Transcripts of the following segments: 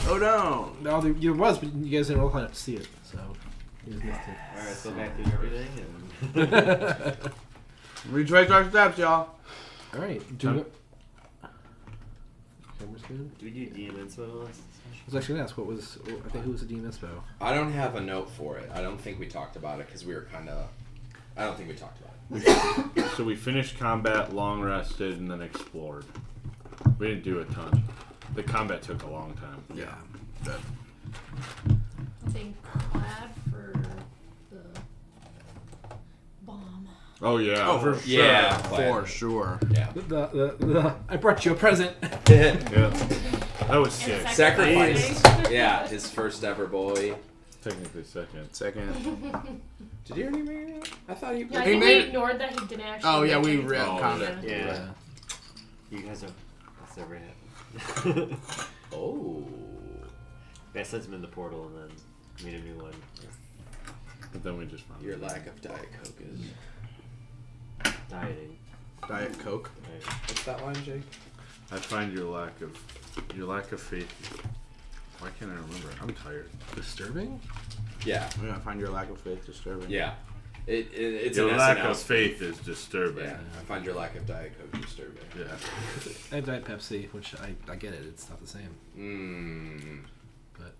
Oh no! No, there was, but you guys didn't all enough to see it, so you just missed it. Alright, so back through everything and... Retrace our steps, y'all. All right. Camera's good. Do we do DM inspo last I was actually going to ask, I think who was the DM inspo? I don't have a note for it. I don't think we talked about it because we were kind of... I don't think we talked about it. So we finished combat, long rested, and then explored. We didn't do a ton. The combat took a long time. Yeah. I think plaid for the bomb. Oh yeah. Oh, for sure. Yeah, For sure. Yeah. I brought you a present. Yeah. That was sick. And Sacrifice. Yeah, his first ever boy. Technically second. Second. Did he already marry it? I thought he... Yeah, I He think we made- ignored that he didn't actually. Oh, yeah, make we anything. retconned it. Yeah. You guys are... That's never happened. Oh. I sent him in the portal and then made a new one. But then we just found Your it. lack of Diet Coke is... Dieting. Diet Coke. Right. What's that line, Jake? I find your lack of faith. Why can't I remember? I'm tired. Disturbing? Yeah. Yeah, I find your lack of faith disturbing. Yeah. It's Your an lack SNL of faith is disturbing. Yeah. I find your lack of Diet Coke disturbing. Yeah. I have Diet Pepsi, which I get it. It's not the same. Mmm. But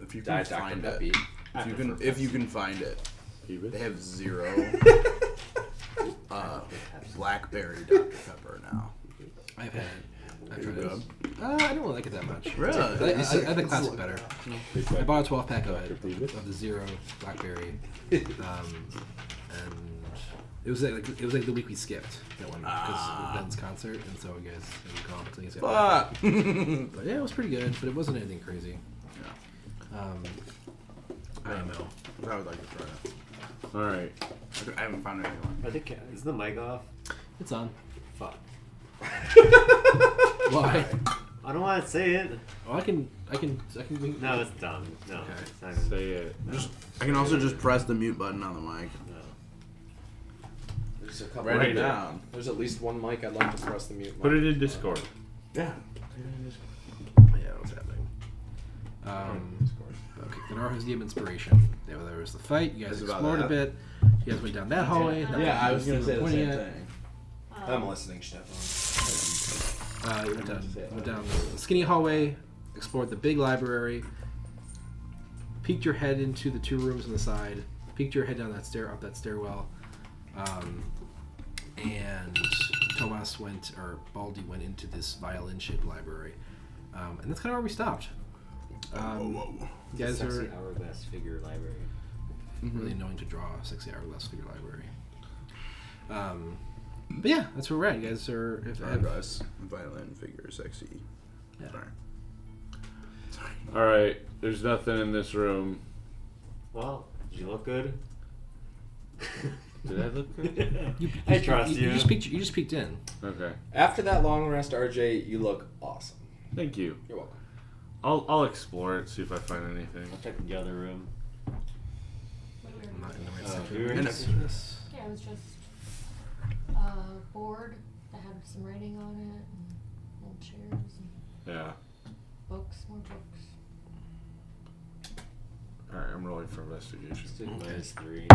If you can Diet Dr. find Peppy. it. If you can find it. Keep it. They have 0 blackberry Dr. Pepper now. I've had it. I've tried Good. it. I don't really like it that much. Really? I like the classic better. I bought a 12-pack of it, of the 0 blackberry, and it was like the week we skipped that one because of Ben's concert, and so you guys had gone until you got back. But yeah, it was pretty good, but it wasn't anything crazy. IMO. I would like to try that. All right. I haven't found anyone. I think... Is the mic off? It's on. Fuck. Why? I don't want to say it. Oh, I can. No, it's dumb. No. Okay. It's not even... Say it. I can also just press the mute button on the mic. No. There's a couple Write right it there. down. There's at least one mic I'd like to press the mute mic. Put it in Discord. Yeah. Yeah, what's happening? Okay, Gennaro has DM inspiration. There was the fight. You guys It's about explored a that. bit. You guys went down that hallway. Yeah, I was gonna say the Pointing same at- thing. I'm listening, Stefan. You went down the skinny hallway, explored the big library, peeked your head into the 2 rooms on the side, peeked your head down that up that stairwell, and Baldy went into this violin-shaped library, and that's kind of where we stopped. You guys Sexy are hourglass figure library. really knowing to draw a sexy hourglass figure library. But yeah, that's where we're at. You guys are. Hourglass, violin, figure, sexy. Yeah. Sorry. All right. There's nothing in this room. Well, did you look good? Did I look good? I trust you. You just peeked in. Okay. After that long rest, RJ, you look awesome. Thank you. You're welcome. I'll explore it, see if I find anything. I'll check the other room. I'm not in the right Oh, section. we were in What the- is this? Yeah, it was just a board that had some writing on it, and old chairs, and Yeah. books, more books. All right. I'm rolling for investigation. Let's do -3.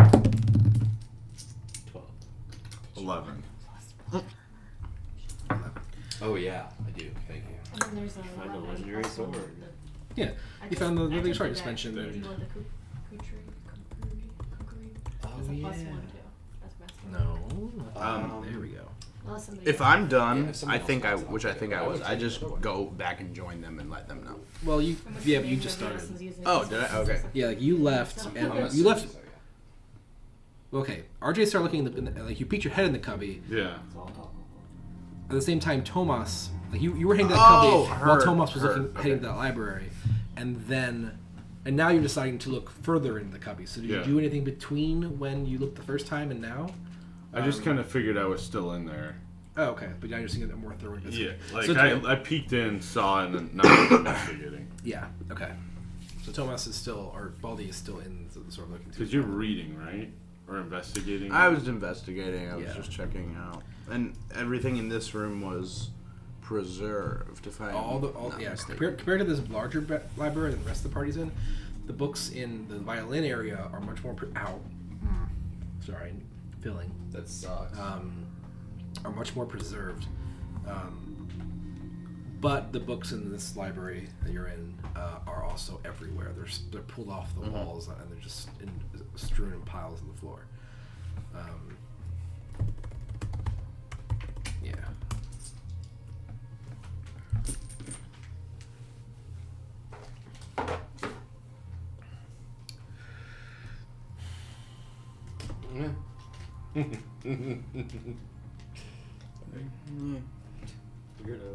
12. 11. Oh, yeah, I do. Thank you. And then there's a Find a 11 legendary plus one. sword. Yeah, I you found the I living just sword did just that. mentioned. Do there. you want the cookery? That's a +1 too. That's best. No. There we go. Unless somebody If else- I'm done, Yeah, if someone I think else I, wants it, which I'll I think take I it. was, I just go back and join them and let them know. Well, you I'm yeah, but assuming you just everybody started. else is using Oh, it. did I? Okay. Yeah, like you left, So- and you left. Okay, RJ started looking in the like you peeked your head in the cubby. Yeah. At the same time, Tomas, like you were heading to that Oh, cubby while her, Tomas was her, looking okay. heading to that library, and now you're deciding to look further into the cubby. So did you Yeah. do anything between when you looked the first time and now? I just kind of figured I was still in there. Oh, okay, but now you're seeing a more thorough. Yeah. Like So I peeked in, saw, and then not investigating. Yeah. Okay. So Tomas is still, or Baldy is still in the sort of looking. Because you're reading, right? Or investigating? I was investigating. I was Yeah. just checking out, and everything in this room was preserved. If I compared to this larger library that the rest of the party's in, the books in the violin area are much more sorry, filling. That sucks. Are much more preserved. But the books in this library that you're in are also everywhere. They're pulled off the walls and they're just strewn in piles on the floor. Yeah. Weirdo.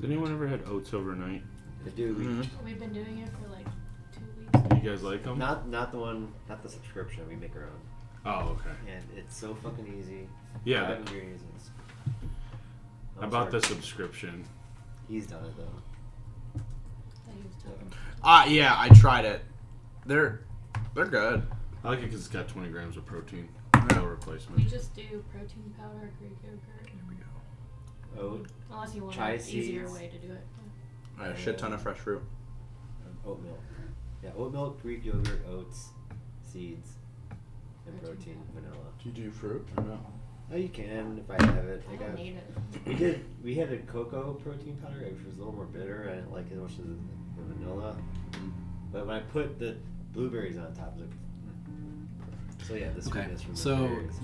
Has anyone ever had oats overnight? I do. We've been doing it for like 2 weeks. You guys like them? Not the subscription. We make our own, Oh, okay. and it's so fucking easy. Yeah, 5 ingredients. I bought the subscription. He's done it though. That he was talking. Yeah, I tried it. They're good. I like it because it's got 20 grams of protein. No replacement. We just do protein powder, Greek yogurt. Oat, Unless you want Chia an easier seeds. way to do it. A shit ton of fresh fruit. oat milk. Yeah, oat milk, Greek yogurt, oats, seeds, and Protein protein, powder. vanilla. Do you do fruit or no? Oh, you can if I have it. I don't need it. We had a cocoa protein powder, which was a little more bitter. I didn't like it as much as the vanilla. But when I put the blueberries on top of it, so yeah, the Okay, sweetness from the so berries.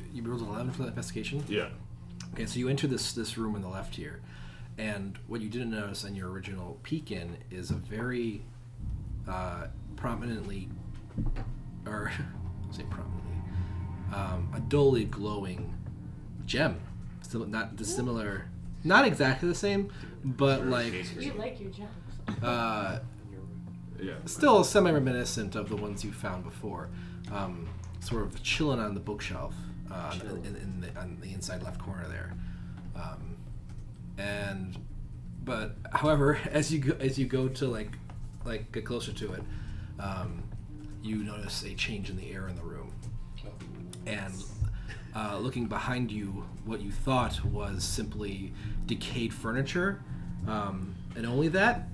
you rolled an 11 for that investigation. Yeah. Okay, so you enter this room on the left here, and what you didn't notice on your original peek in is a very prominently, or I'll say prominently, a dully glowing gem. Still not dissimilar, not exactly the same, but like You like your gems. Yeah. still semi-reminiscent of the ones you found before. Sort of chilling on the bookshelf on the inside left corner there. But however, as you go to like get closer to it, you notice a change in the air in the room, and looking behind you, what you thought was simply decayed furniture, and only that.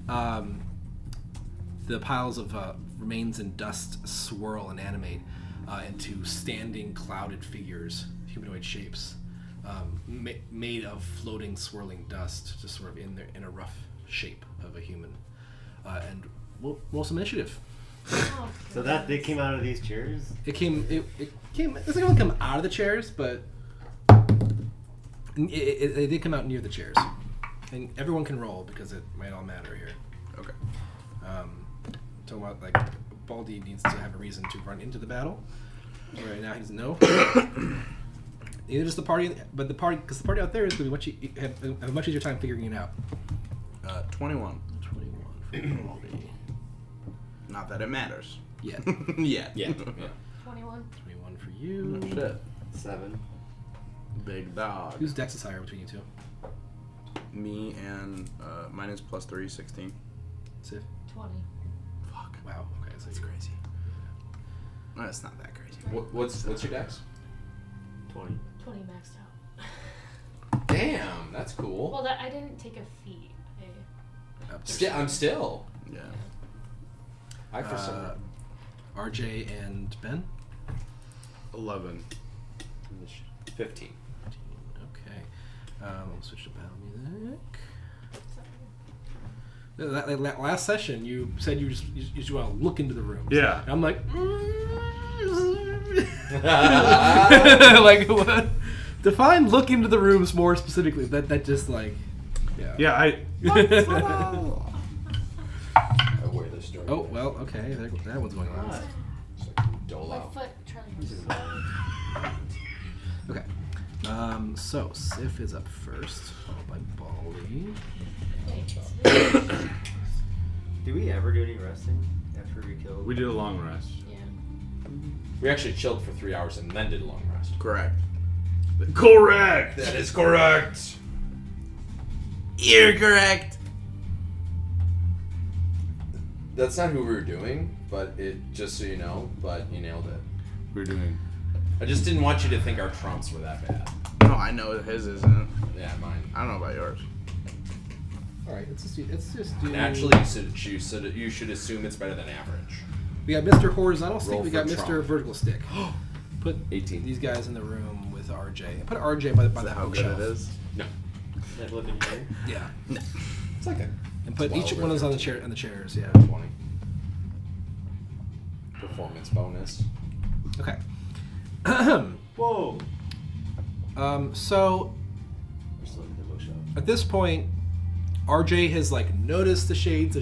The piles of remains and dust swirl and animate into standing clouded figures, humanoid shapes, made of floating, swirling dust, just sort of in a rough shape of a human. And we'll roll some initiative. Oh, So that they came out of these chairs. It came. It doesn't really come out of the chairs, but it did come out near the chairs, and everyone can roll because it might all matter here. Okay. Talking about like Baldy needs to have a reason to run into the battle. Right now he doesn't know. Either just the party, but the party, because the party out there is going to be have a much easier time figuring it out. 21. 21 for Baldy. Not that it matters. Yeah. Yeah. Yeah. 21. 21 for you. Oh, shit. 7. Big dog. Whose dex is higher between you two? Me and mine is +3, 16. Sif? 20. Fuck. Wow. Okay, so That's you're crazy. No, it's not that crazy. What's your dex? 20. 20 maxed out. Damn, that's cool. Well, I didn't take a feat. up there. I'm still. Yeah. I for some. RJ and Ben? 11. 15. Okay. We'll switch to battle music. That last session, you said you just want to look into the room. Yeah. And I'm like, like what? Define look into the rooms more specifically. That just like, yeah. Yeah, I. I wear this during Oh well, okay. That one's going on. It's like dole My out. foot, Charlie. Okay. So Sif is up first, followed by Baldy. Did we ever do any resting after we killed? We did a long rest. Yeah. We actually chilled for 3 hours and then did a long rest. Correct. Correct. That is correct. You're correct. That's not who we were doing, but just so you know, but you nailed it. We're doing. I just didn't want you to think our trumps were that bad. No, I know his isn't. Yeah, mine. I don't know about yours. All right, let's just do. Naturally, you should assume it's better than average. We got Mr. Horizontal Stick. Roll We got for Mr. Trump. Vertical Stick. Put 18. these guys in the room with RJ. Put RJ by Is the that how good bookshelf. it is? No. That living here? Yeah, It's like a and put each 12 one or is on the 13. chair on the chairs. Yeah. 20. Performance bonus. Okay. Whoa! So Just look at the bookshelf. at this point, RJ has like noticed the shades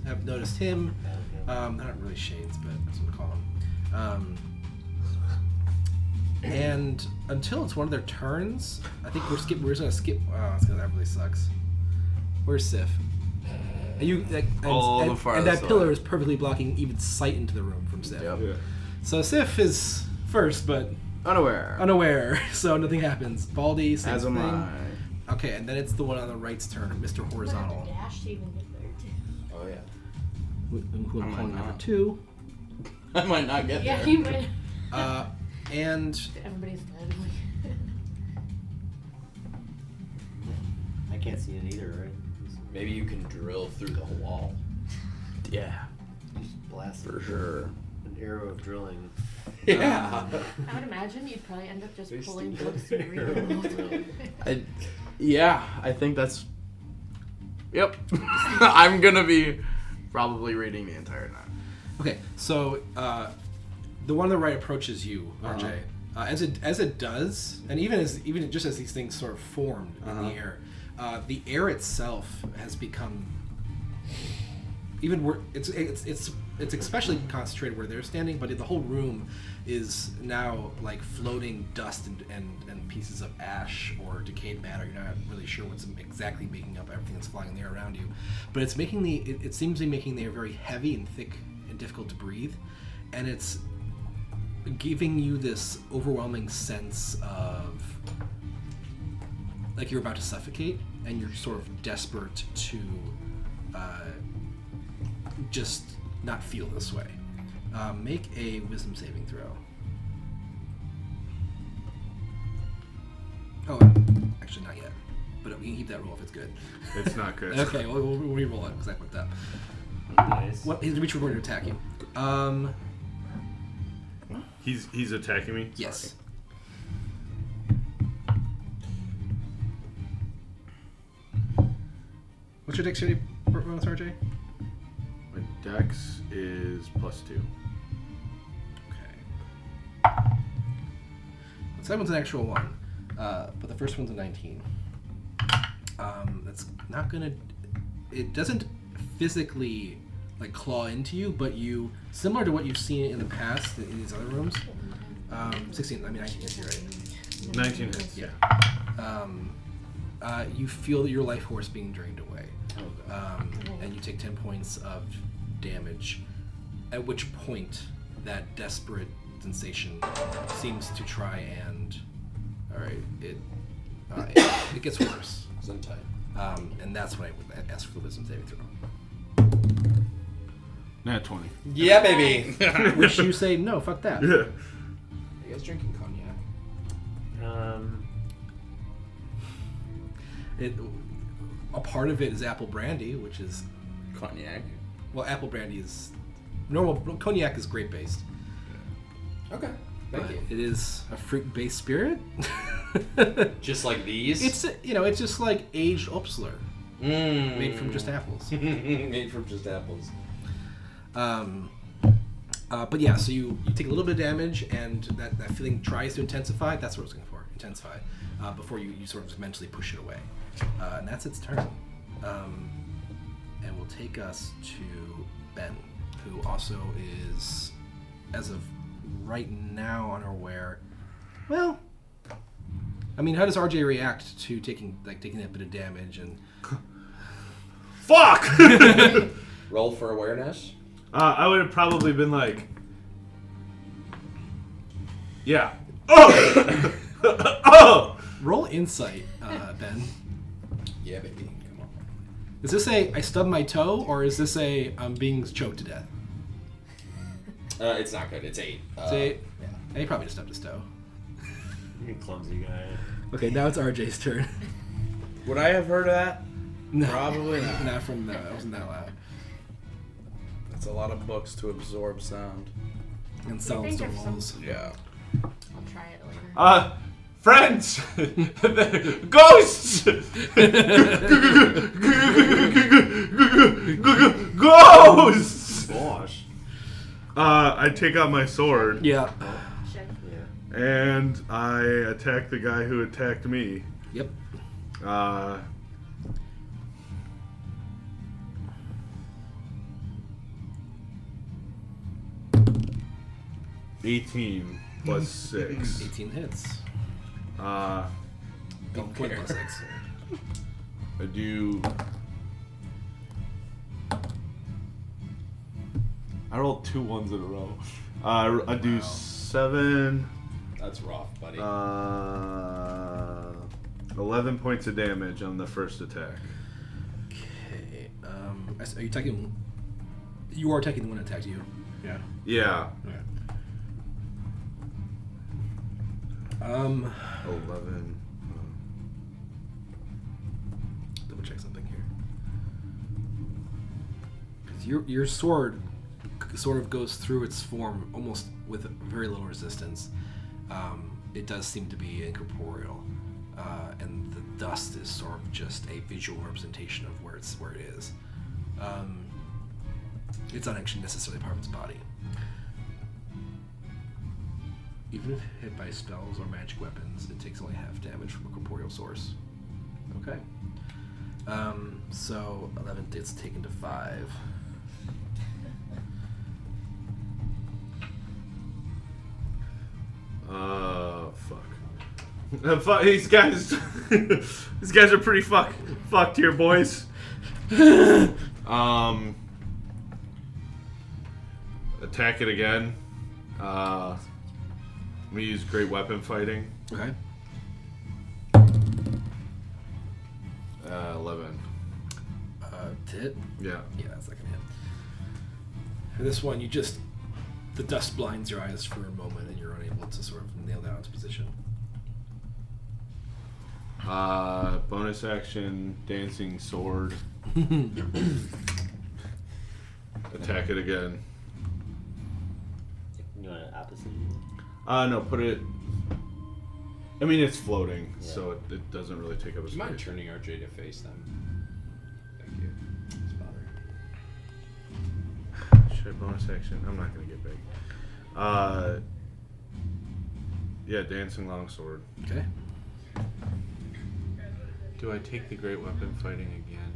have noticed him. Not really shades, but that's what we call them. And until it's one of their turns, I think we're just gonna skip. Oh, that really sucks. Where's Sif? And you like, Oh, the and farthest that pillar away. is perfectly blocking even sight into the room from Sif. Yep. Yeah. So Sif is first, but unaware, so nothing happens. Baldy, same As am thing. I. Okay, and then it's the one on the right's turn, Mr. I'm gonna Horizontal. have to dash to even get there too. Oh, yeah. Who I I'm might calling number not. 2. I might not get Yeah, there. you might. And Everybody's dead. I can't see it either, right? Maybe you can drill through the wall. Yeah, Just blast for it. sure. An arrow of drilling. Yeah. I would imagine you'd probably end up just They pulling still books and there. reading the whole time. I think that's. Yep. I'm gonna be probably reading the entire night. okay, so the one on the right approaches you, RJ. As it does, and even just as these things sort of formed in the air itself has become even where it's especially concentrated where they're standing, but the whole room is now like floating dust and pieces of ash or decayed matter. You're not really sure what's exactly making up everything that's flying in the air around you, but it's making it seems to be making the air very heavy and thick and difficult to breathe, and it's giving you this overwhelming sense of like you're about to suffocate and you're sort of desperate to just not feel this way. Make a wisdom saving throw. Oh, actually not yet, but we can keep that roll if it's good. It's not good. Okay, we'll re-roll it because I fucked up. Nice. What? He's reaching forward to attack you. He's attacking me. Yes. What's your dexterity bonus, RJ? My dex is +2. Okay. The second one's an actual 1, but the first one's a 19. That's not gonna. It doesn't physically like claw into you, but you, similar to what you've seen in the past in these other rooms. 16. I mean 19 is right. 19 hits. Yeah. You feel your life force being drained away, and you take 10 points of damage. At which point, that desperate sensation seems to try and, all right, it gets worse, Zentai. and that's when I would ask for the wisdom saving throw. Nat 20. Yeah, baby. Which you say no, fuck that. Yeah. Are you guys drinking cognac? A part of it is apple brandy, which is Cognac. well, apple brandy is normal. Cognac is grape based. Okay. But Thank you. it is a fruit-based spirit. Just like these? It's it's just like aged Upsler made made from just apples. made from just apples. But yeah, so you take a little bit of damage, and that feeling tries to intensify. That's what I was looking for, intensify, before you sort of just mentally push it away. And that's its turn. And we'll take us to Ben, who also is, as of right now, unaware. Well, I mean, how does RJ react to taking that bit of damage? And Fuck! Roll for awareness. I would have probably been like, yeah. Oh! Oh! roll insight, Ben. Yeah, baby. Come on. Is this a I stubbed my toe, or is this a I'm being choked to death? It's not good. It's 8. It's a, Yeah. he probably just stubbed his toe. You clumsy guy. Okay, now it's RJ's turn. Would I have heard of that? No, Probably not. not from that. It wasn't that loud. That's a lot of books to absorb sound. And sounds to there's some- walls. Yeah. I'll try it later. Friends! Ghosts! Ghosts! Gosh. I take out my sword Yeah. Shit. Yeah. and I attack the guy who attacked me. Yep. 18 plus 6. 18 hits. Don't 20 care. plus 6. I do. I rolled 2 ones in a row. I do Wow. 7. That's rough, buddy. 11 points of damage on the first attack. Okay. Are you attacking? You are attacking the one that attacked you. Yeah. Yeah. 11. Double check something here. 'Cause your sword sort of goes through its form almost with very little resistance. It does seem to be incorporeal, and the dust is sort of just a visual representation of where it is. It's not actually necessarily part of its body. Even if hit by spells or magic weapons, it takes only half damage from a corporeal source. Okay. So 11 gets taken to 5. Fuck. These guys are pretty fucked here, boys. Attack it again. Let me use great weapon fighting. Okay. 11. Hit. Yeah. Yeah, that's not gonna hit. For this one, the dust blinds your eyes for a moment, and you're unable to sort of nail down its position. Bonus action, dancing sword. Attack it again. You want an opposite? No, put it. I mean, it's floating, Yeah. so it doesn't really take up a Do you mind space. turning RJ to face them? Thank you. It's bothering. Should I bonus action? I'm not gonna get big. Yeah, dancing longsword. Okay. Do I take the great weapon fighting again?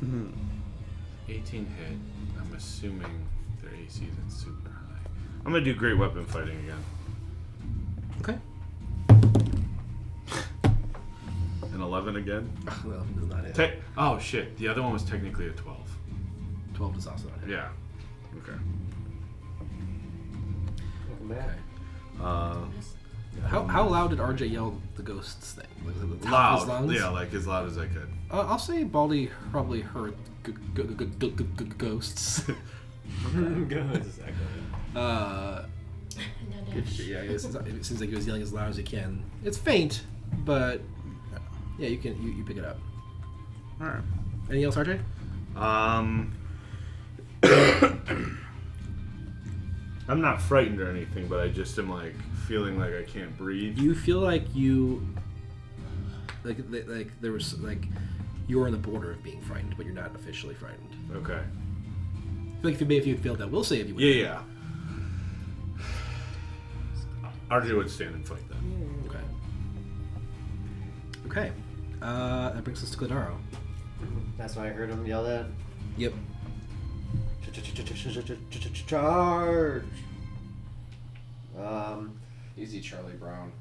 Hmm. 18 hit. I'm assuming their AC isn't super high. I'm gonna do great weapon fighting again. Okay. An 11 again. Well, does not hit. Oh shit! The other one was technically a 12. 12 does also not hit. Yeah. Okay. Welcome back. How loud did RJ yell the ghosts thing? Was it the top of his Loud. lungs? Yeah, like as loud as I could. I'll say Baldy probably heard ghosts. Goes. Yeah, it seems like he was yelling as loud as he can. It's faint, but yeah, you pick it up. All right. Anything else, RJ? I'm not frightened or anything, but I just am like feeling like I can't breathe. You feel like you there was you're on the border of being frightened, but you're not officially frightened. Okay. I feel like if you had failed that will save you. Yeah. RJ would stand and fight then. Okay. Okay. That brings us to Gladaro. That's why I heard him yell that. Yep. Charge! Easy, Charlie Brown.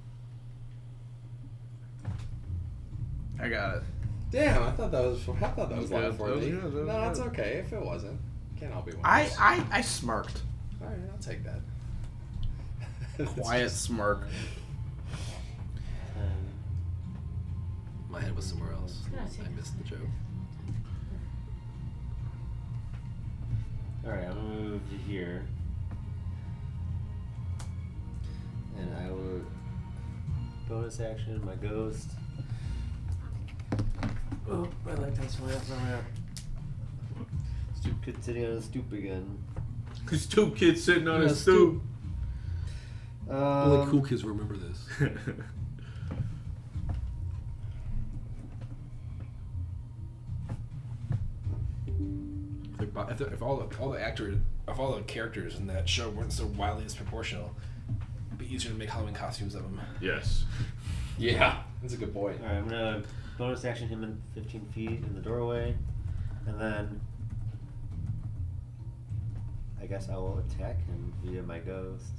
I got it. Damn, I thought that was Yeah, long for that was me. good, that was No, that's good. okay if it wasn't. Can't all be one. I smirked. All right, I'll take that. Quiet smirk. My head was somewhere else. It's gonna take I missed the joke. Alright, I'm gonna move to here. And I will bonus action my ghost. Oh, my leg touched my ass on that. Stupid kid sitting on a stoop again. Cause two kids sitting on Yeah, a stoop. Only cool kids remember this. If all the characters in that show weren't so wildly disproportional, it'd be easier to make Halloween costumes of them. Yes. Yeah, that's a good point. Alright, I'm gonna bonus action him in 15 feet in the doorway. And then I guess I will attack him via my ghost.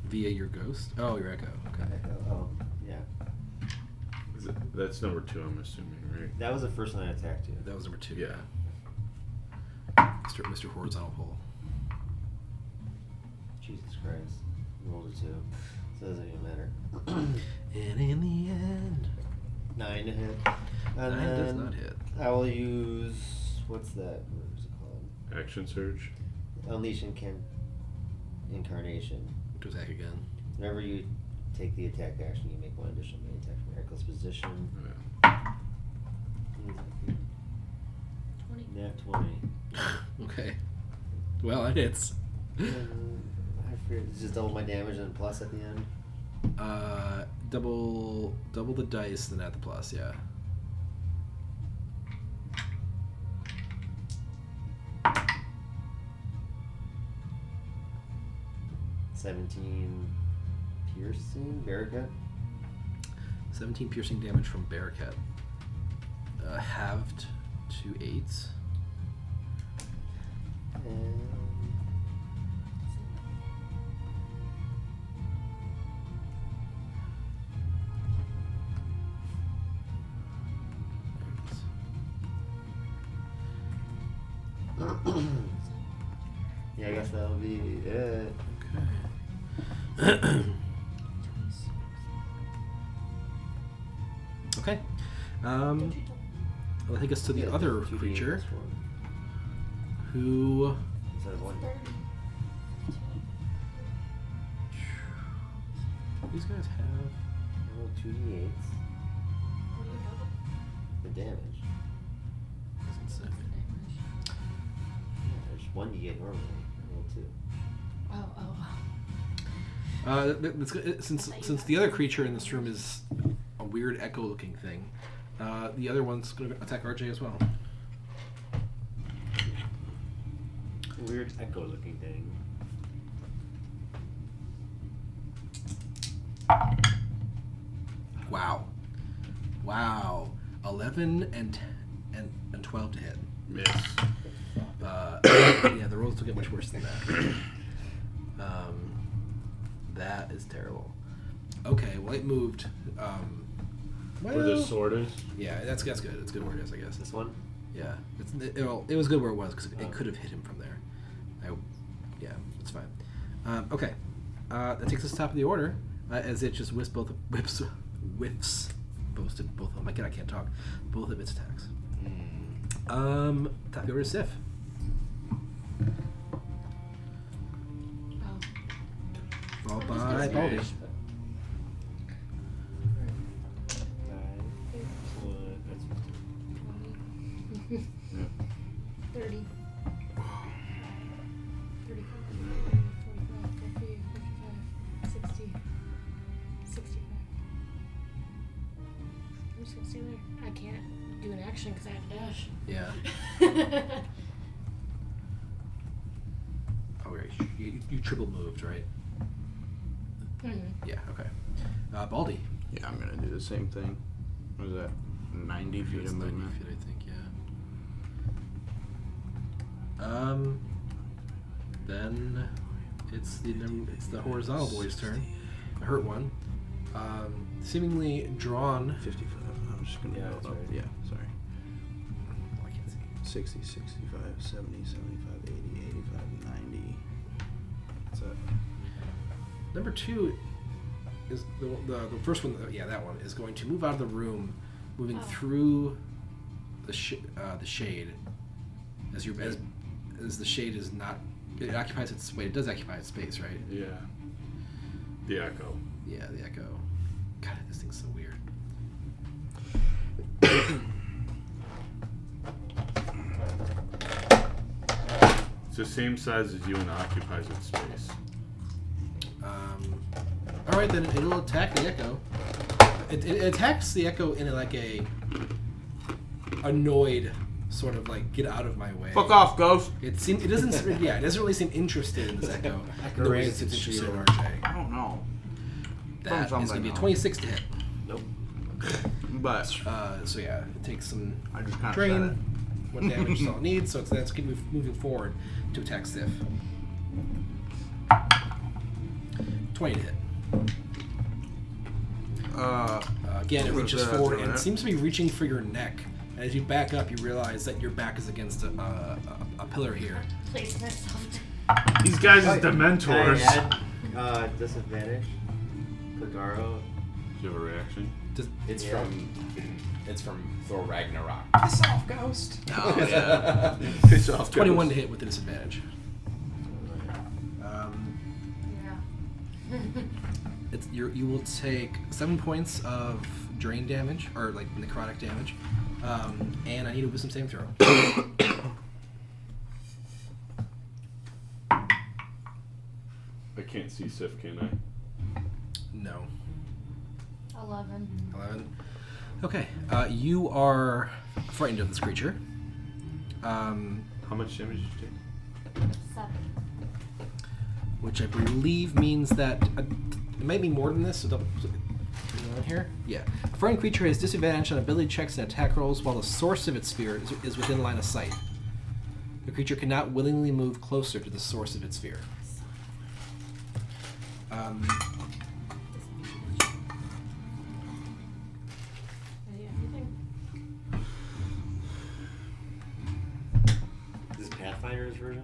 Via your ghost? Oh, your echo. Okay. Oh, yeah. That's number 2, I'm assuming, right? That was the first one I attacked you. That was number 2. Yeah. Mr. Horizontal Pole. Jesus Christ. Rolled a 2. So it doesn't even matter. And in the end, 9 to hit. And 9 does then not hit. I will use what's that? What is it called? Action surge. Unleash Incarnation. To attack again. Whenever you take the attack action, you make one additional melee attack from Hercules' position. Yeah. 20. Nat 20. Okay. Well, that hits. I forget. It's just double my damage and plus at the end. Double the dice, then add the plus. Yeah. Piercing, Barricade. 17 piercing damage from Bearcat. Halved to 8. And yeah, I guess that'll be it. Okay. Okay. Well, I think it's to the Yeah, other 2d8 creature plus 1. who. Instead of 1. 30. These guys have. Roll 2d8s. What do you double? The damage. Doesn't say. Yeah, there's 1d8 normally. I roll 2. That's good. Since the other creature in this room is a weird echo-looking thing, the other one's going to attack RJ as well. Weird echo looking thing. Wow. 11 and 12 to hit. Miss. Yeah, the rolls don't get much worse than that. That is terrible. Okay, well it moved. Where the sword is? Yeah, that's good. It's good where it is, I guess. This one? Yeah, it was good where it was because it could have hit him from there. Yeah, it's fine. Okay, that takes us to the top of the order as it just whiffs both both of them. I can't talk. Both of its attacks. Top of the order is Sif. Oh. Followed by Baldy. 30. 35, 45, 50, 55, 60, 65. I'm just gonna stay there. I can't do an action because I have to dash. Yeah. Oh, right. You triple moved, right? Mm-hmm. Yeah. Okay. Baldy. Yeah, I'm gonna do the same thing. What is that? 90 feet It's of 90 movement. feet, I think. Yeah. Then It's the horizontal boy's turn. A hurt one. Seemingly drawn. 55. I'm just gonna Yeah, go that's up. right. Yeah, sorry. I can't see. 60, 65, 70, 75, 80, 85, 90. What's that? Number 2 is the first one. Yeah, that one is going to move out of the room, moving through the shade. As the shade is not. It occupies its. Wait, it does occupy its space, right? Yeah. The echo. Yeah, the echo. God, this thing's so weird. It's the same size as you and occupies its space. All right, then it'll attack the echo. It attacks the echo in like a annoyed sort of like get out of my way. Fuck off, ghost. It doesn't really seem interested in this echo. In the way it's interested in RJ. I don't know. That is going to be a now. 26 to hit. Nope. But So yeah, it takes some I just kind of drain. What damage is all it needs, so that's moving forward to attack Stiff. 20 to hit. Again, it what reaches does that forward do, and it right? seems to be reaching for your neck. And as you back up, you realize that your back is against a pillar here. Place myself. These guys Oh, is Dementors. Can I add disadvantage? Kagaro. Do you have a reaction? It's Yeah. from Thor Ragnarok. Piss off, ghost. Oh, yeah. Piss off, 21 to hit with a disadvantage. Yeah. You will take 7 points of drain damage, or like necrotic damage, and I need a wisdom saving throw. I can't see Sif, can I? No. 11. 11. Okay. You are frightened of this creature. How much damage did you take? 7. Which I believe means that it might be more than this. So double on here. Yeah. A frightened creature has disadvantage on ability checks and attack rolls while the source of its sphere is within line of sight. The creature cannot willingly move closer to the source of its sphere. Anything? This is Pathfinder's version?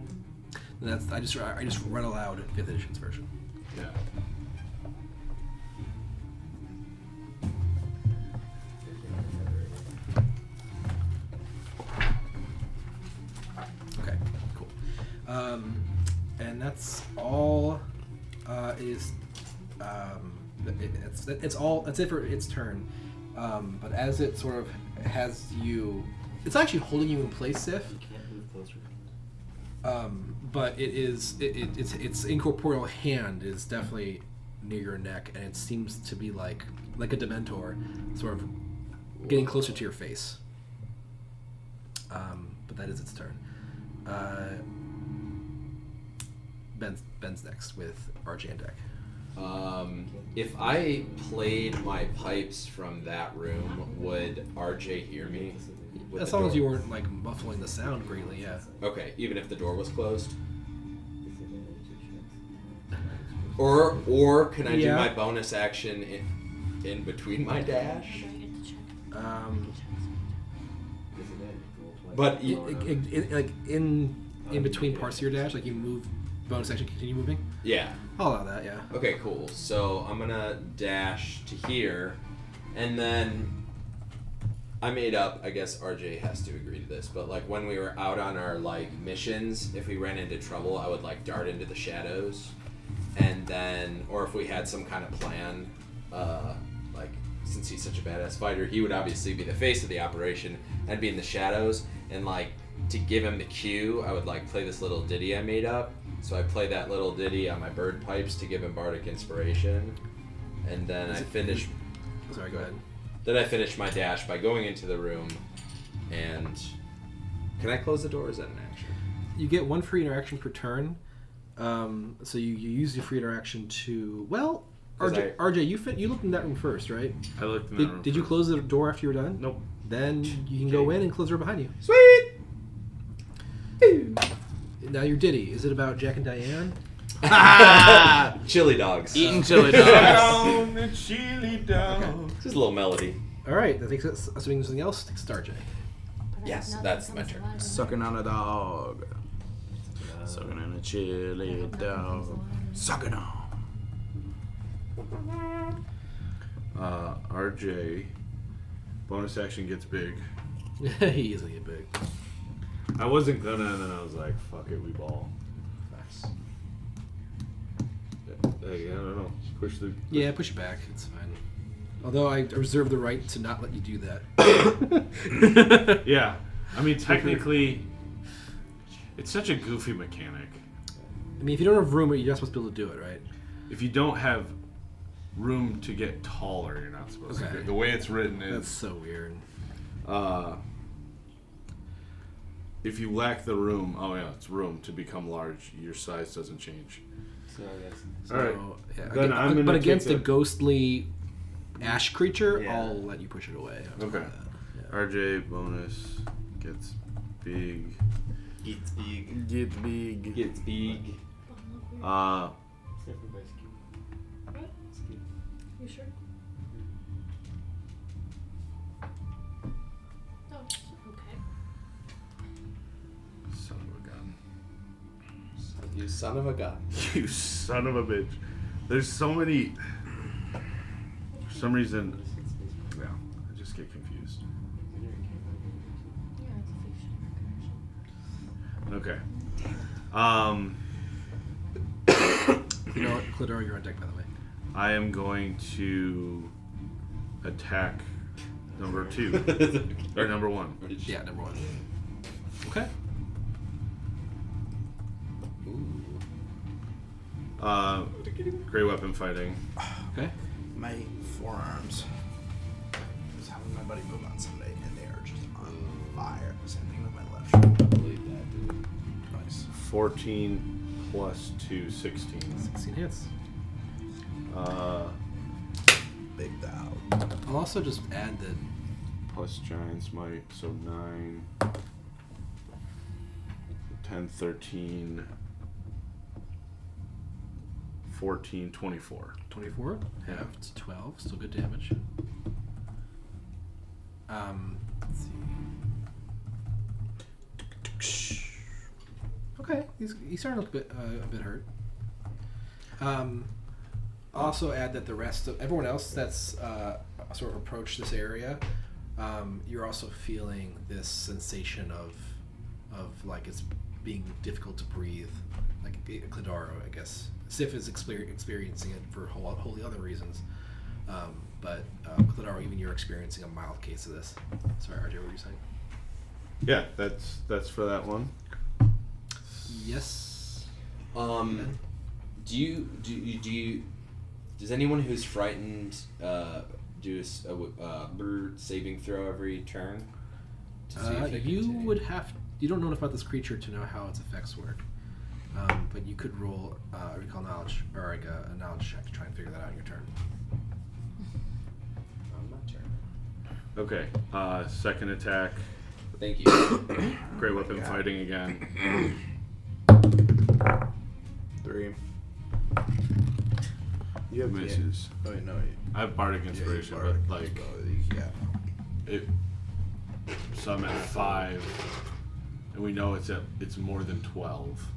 And that's I just read aloud 5th edition's version. Yeah. Okay, cool. And that's all. It's all. That's it for its turn. But as it sort of has you, it's actually holding you in place, Sif. You can't move closer. But its incorporeal hand is definitely near your neck, and it seems to be like a Dementor, sort of getting closer to your face. But that is its turn. Ben's next with RJ and deck. If I played my pipes from that room, would RJ hear me? With As the long as door- you weren't like muffling the sound greatly, yeah. Okay, even if the door was closed. Or can I do Yeah. my bonus action in between my dash? Do I get to check? But Like in between parts of your dash, like you move bonus action, continue moving. yeah. I'll allow that, yeah. Okay, cool. So I'm gonna dash to here, and then I made up. I guess RJ has to agree to this, but like when we were out on our like missions, if we ran into trouble, I would like dart into the shadows, and then, or if we had some kind of plan, like since he's such a badass fighter, he would obviously be the face of the operation and be in the shadows, and like to give him the cue, I would like play this little ditty I made up. So I play that little ditty on my bird pipes to give him bardic inspiration, and then I finish. Sorry, go ahead. Then I finish my dash by going into the room, and can I close the door? Or is that an action? You get one free interaction per turn. So you use your free interaction to RJ, you looked in that room first, right? I looked in that room. Did you first. close the door after you were done? Nope. Then you can go in and close the door behind you. Sweet. Now your ditty, is it about Jack and Diane? Chili dogs. Eating chili dogs. Down the chili dog. Just a little melody. All right, I think that's assuming something else. Takes Starjay. But I Yes, have that's nothing my turn. from Sucking on a dog. Sucking on a chili dog. Sucking on. RJ. Bonus action gets big. He easily get big. I wasn't gonna, and then I was like, fuck it, we ball. Nice. Hey, I don't know. Push the. Yeah, push it back. It's fine. Although I reserve the right to not let you do that. Yeah. I mean, technically, it's such a goofy mechanic. I mean, if you don't have room, you're not supposed to be able to do it, right? If you don't have room to get taller, you're not supposed to. Okay. Do it. The way it's written That's is, so weird. if you lack the room, oh yeah, it's room to become large. Your size doesn't change. So I guess. So, All right. yeah, Then I'm gonna but take against a the- ghostly ash creature, Yeah. I'll let you push it away. I'll Okay. do that. Yeah. RJ bonus gets big. Gets big. Get big. Gets big. Except for by Scoop. What? Scoop. You sure? Oh, okay. Son of a gun. You son of a gun. You son of a bitch. There's so many. For some reason, yeah, I just get confused. Yeah, it's a fiction recursion. Okay. You know what, Clitor, you're on deck, by the way. I am going to attack number 2 or number 1. Yeah, number 1. Okay. Great weapon fighting. Okay. My forearms. I was having my buddy move on Sunday, and they are just on fire. Same thing with my left shoulder. Believe that, dude. Nice. 14 plus 2, 16. 16 hits. Big dog. I'll also just add that Plus Giant's Might, so 9, 10, 13, 14, 24. 24, half to 12, still good damage. Let's see. Okay, he's starting to look a bit hurt. Also add that the rest of everyone else that's sort of approached this area, you're also feeling this sensation of like it's being difficult to breathe, like Cladaro, I guess. Sif is experiencing it for wholly other reasons, but Cladaro, even you're experiencing a mild case of this. Sorry, RJ, what were you saying? Yeah, that's for that one. Yes. Does anyone who's frightened do a saving throw every turn? To see if they You continue? would have. You don't know enough about this creature to know how its effects work, but you could roll recall knowledge or like a knowledge check to try and figure that out in your turn. On my turn. Okay, second attack. Thank you. Great weapon fighting again. 3. You have Misses. Oh wait, no. I have Bardic Inspiration, but like yeah. it. So I'm at 5, and we know it's more than 12.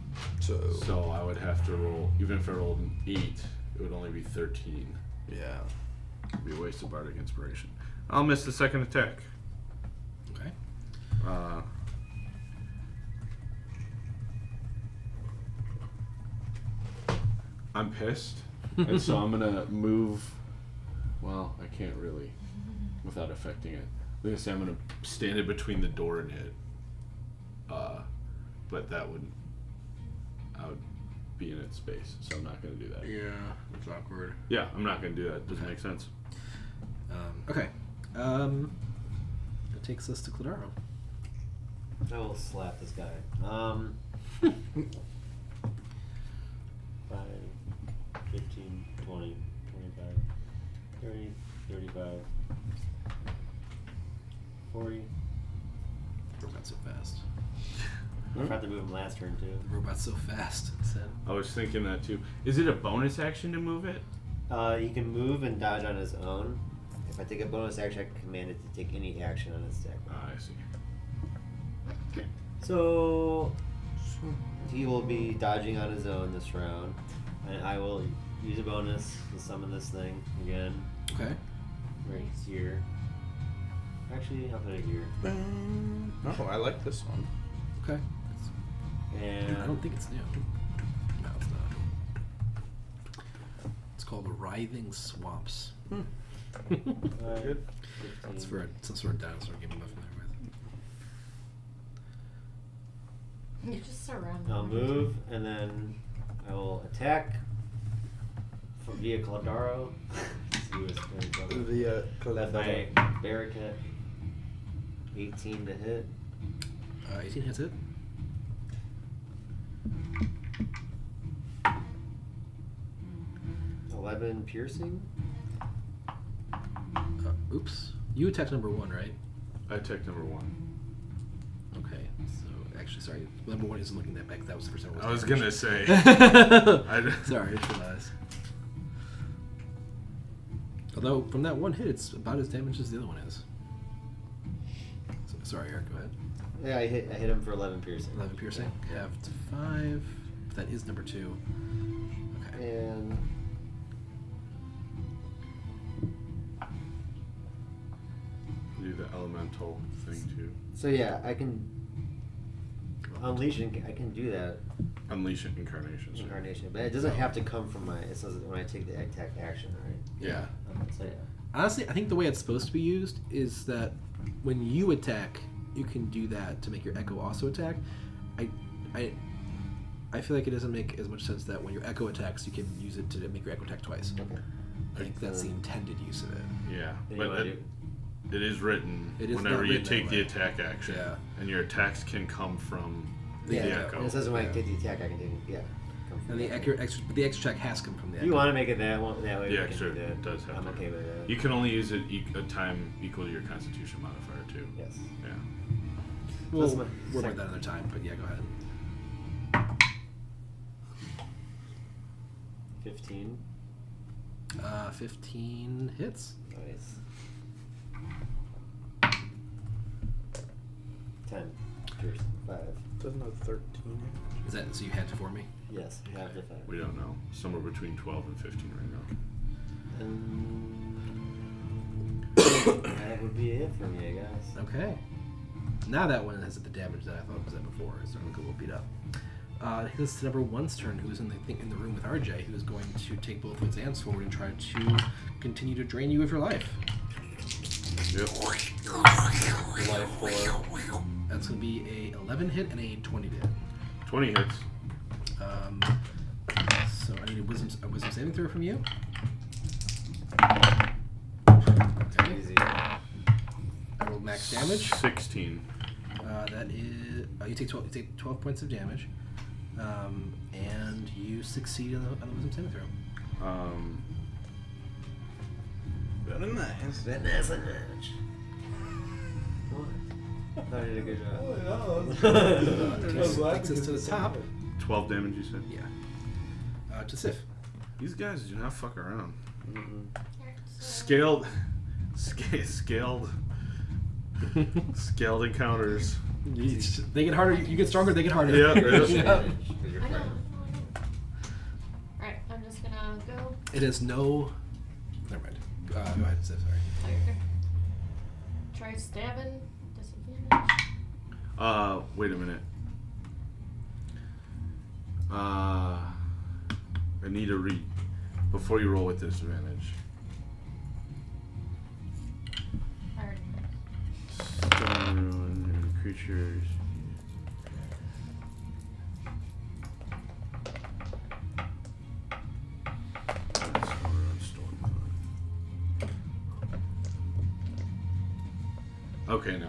So I would have to roll. Even if I rolled an 8, it would only be 13. Yeah. It'd be a waste of Bardic Inspiration. I'll miss the second attack. Okay. I'm pissed, and so I'm gonna move. Well, I can't really, without affecting it. I'm gonna say I'm gonna stand in between the door and it. But I would be in its space, so I'm not gonna do that. Yeah, it's awkward. Yeah, I'm not gonna do that. Doesn't make sense. Okay. It takes us to Cladaro. I will slap this guy. 5, 15, 20, 25, 30, 35, 40. Not so fast. If I have to move him last turn too. The robot's so fast. Said. I was thinking that too. Is it a bonus action to move it? He can move and dodge on his own. If I take a bonus action, I can command it to take any action on its attack. I see. So he will be dodging on his own this round, and I will use a bonus to summon this thing again Okay. right here. Actually, I'll put it here. Oh, I like this one. Okay. And I don't think it's new. No, it's not. It's called Writhing Swamps. Good. It's for some sort of dinosaur game I'm not familiar with. You're just surrounded. I'll move, and then I will attack via Caldaro. The Left my Barricade. 18 to hit. 18 hits it. Mm. 11 piercing. Oops. You attacked number 1, right? I attacked number 1. Okay. So, actually, sorry. Number 1 isn't looking that back. That was the first time. I was gonna say. Sorry, I realized. Although, from that one hit, it's about as damaged as the other one is. So, sorry, Eric, go ahead. Yeah, I hit him for 11 piercing. 11 piercing. Yeah, it's 5. That is number 2. Okay. And Do the elemental thing too. so yeah, I can unleash. I can do that Unleash incarnations. incarnation, but it doesn't have to come from my. It says it when I take the attack action, right? Yeah. So yeah. Honestly, I think the way it's supposed to be used is that when you attack, you can do that to make your Echo also attack. I feel like it doesn't make as much sense that when your Echo attacks, you can use it to make your Echo attack twice. Okay. I think that's the intended use of it. Yeah, Anyway, but it is written It is whenever not you written take that the way. attack action, Yeah. and your attacks can come from Yeah, the Yeah. echo. and it says when I Yeah. take the attack, I can take it. Yeah. Come from And the extra check has come from the If Echo. you want to make it that way, The we can extra do that. does have I'm to. okay with that. You can only use it a time equal to your Constitution modifier too. Yes. Yeah. We'll That's my worry about second. that another time, but yeah, go ahead. 15. 15 hits. Nice. 10. Piercing. 5. Doesn't have 13. Is that so? You had to for me. Yes, you have the 5. We don't know. Somewhere between 12 and 15 right now. And that would be it for me, I guess. Okay. Now that one has the damage that I thought was at before. It's starting to look a little beat up. This is number 1's turn, who is in the room with RJ, who is going to take both of its hands forward and try to continue to drain you of your life. Yep. Life for. That's going to be a 11 hit and a 20 hit. 20 hits. So I need a wisdom saving throw from you. Okay. Easy. I rolled max damage. 16. That is you take 12 points of damage, and you succeed on the wisdom saving throw. Very nice. That is a match. What? I thought you did a good job. Takes us to the top. 12 damage, you said? Yeah. To Sif. These guys do not fuck around. Mm-mm. Scaled encounters. They get harder. You get stronger. They get harder. Yeah, yeah. Advantage, 'cause you're I know. frightened. Alright, I'm just gonna go. It has no. Never mind. Go ahead, Sif. Sorry. Try stabbing. Disadvantage. Wait a minute. I need to read before you roll with disadvantage. I already Stone ruin creatures. Okay, no.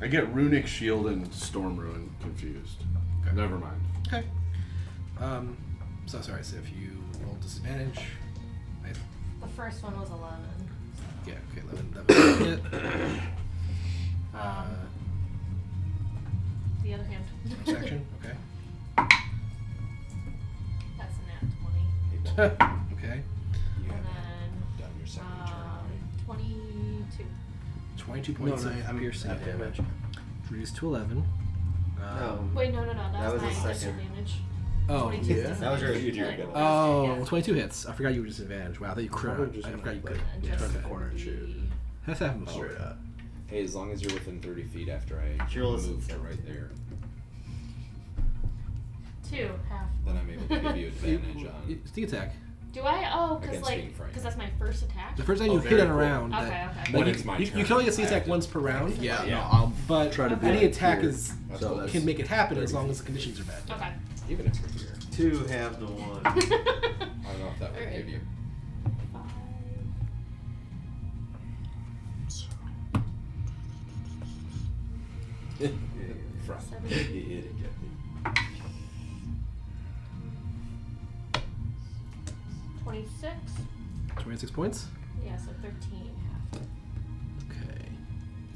I get Runic Shield and Storm Ruin confused. Okay. Never mind. Okay. So sorry, Sif. You rolled disadvantage. The first one was 11. Yeah. Okay. 11. That was a hit. the other hand. Bonus action. Okay. That's a nat 20. Okay. You And haven't then done your second turn, right? 22. 22 points of piercing at damage. Reduced to 11. No. Wait, no. That was was my the extra second. damage. Oh, 22 yeah. That was your- disadvantage. your- Like, Oh, yeah. 22 hits. I forgot you were disadvantaged. Wow, I thought you crit. Probably just I forgot you gonna, could. And Yeah, just turn the okay. corner and shoot. That's happened before. Straight up. Hey, as long as you're within 30 feet after I Sure, move listen. to right there, 2, half. then I'm able to give you advantage on. Sneak attack. Do I? Oh, because Against being frightened. that's my first attack. The first time Oh, you very hit on a cool. round. Okay, that- okay. When you, it's my you, turn, you can only get sneak I have attack to- once per round. Yeah, Yeah. no, I'll But try to be any like attack here. is So that's can make it happen as 30 long as the conditions are bad. Okay. Even if you're here. 2 half to 1. I don't know if that would Alright. give you. 5. Front. 17. 26. 26 points. Yeah, so 13 half. Okay.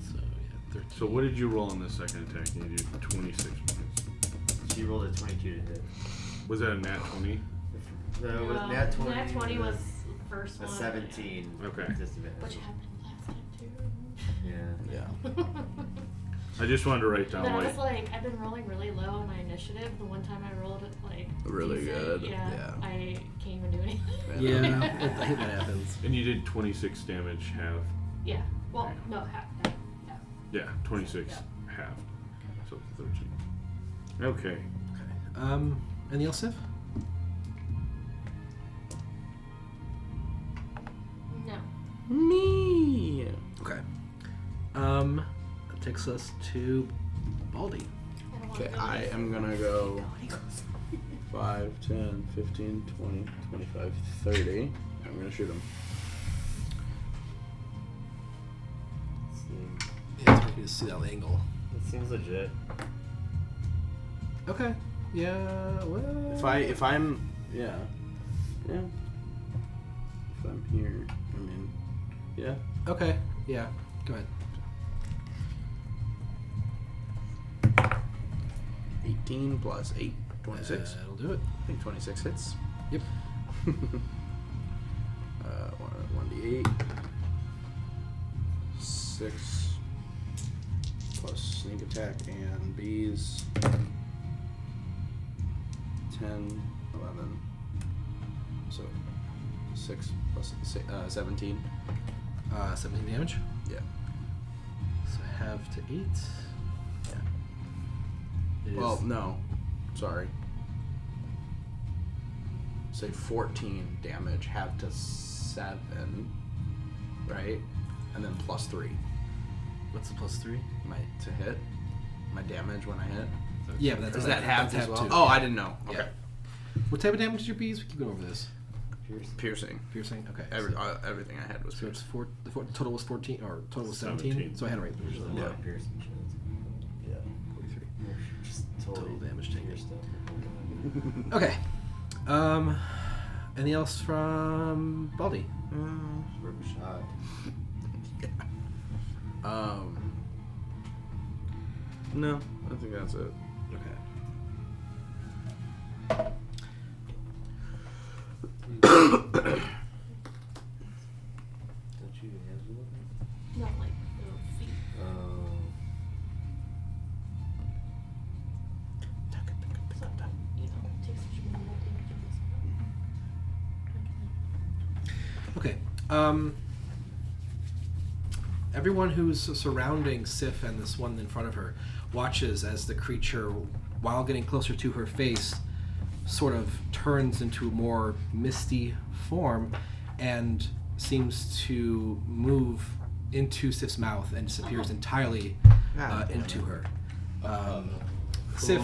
So yeah, 13. So what did you roll on the second attack? You did 26 points. She rolled a 22 to hit. Was that a nat 20? No, it was nat 20. Nat 20 was the first a one. 17. Okay. Disadvantage. Which happened last time too. Yeah. Yeah. I just wanted to write down Then I like was like, I've been rolling really low on my initiative. The one time I rolled it like Really decent, good, Yeah, yeah. I can't even do anything. Yeah, I think that happens. and you did 26 damage half. Yeah. Well, no, half. Yeah, 26 half. So 13. Okay. Anything else, Sif? No. Me. Okay. That takes us to Baldy. I don't want Okay, to go I there. am gonna go 5, 10, 15, 20, 25, 30. I'm gonna shoot him. Yeah, it's hard for me to see that angle. It seems legit. Okay. Yeah. Well. If I'm yeah. If I'm here, I mean, yeah. Okay. Yeah. Go ahead. 18 plus 8, 26. That'll do it. I think 26 hits. Yep. 1d8. 6 plus sneak attack and bees. 10, 11. So 6 plus 17. 17 damage. Yeah. So half to 8. Yeah. It is- Well, no. Sorry. Say 14 damage, half to 7, right? And then plus 3. What's the plus 3? To hit. My damage when I hit. Yeah, but that's Is that half that's as well? too. Oh, I didn't know. Yeah. Okay. What type of damage is your bees? We keep going over this. Piercing. Piercing. Okay. Everything I had was So it's piercing. the total was 14 or total was 17. 17. So I had it right originally. Yeah. Piercing shots. Yeah. 43. Just totally Total damage taken. pierced up. Okay. Anything else from Baldy? Rip a shot. No, I think that's it. Okay. Don't you have one? Not like little feet. So, you know, it takes such a minute to do this. Okay. Everyone who's surrounding Sif and this one in front of her watches as the creature, while getting closer to her face, sort of turns into a more misty form and seems to move into Sif's mouth and disappears entirely into her. Sif,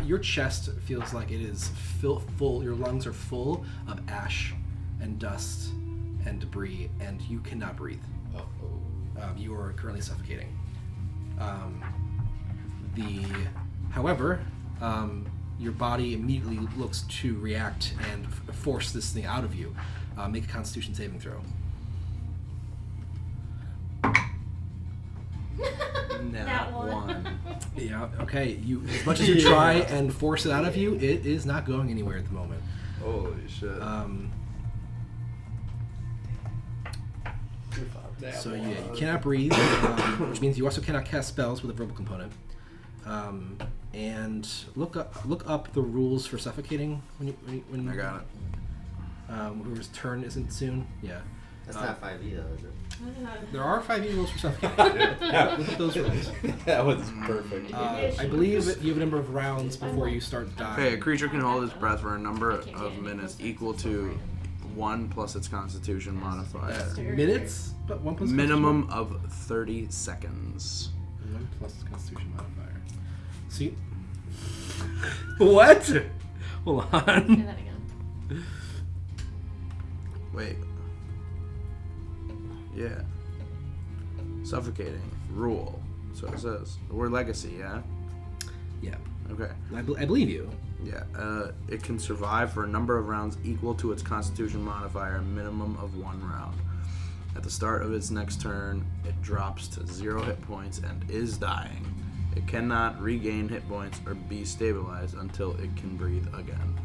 your chest feels like it is full, your lungs are full of ash and dust and debris, and you cannot breathe. You are currently suffocating. However, your body immediately looks to react and force this thing out of you. Make a Constitution saving throw. That one. Yeah. Okay. You, as much as you try and force it out of you, it is not going anywhere at the moment. Holy shit. So yeah, you cannot breathe, which means you also cannot cast spells with a verbal component. And look up the rules for suffocating when I got it. Whoever's turn isn't soon. Yeah. That's not 5e though, is it? There are 5e rules for suffocating. Look at those rules. That was perfect. I believe that you have a number of rounds before you start dying. Okay, a creature can hold its breath for a number of minutes equal to 1 plus its Constitution modifier. Minutes, but 1 plus Minimum of 30 seconds. 1 plus Constitution modifier. See? What? Hold Say on. that again. Wait. Yeah. Suffocating. Rule. So it says. The word legacy, yeah? Yeah, Okay. I believe you. Yeah. It can survive for a number of rounds equal to its Constitution modifier, a minimum of 1 round. At the start of its next turn, it drops to 0 hit points and is dying. It cannot regain hit points or be stabilized until it can breathe again.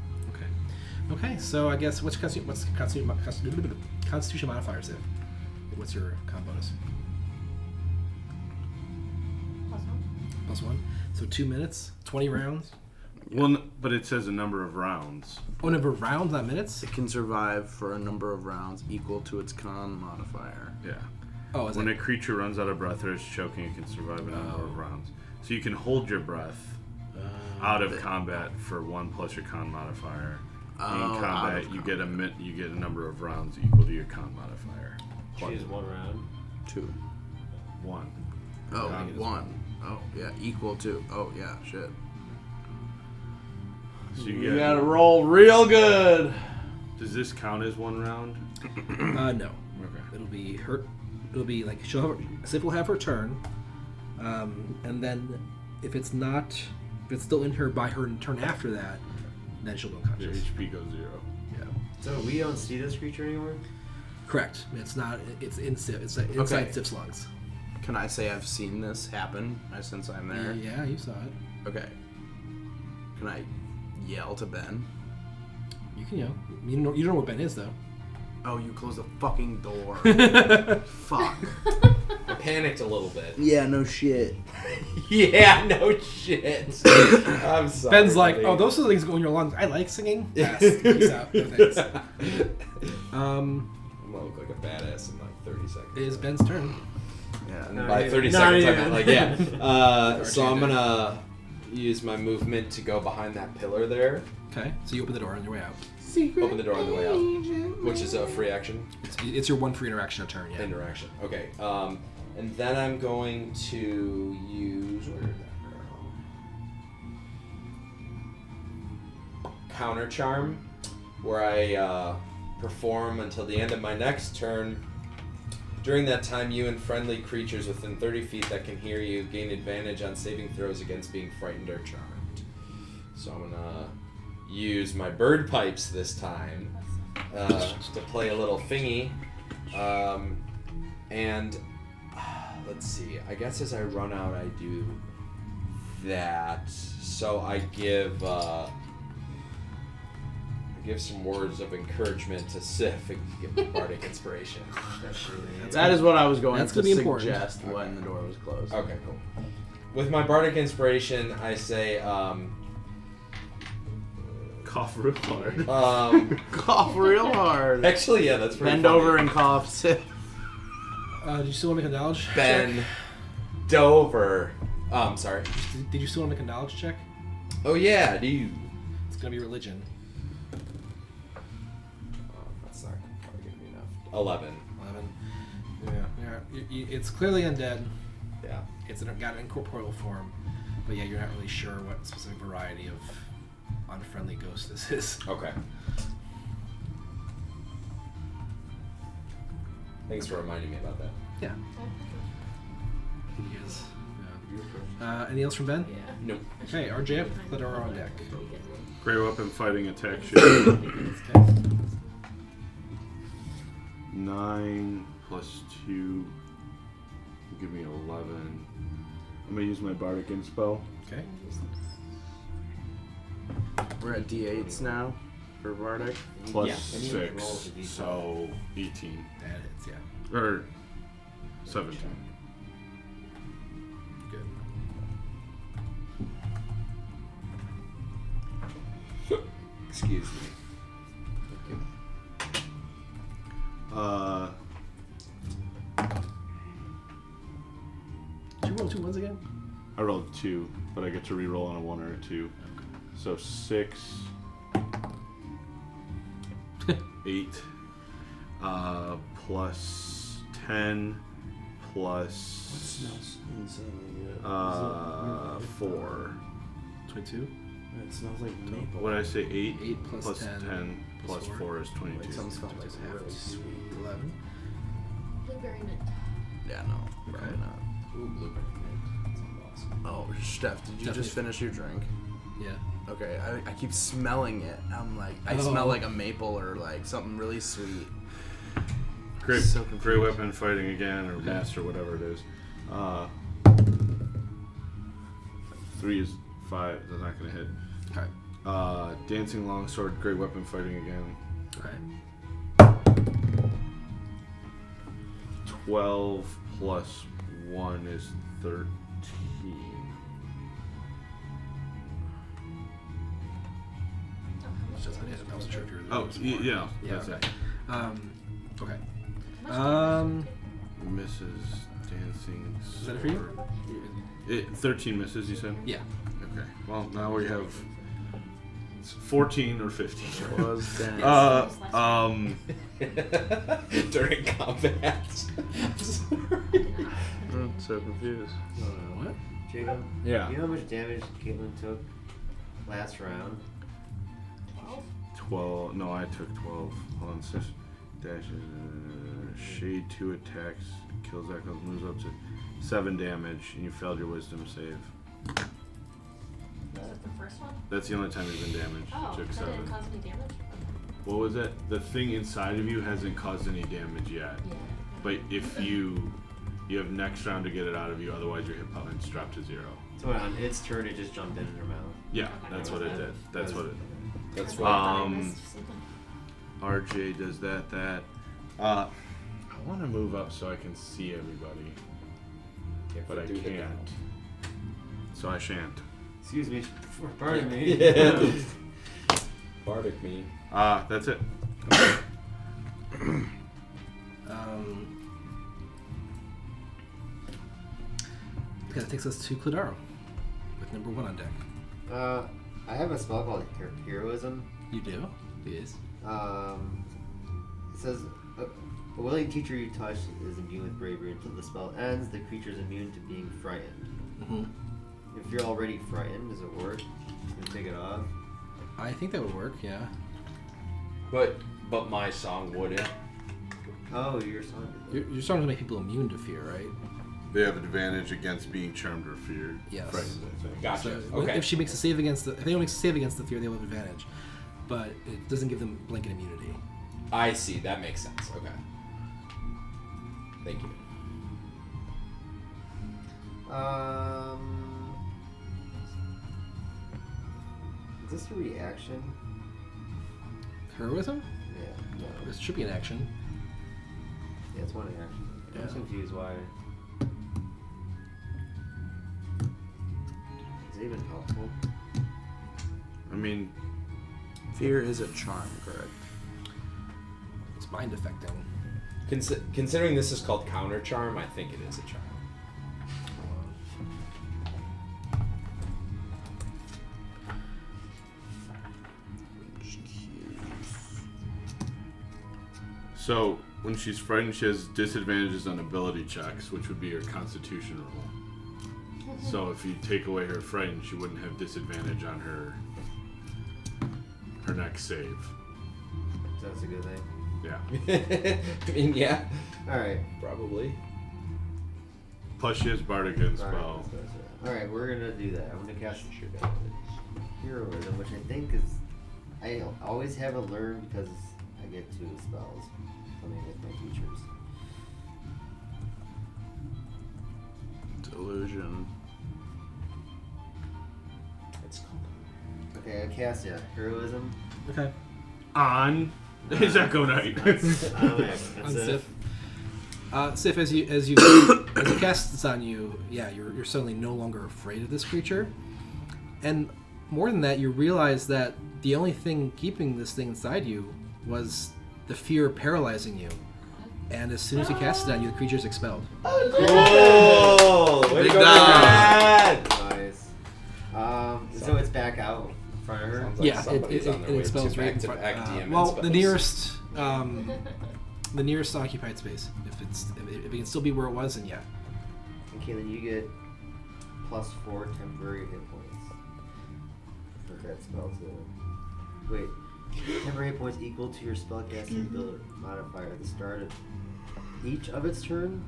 Okay, so I guess what's Constitution modifier, Ziv? What's your con bonus? Plus 1. +1. So 2 minutes, 20 rounds. Well, but it says a number of rounds. Oh, number of rounds, not minutes. It can survive for a number of rounds equal to its con modifier. Yeah. Oh, is When that? a creature runs out of breath or is choking, it can survive a number of rounds. So you can hold your breath out of combat for 1 plus your con modifier. In out combat, of you get a number of rounds equal to your con modifier. Choose 1 round. 2. 1. Oh, Con is 1. Oh, yeah, equal to. Oh, yeah, shit. So You you get. gotta roll real good. Does this count as 1 round? No. Okay. It'll be her. It'll be like Ziv will have her turn, and then if it's still in her by her turn after that, then she'll go Your unconscious. HP goes 0. Yeah. So we don't see this creature anymore? Correct. It's not. It's in Ziv. It's inside Okay. Ziv's lungs. Can I say I've seen this happen since I'm there? Yeah, you saw it. Okay. Can I yell to Ben? You can yell. You don't know where Ben is though. Oh, you closed the fucking door. Fuck. I panicked a little bit. Yeah, no shit. Yeah, no shit. I'm sorry. Ben's like, buddy. oh, those are the things that go in your lungs. I like singing. Yes. Peace out. No thanks. I'm gonna look like a badass in like 30 seconds. It is Ben's turn. Yeah. No. By 30 Not seconds, I even. meant like, yeah. So I'm Arcane. gonna use my movement to go behind that pillar there. Okay. So you open the door on your way out. Open the door on the way out, which is a free action. It's your 1 free interaction a turn. Yeah. Interaction. Okay. And then I'm going to use where did that go? Counter charm, where I perform until the end of my next turn. During that time, you and friendly creatures within 30 feet that can hear you gain advantage on saving throws against being frightened or charmed. So I'm gonna use my bird pipes this time to play a little thingy. And let's see, I guess as I run out I do that. So I give some words of encouragement to Sif and give me bardic inspiration. That is what I was going That's to gonna be important. suggest when the door was closed. Okay, cool. With my bardic inspiration, I say, Cough real hard. Cough real hard. actually, yeah, that's pretty Bend funny. over and cough. Sit. Did you still want to make a knowledge check? Ben Dover. I'm sorry. Did you still want to make a knowledge check? Oh yeah, dude. It's gonna be religion. That's not probably gonna be enough. 11. 11. Yeah. It's clearly undead. Yeah. It's got an incorporeal form, but yeah, you're not really sure what specific variety of unfriendly ghost this is. Okay. Thanks for reminding me about that. Yeah. He is. Yeah. Anything else from Ben? Yeah. Nope. Okay, RJ up, the door on deck. Great weapon fighting attack shield. Okay. 9 plus 2 give me 11. I'm gonna use my Bardic Inspo. Okay. We're at D8s now for Bardic. Plus Yeah, and you can roll 6, the D12. so 18. That hits, yeah. Or 17. Good. Excuse me. Did you roll 2 ones again? I rolled 2, but I get to re-roll on a 1 or a 2. So 6, 8, plus 10, plus insanely good. 4. 22. It smells like maple. What did I say? 8? 8 plus 10 plus plus 4 is Like 22. some smells like really sweet. 11. Blueberry mint. Yeah, no, probably not. Ooh, blueberry mint. That sounds awesome. Oh, Steph, did you Definitely. just finish your drink? Yeah. Okay, I keep smelling it. I'm like, I Oh. smell like a maple or like something really sweet. Great, So great confused. weapon fighting again, or master, whatever it is. 3 is 5. That's not gonna hit. Okay. Dancing longsword, great weapon fighting again. Okay. 12 plus 1 is 13. It's just, I wasn't sure if you were Oh, yeah, Yeah, that's okay. Okay. How much Misses dancing. Is that it for you? 13 misses, you said? Yeah. Okay. Well, now we have 14 or 15. Was that? During combat. I'm so confused. What? Jacob, Yeah. you know how much damage Caitlin took last round? 12. No, I took 12. Hold on. 6 dashes. Shade 2 attacks. Kills echoes. Moves up to 7 damage. And you failed your wisdom save. Was it the first one? That's the only time you've been damaged. Oh, You took that 7. didn't cause any damage? What was it? The thing inside of you hasn't caused any damage yet. Yeah. But if you have next round to get it out of you, otherwise your hit points drop to 0. So on its turn, it just jumped in her mouth. Yeah, that's what it did. That's what it. That's I right. thought I missed something. RJ does that. I want to move up so I can see everybody, but I Do the can't. down. So I shan't. Excuse me. Pardon me. Yeah. Bardic me. That's it. That takes us to Cladaro with number 1 on deck. I have a spell called Heroism. You do? Yes. It says a willing teacher you touch is immune with bravery until the spell ends. The creature is immune to being frightened. Mm-hmm. If you're already frightened, does it work? Can you take it off? I think that would work, yeah. But my song wouldn't. Oh, your song. Your song to make people immune to fear, right? They have advantage against being charmed or feared. Yes. Frightened, I think. Gotcha. So Okay. if she makes a save against if they don't make a save against the fear, they will have advantage. But it doesn't give them blanket immunity. I see. That makes sense. Okay. Thank you. Is this a reaction? Heroism? Yeah. No. This should be an action. Yeah, it's one action. I'm just Yeah. confused why. Is it even helpful? I mean, Fear is a charm, correct? It's mind affecting. Considering this is called counter charm, I think it is a charm. so when she's frightened, she has disadvantages on ability checks, which would be her constitution roll. So if you take away her frightened, she wouldn't have disadvantage on her next save. So that's a good thing. Yeah. I mean, yeah, Alright. probably. Plus she has Bardic Inspo. Alright, we're gonna do that. I'm gonna cast Heroism, which I think is. I always have it learned because I get 2 spells coming with my teachers. Delusion. Okay, I cast heroism. Okay. On his Echo Knight. That's On it. Sif. Sif, as you cast this on you, yeah, you're suddenly no longer afraid of this creature, and more than that, you realize that the only thing keeping this thing inside you was the fear paralyzing you. And as soon as you cast it on you, the creature's expelled. Oh, way Big to go, dog. Brad. Nice. So it's back out in front of her. Sounds like Yeah, somebody's on their it way expels to right in back-to-back front. DM Well, spells. the nearest occupied space. If it can still be where it was, then yeah. Okay, then you get +4 temporary hit points for that spell too. Wait, temporary hit points equal to your spellcasting ability modifier at the start of each of its turn.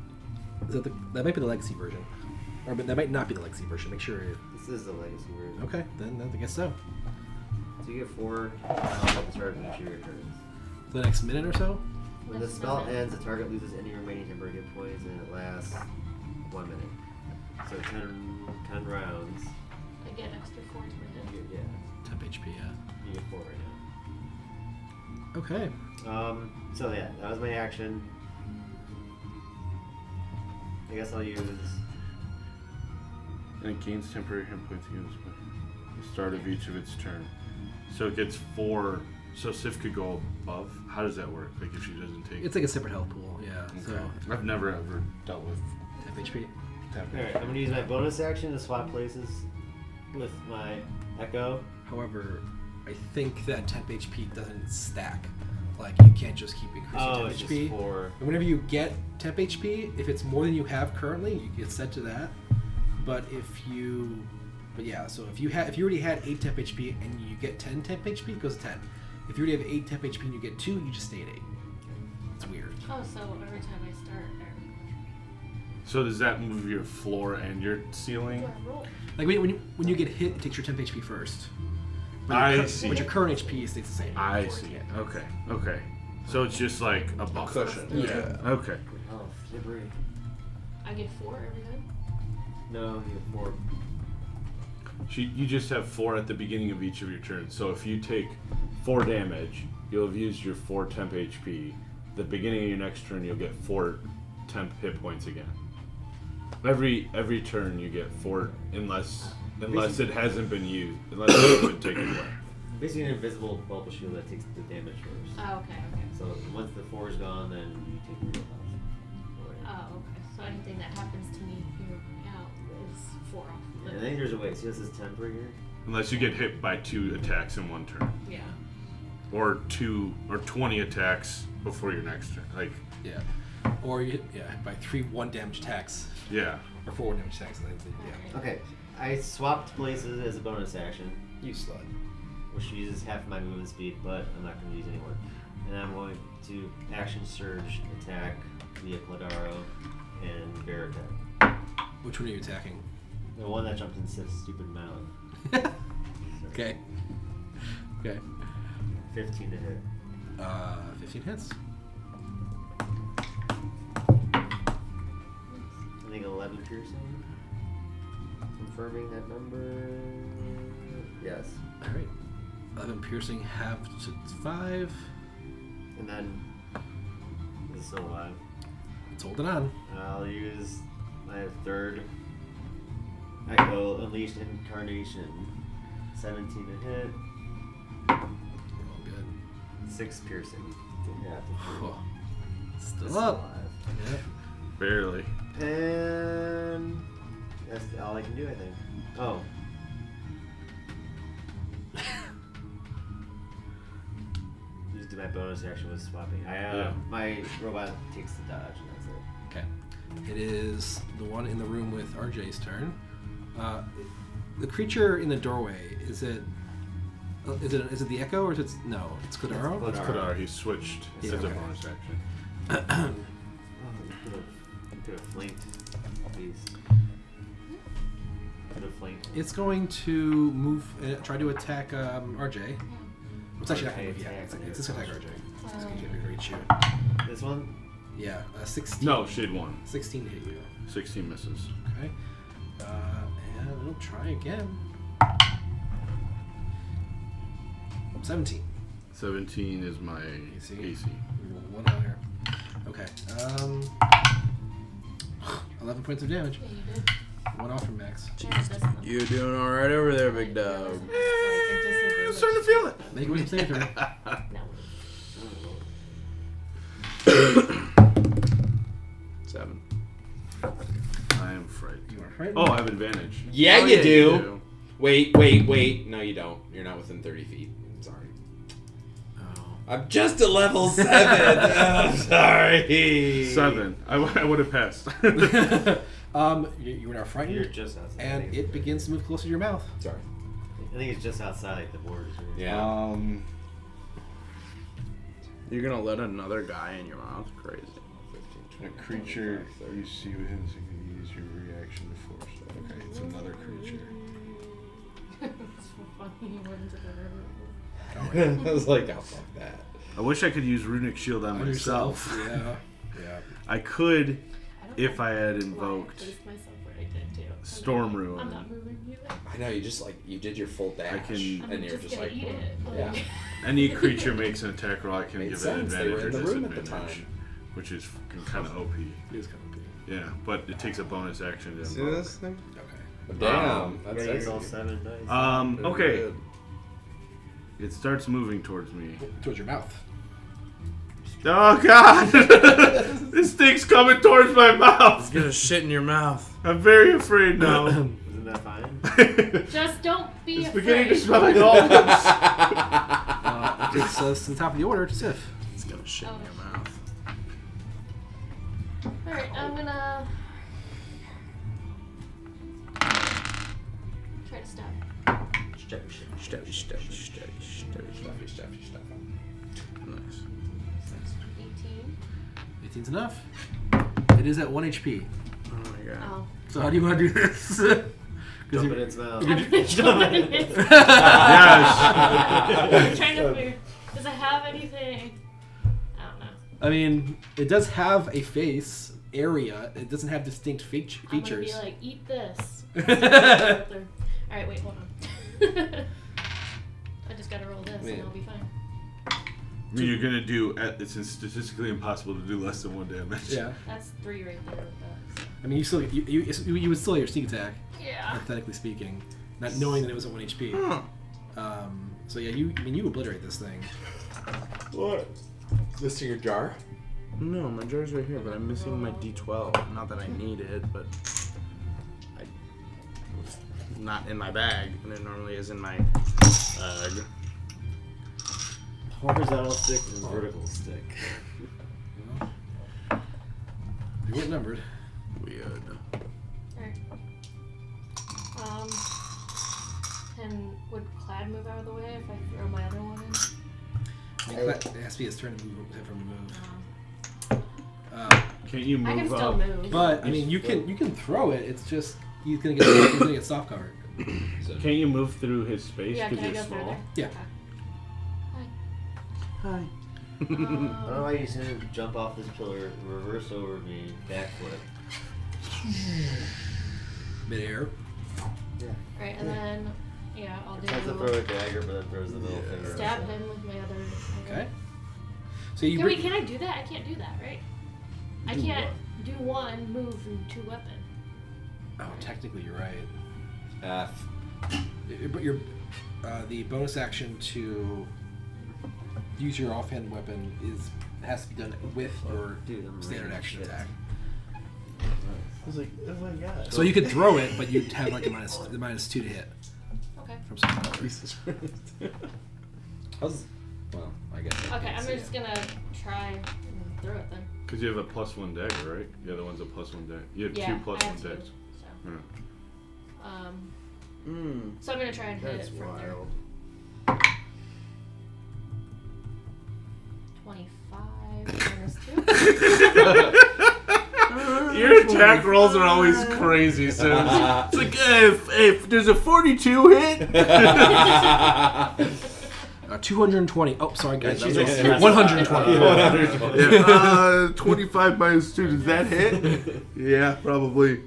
That might be the legacy version, or but that might not be the legacy version. Make sure. This is the legacy version. Okay, then I guess so. So you get 4 at the start of each of your turns. For the next minute or so. When the spell ends, the target loses any remaining temporary hit points, and it lasts 1 minute. So 10 rounds. I get extra 4 to my You hit. get, yeah, 10 HP. Yeah. you get 4 right Okay. now. So yeah, that was my action. I guess I'll use. And it gains temporary hit points against the start of each of its turn. So it gets 4. So Sif could go above. How does that work? Like if she doesn't take. It's like a separate health pool. Yeah. Okay. So I've never ever dealt with 10 HP. tap. Alright, I'm gonna use my bonus action to swap places with my Echo. However, I think that temp HP doesn't stack. Like you can't just keep increasing Oh, temp it's HP. just 4. And whenever you get temp HP, if it's more than you have currently, you get set to that. But so if you already had 8 temp HP and you get 10 temp HP, it goes to 10. If you already have 8 temp HP and you get 2, you just stay at 8. It's weird. Oh, so every time I start, So does that move your floor and your do ceiling? I roll? Like when you get hit, it takes your temp HP first. But I see. But your current HP stays the same. I Before it see. can't. Okay. Okay. So it's just like a buffer. Cushion. Yeah. Okay. Oh, slippery. I get 4 every time? No, you get 4. You just have 4 at the beginning of each of your turns. So if you take 4 damage, you'll have used your 4 temp HP. The beginning of your next turn, you'll get 4 temp hit points again. Every turn you get 4, unless it hasn't been used, unless it hasn't been taken away. Basically, an invisible bubble shield that takes the damage first. Oh, okay. So once the 4 is gone, then you take the real health. Oh, okay. So anything that happens to me here out is 4 off. And I think there's a way. See, this is temp right here. Unless you get hit by 2 attacks in one turn, Yeah. or 20 attacks before your next turn. Like, Yeah. Or you hit by 3 1 damage attacks. yeah. Or 4 damage attacks. Yeah. Okay, I swapped places as a bonus action, You slut. which uses half my movement speed, but I'm not going to use anymore. And I'm going to action surge attack via Cladaro and bear attack. Which one are you attacking? The one that jumped in Sif's stupid mouth. Okay. Okay. 15 to hit. 15 hits. I think 11 piercing. Confirming that number. Yes. All right. 11 piercing, half to 5. And then this is still alive. Let's hold it on. I'll use my third Echo Unleashed Incarnation. 17 to hit. All good. 6 piercing. Yeah, Oh, still still up. alive. Yeah. Barely. And that's all I can do, I think. Oh. Just do my bonus action with swapping. My robot takes the dodge, and that's it. Okay. It is the one in the room with RJ's turn. The creature in the doorway, is it the Echo or is it no? It's Cladaro. It's That's Kadar. He switched Yeah, as a okay. bonus action. Oh, you could have flanked these. Could have flanked. It's going to move, try to attack RJ. It's actually not going to move. Yeah, it's just going to attack RJ. It's going to reach you. This one? Yeah, 16. No, shade 1. 16 to hit you. 16 misses. Okay. And we'll try again. 17. 17 is my AC. AC. Roll one higher. Okay. 11 points of damage. Yeah, you did. One off from max. You doing all right over there, big dog? Starting to feel it. Make a wisdom saving throw. No. 7. I am frightened. You are frightened. Oh, I have advantage. Yeah, Oh, you yeah, do. you do. Wait. No, you don't. You're not within 30 feet. I'm sorry. Oh. I'm just a level 7. I'm sorry. 7. I would have passed. You are now frightened, You're just outside. and it begins to move closer to your mouth. Sorry. I think it's just outside like the borders. Right? Yeah. You're gonna let another guy in your mouth? Crazy. 15, a creature you see within, so you can use your reaction to force. Okay, it's another creature. It's so funny. You went into the river. I was like, oh, fuck that. I wish I could use runic shield on myself. Yeah. Yeah. I could I don't if know I had why invoked I placed myself where I did too. Storm I'm Ruin. not moving either. I know, you just, you did your full dash. I can- and you're just just gonna like, eat it. yeah. Any creature makes an attack roll, I can Made give it sense, they were advantage or in the room at the disadvantage, time. which is kind of OP. It is kind of big. Yeah, but it takes a bonus action to See invoke. this thing? Okay. Damn. You That's gotta use sexy. all 7 dice. Okay. It starts moving towards me. Towards your mouth. Oh God! This thing's coming towards my It's mouth. gonna shit in your mouth. I'm very afraid now. Isn't that fine? Just don't be It's afraid. beginning to smell like almonds. It's to the top of the order to Sif. It's gonna shit in your mouth. Alright, I'm gonna try to stab. Steady. Nice. 18. 18's enough. It is at 1 HP. Oh my god. Oh. So how do you want to do this? Jump in its mouth. I'm gonna jump in it. Yes. I'm trying to figure. Does it have anything? I don't know. I mean, it does have a face area. It doesn't have distinct features. I'm gonna be like, eat this. Alright, wait, hold on. I just gotta roll this Yeah. and I'll be fine. You're gonna do. It's statistically impossible to do less than 1 damage. Yeah. That's 3 right there with that. I mean, you would still have your sneak attack, Yeah. hypothetically speaking, not knowing that it was at 1 HP. So yeah, you obliterate this thing. What? This to your jar? No, my jar's right here, but I'm missing my D12. Not that I need it, but it's not in my bag, and it normally is in my bag. Horizontal stick and vertical stick. You weren't numbered. Weird. Alright. And would Clad move out of the way if I throw my other one in? I mean, it has to be his turn to move. Have him move. Can't you move I can still up? move. But I mean, you can throw it. It's just he's gonna get soft covered. Can't you move through his space Yeah, because can I you're go through small? there? Yeah. Hi. I don't know why you just didn't jump off this pillar, reverse over me, backflip. Midair. Alright, and then, I'll Tries to throw do a dagger, but then throws the middle finger. stab him with my other. Okay. So you Can I do that? I can't do that, right? I Do can't do one move and 2 weapon. Oh, technically you're right. F. But your the bonus action to use your offhand weapon has to be done with your Dude, I'm standard ready. action Shit. attack. I was like, oh my god. So you could throw it, but you'd have like a -2 to hit Okay. from something. Well, I guess. Okay, I'm just gonna try and throw it then. Because you have a +1 dagger, right? The other one's a +1 dagger. You have Yeah, 2 I +1 have 2, daggers. so. Yeah. So I'm gonna try and hit That's it from there. wild. 25 minus 2. Your attack rolls are always crazy, so it's like, if there's a 42 hit. 220. Oh, sorry guys. Yeah, That was that's- 120. 25 minus 2, does that hit? Yeah, probably.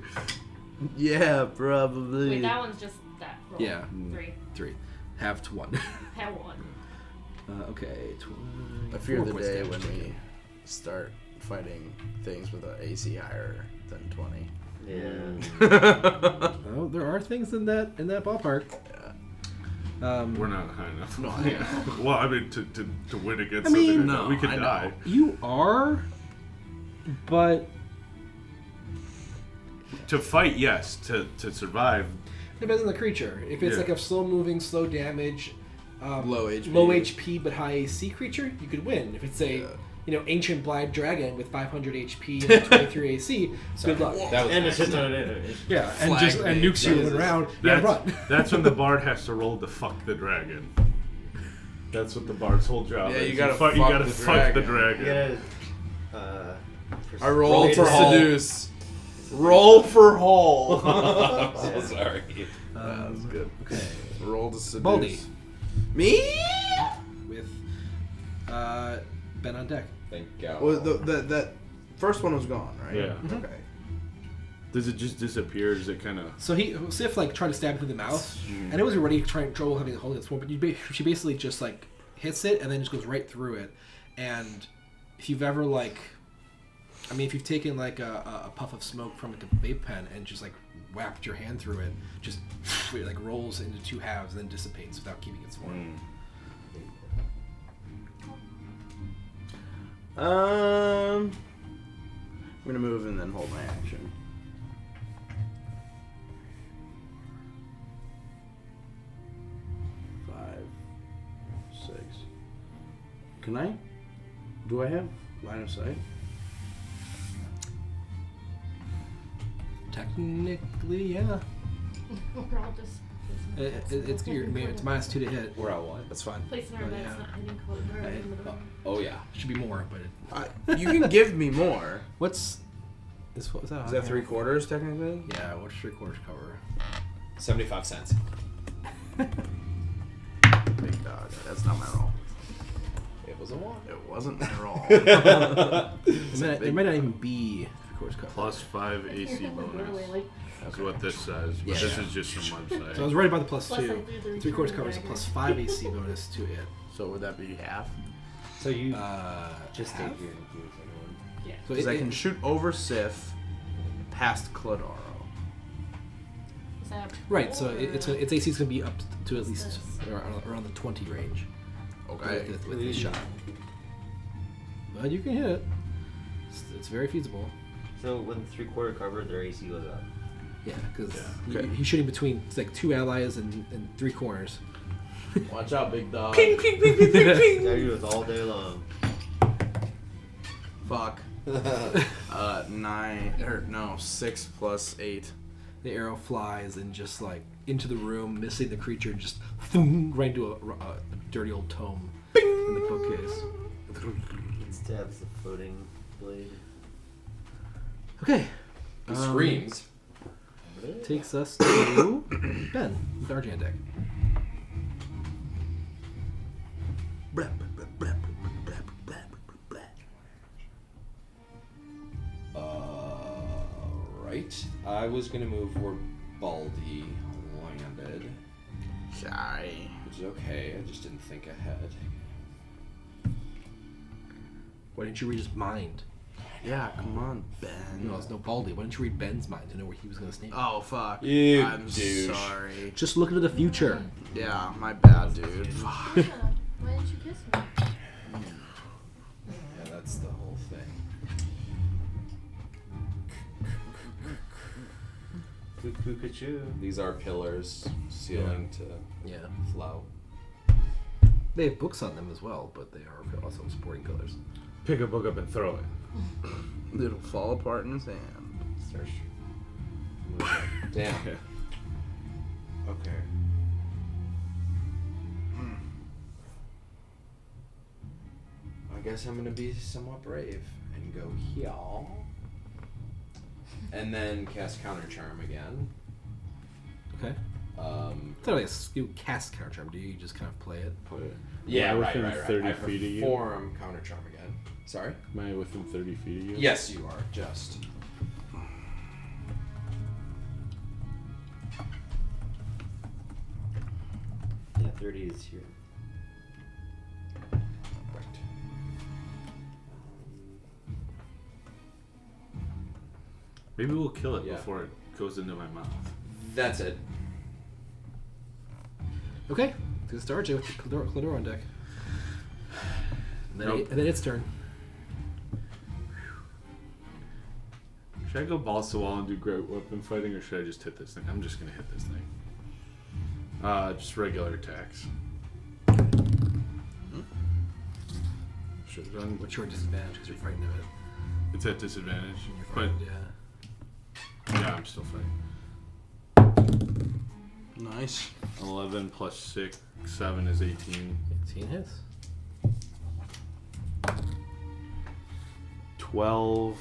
Yeah, probably. Wait, that one's just that roll. Yeah. 3. 3. Halved 1. Have 1. Okay. I fear 4 the points day damage when taken. we start fighting things with an AC higher than 20. Yeah. Oh, there are things in that ballpark. We're not high enough. No, I know. Well, I mean, to win against I mean, something like no, that, we could I know. die. You are, but To fight, yes. To survive, depends on the creature. If it's Yeah. like a slow-moving, slow damage, Low HP. low HP but high AC creature, you could win. If it's a Yeah. ancient blind dragon with 500 HP and 23 AC, good luck. That was And an it's just accident. Yeah, and Flag just and me. nukes you Jesus. around. Yeah, that's, run. that's when the bard has to roll to fuck the dragon. That's what the bard's whole job Yeah, is. you gotta fuck fuck the dragon. dragon. You gotta. I rolled for persuade- seduce. Roll for hole. I'm so sorry. That was good. Okay, Roll to seduce. Baldy. Me? with Ben on deck. Thank God. Well, that first one was gone, right? Yeah. Okay. Does it just disappear? Does it kind of? So Sif tried to stab him through the mouth, and it was already trying trouble holding its form. But she basically just hits it and then just goes right through it. And if you've ever if you've taken a puff of smoke from a vape pen and just whapped your hand through it, just it rolls into two halves and then dissipates without keeping its form. I'm gonna move and then hold my action. Five, 6. Can I? Do I have line of sight? Technically, yeah. We're all just It's -2 to hit. We're at what? That's fine. placing our Oh, bets, yeah. not hitting cold door in the middle. of Oh yeah. Should be more, but You can give me more. what's is that? Is that 3/4 technically? Yeah, what's 3/4 cover? 75 cents. Big dog. That's not my roll. It was a 1. It wasn't my roll. It might not even be 3/4 cover. +5 AC You're bonus. literally like, That's what this says. But Yeah. this is just some website. So I was right about the Plus, I +2. threw the 3/4 return cover is a dagger. +5 AC bonus to hit. So would that be half? So you half? just take your infuse anyone. yeah. So Because I can shoot over Sif past Clodaro. Is that right. So or- its AC is going to be up to at What's least this? around the 20 range. Okay. With this shot. But you can hit it. It's very feasible. So when 3/4 cover, their AC goes up. Yeah, because Okay. he's shooting between 2 allies and 3 corners. Watch out, big dog. Ping, ping, ping, ping, ping, ping. I do this all day long. Fuck. 6 plus 8. The arrow flies and just into the room, missing the creature, just thung, right into a dirty old tome in the bookcase. It stabs the floating blade. Okay. He screams. Takes us to Ben with Arjan deck. Right. I was gonna move where Baldy landed, Sorry. which is okay. I just didn't think ahead. Why didn't you read his mind? Yeah, come on, Ben. No, it's no Baldy. Why didn't you read Ben's mind to know where he was going to stand? Oh, fuck. You I'm douche. sorry. Just look into the future. Yeah, my bad, dude. Fuck. Yeah. Why didn't you kiss me? Yeah, that's the whole thing. Cuckoo. These are pillars, ceiling to Yeah. flow. They have books on them as well, but they are also sporting pillars. Pick a book up and throw it. It'll fall apart in his hand. Starts Damn. Yeah. Okay. I guess I'm gonna be somewhat brave and go here. And then cast Counter Charm again. Okay. It's not like you cast counter charm, do you? You just kind of play it? Yeah, Am I right, within right. 30 I feet of you? perform Counter Charm again. Sorry? Am I within 30 feet of you? Yes, you are. Just. Yeah, 30 is here. Maybe we'll kill it Yeah. before it goes into my mouth. That's it. Okay, let's start with Clador on deck. And then, Nope. and then its turn. Should I go balls to wall and do great weapon fighting, or should I just hit this thing? I'm just gonna hit this thing. Just regular attacks. Should have done. What's your disadvantage because you're frightened of it? It's at disadvantage, You're but frightened, yeah, I'm still fighting. Nice. 11 plus 6, 7 is 18. 18 hits. 12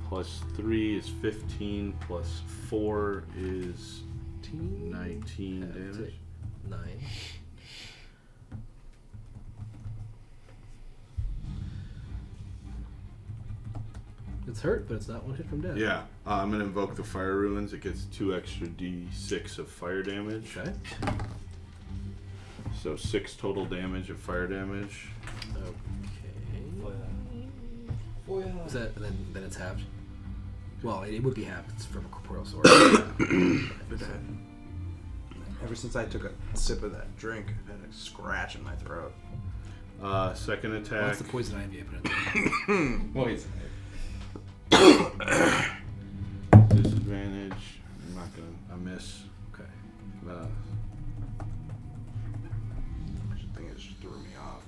plus 3 is 15 plus 4 is 19 damage. 9. It's hurt, but it's not one hit from death. Yeah, I'm gonna invoke the fire ruins. It gets 2 extra d6 of fire damage. Okay. So 6 total damage of fire damage. Okay. Is that then it's halved? Well, it would be halved. It's from a corporeal sword. Ever since I took a sip of that drink, I've had a scratch in my throat. Second Well, attack. that's the poison ivy I put in there. Wait. Disadvantage. I'm not gonna. I miss. Okay. This thing just threw me off.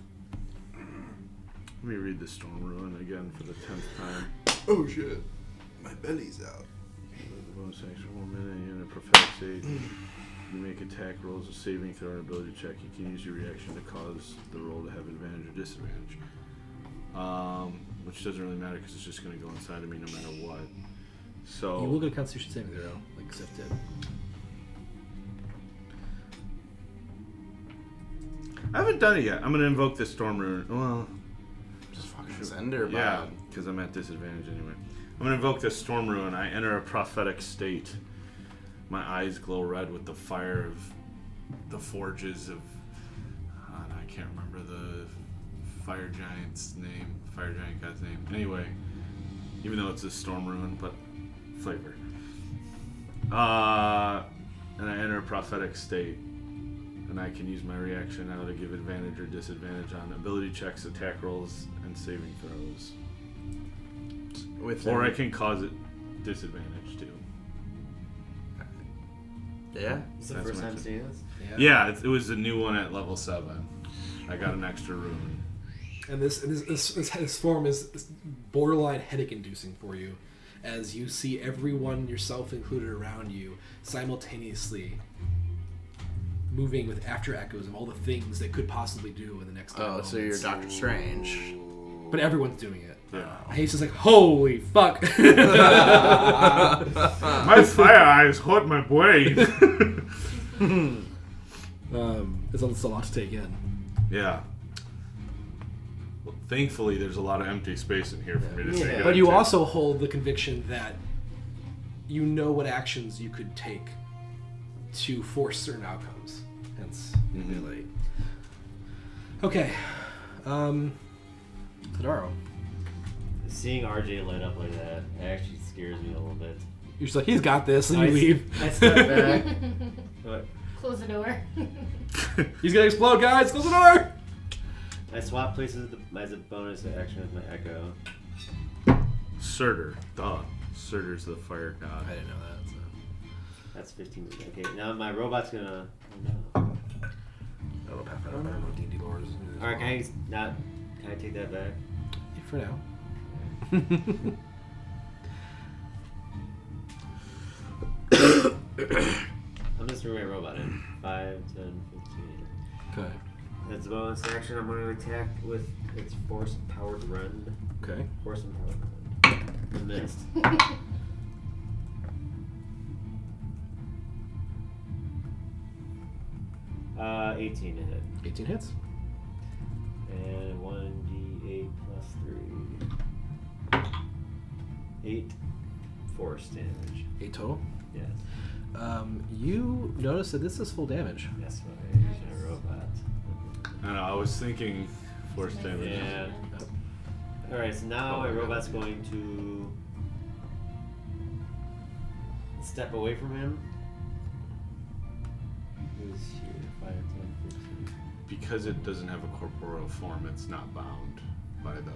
Let me read the Storm Ruin again for the 10th time. Oh shit. My belly's out. The bonus action 1 minute in a prophetic save. You make attack rolls, a saving throw, and ability check. You can use your reaction to cause the roll to have advantage or disadvantage. Which doesn't really matter because it's just going to go inside of me no matter what. So You will get a Constitution saving throw, like Sif did. I haven't done it yet. I'm going to invoke this Storm Ruin. Well, Just fucking send her, yeah, because I'm at disadvantage anyway. I'm going to invoke this Storm Ruin. I enter a prophetic state. My eyes glow red with the fire of the forges of... I can't remember the fire giant's name. Fire giant guy's name. Anyway, even though it's a Storm Ruin, but flavor. And I enter a prophetic state. And I can use my reaction now to give advantage or disadvantage on ability checks, attack rolls, and saving throws. Or I can cause it disadvantage too. Yeah? It's the That's first my time turn. seeing this? Yeah, it was a new one at level 7. I got an extra rune. And this form is borderline headache-inducing for you, as you see everyone, yourself included, around you simultaneously moving with after echoes of all the things they could possibly do in the next 10 Oh, moments. so you're Doctor Strange. But everyone's doing it. Yeah. He's just like, holy fuck. My fire eyes hurt my brain. It's a lot to take in. Yeah. Well, thankfully, there's a lot of empty space in here for me to take it But you into. also hold the conviction that you know what actions you could take to force certain outcomes. Hence, really. Okay. Tadaro. Seeing RJ light up like that actually scares me a little bit. You're just like, he's got this, and I you leave. I step back. What? Close the door. He's gonna explode, guys! Close the door! I swap places as a bonus action with my echo. Surtur. Duh. Surtur's the fire god. I didn't know that. So. That's 15. Okay, now my robot's gonna. Oh no. I don't know D&D lore. Alright, can I take that back? For now. I'm just throwing my robot in. 5, 10, 15. Okay. That's a bonus action. I'm going to attack with its force powered run. Okay. Force empowered run. I missed. 18 to hit. 18 hits. And 1d8 plus 3. 8 force damage. 8 total. Yes. You notice that this is full damage. That's why I used my robot. I know, I was thinking force damage. Yeah. Alright, so now my robot's going to step away from him. Who's here? 5, 10, 15. Because it doesn't have a corporeal form, it's not bound by the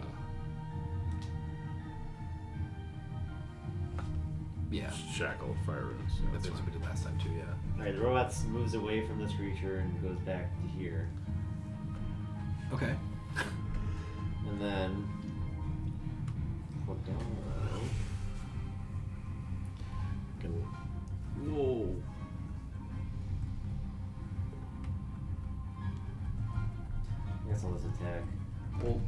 Yeah. shackle fire runes. So That's what we did last time too. Yeah. Alright, the robot moves away from this creature and goes back to here. Okay. And then... Hold on. Whoa. I guess I'll just attack. Well,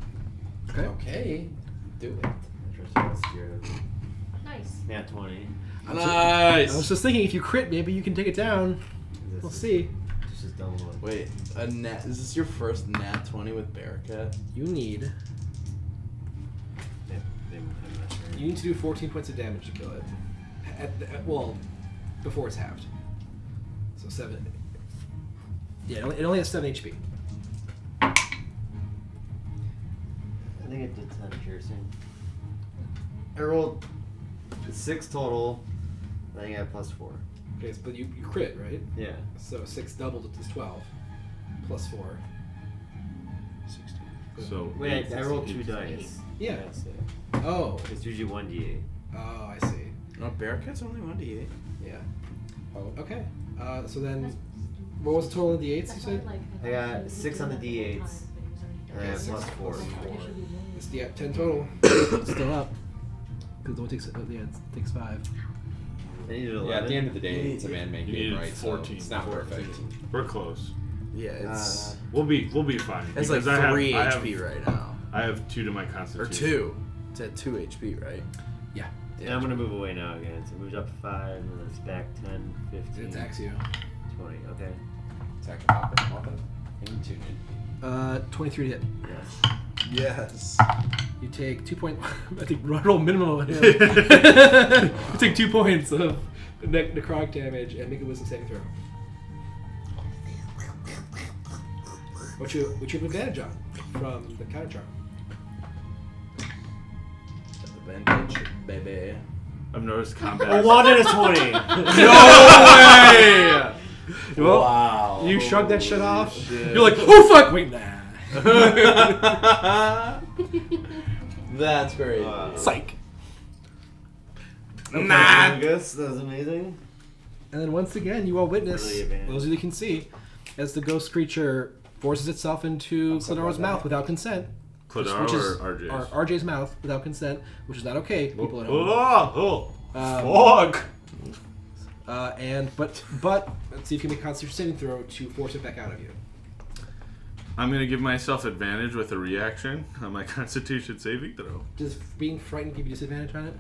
Okay. okay. Do it. I trust you all scared. Nice. Nat 20. I was just thinking, if you crit, maybe you can take it down. This We'll is see. Just double one. Wait, a nat? Is this your first nat 20 with Bearcat? You need. You need to do 14 points of damage to kill it. Well, before it's halved. So 7. Yeah, it only has 7 HP. I think it did 10 piercing. I rolled 6 total. I think I have +4. Okay, but you crit, right? Yeah. So 6 doubled it is 12. Plus 4. 16. So Wait, I rolled 2 eight. dice. Yeah. That's it. Oh. It's usually 1d8. Oh, I see. No, Bearcat's only 1d8. Yeah. Oh. Okay. So then, what was the total of the 8s you That's said? why, like, I got 6 on the d8s. And I have Okay, +4. It's the 10 total. Still up. Because it only takes, takes 5. I needed 11. Yeah, at the end of the day, it's a man-made You game, needed right? 14. So it's not 14. perfect. We're close. Yeah, it's We'll be fine. it's like because 3 I HP right now. I have 2 to my Or constitution. 2. It's at 2 HP, right? Yeah. And I'm gonna move away now again. So it moves up 5, and then it's back 10, 15, It attacks you. 20. Okay. Attack the pop and pop it. And tune in. 23 to hit. Yes. Yes. You take 2 points. I think roll minimum on him. You take 2 points of necrotic damage and make a wisdom saving throw. Which you have advantage on from the counter charm. Advantage, baby. I've noticed combat. I wanted a 20. No way! Well, Wow. you shrug that shit off. Shit. You're like, oh fuck! Wait, nah. That's great. Psych. I guess that was amazing. And then once again, you all witness, Really advanced. those of you that can see, as the ghost creature forces itself into Cladora's mouth without consent. Cladara which is or RJ's? or RJ's mouth without consent, which is not okay. People at home. Oh, fuck! But let's see if you can make a Constitution saving throw to force it back out of you. I'm gonna give myself advantage with a reaction on my Constitution saving throw. Does being frightened give you disadvantage on it?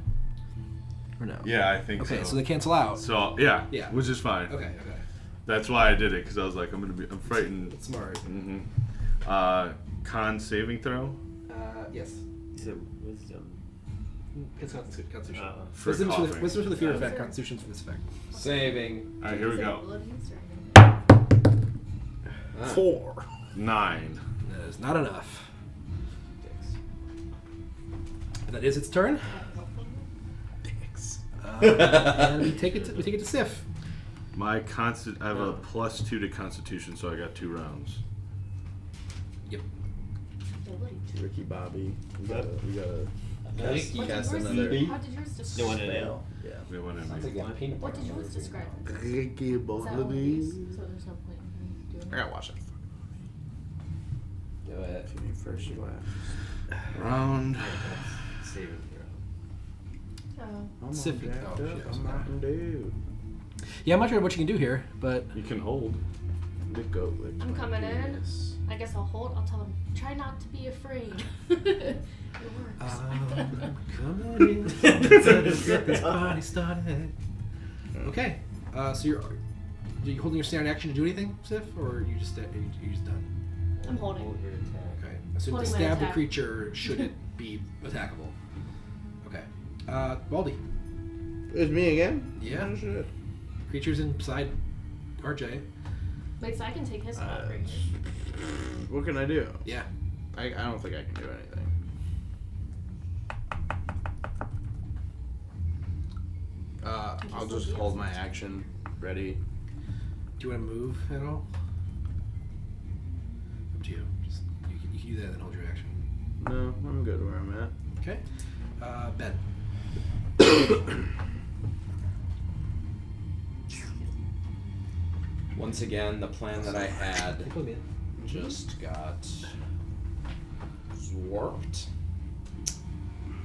Or no? Yeah, I think Okay, so. so they cancel out. So yeah, Yeah. which is fine. Okay. That's why I did it, because I was like, I'm frightened. That's smart. Con saving throw Yes. You said wisdom. It's Constitution. for Wisdom's coughing. for the fear effect. Constitution's for this effect. Saving. All right, here we go. Abilities or- 4. 9. That is not enough. That is its turn. And we take it to Sif. My constant. I have a +2 to Constitution, so I got 2 rounds. Yep. Ability. Ricky Bobby. We gotta What did cast yours- another. How did yours describe? No one in it. Yeah. They went in Sounds me. like peanut What butter. did yours describe? Ricky Is that what it Bobby. is? So there's no point in doing I gotta watch that. Do it. If you do first, you last. Round. Saving throw. Oh. I'm Sif- all jacked oh, up. shit, I'm Mountain Dew. Yeah, I'm not sure what you can do here, but You can hold. The goat licked I'm my coming in. penis. I guess I'll hold. I'll tell him, try not to be afraid. It works. coming in. Let's get this party started. Okay, so you're holding your standard action to do anything, Sif, or are you just done? I'm holding. Hold your attack. Okay, so to 20 minute stab the attack. creature should it be attackable. Okay, Baldy. It's me again? Yeah. Oh, shit. Creature's inside RJ. Wait, so I can take his spot right here. What can I do? Yeah. I don't think I can do anything. I'll just hold my action ready. Do you want to move at all? Up to you. Just, you can do that and hold your action. No, I'm good where I'm at. Okay. Ben. Once again, the plan that I had just got warped.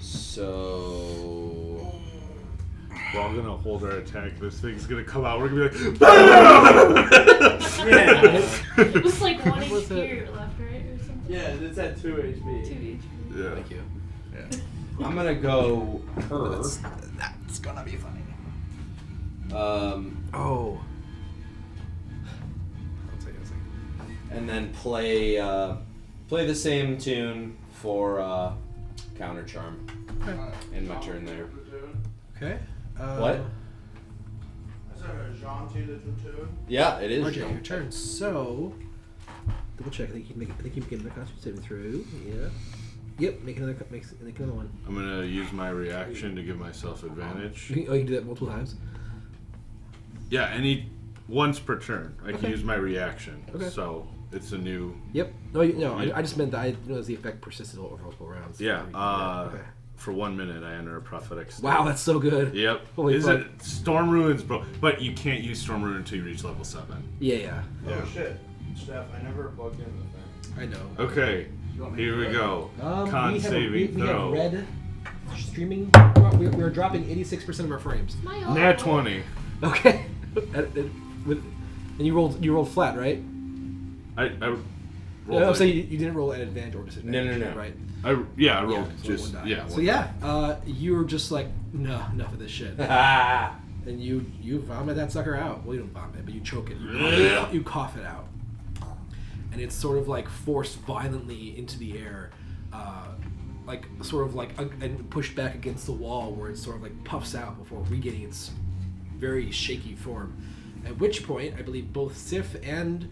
So We're all gonna hold our attack. This thing's gonna come out. We're gonna be like, It was like 1 HP left, right? Or something? Yeah, it's at 2 HP. 2 HP. yeah. Thank you. I'm gonna go her. That's gonna be funny. Oh. I'll tell you in a second. And then play the same tune for counter charm. In my turn there. Okay. What? Is that a Jean the Platoon? Yeah, it is. RJ, your turn. So, double check. I think you can get another Constitution saving through. Yeah. Yep. Make another one. I'm gonna use my reaction to give myself advantage. You can do that multiple times. Yeah, once per turn. I can Okay. use my reaction. Okay. So it's a new. Yep. No. I just meant that I know the effect persisted over multiple rounds. Yeah. Okay. For 1 minute, I enter a prophetic state. Wow, that's so good. Yep. Holy Is fuck. it Storm Ruins, bro? But you can't use Storm Ruin until you reach level 7. Yeah. Oh shit. Steph, I never plugged in the thing. I know. Okay. Here we go. Con saving we throw. have red streaming. We're dropping 86% of our frames. My own. Nat 20. Okay. And you rolled flat, right? I No, rolled. I'm saying you didn't roll at advantage or disadvantage. No. Right. I rolled Yeah, just one die. yeah. So one yeah, you were just like, no, enough of this shit. Ah. And you vomit that sucker out. Well, you don't vomit, but you choke it. You cough it out, and it's sort of like forced violently into the air, and pushed back against the wall, where it sort of like puffs out before regaining its very shaky form. At which point, I believe both Sif and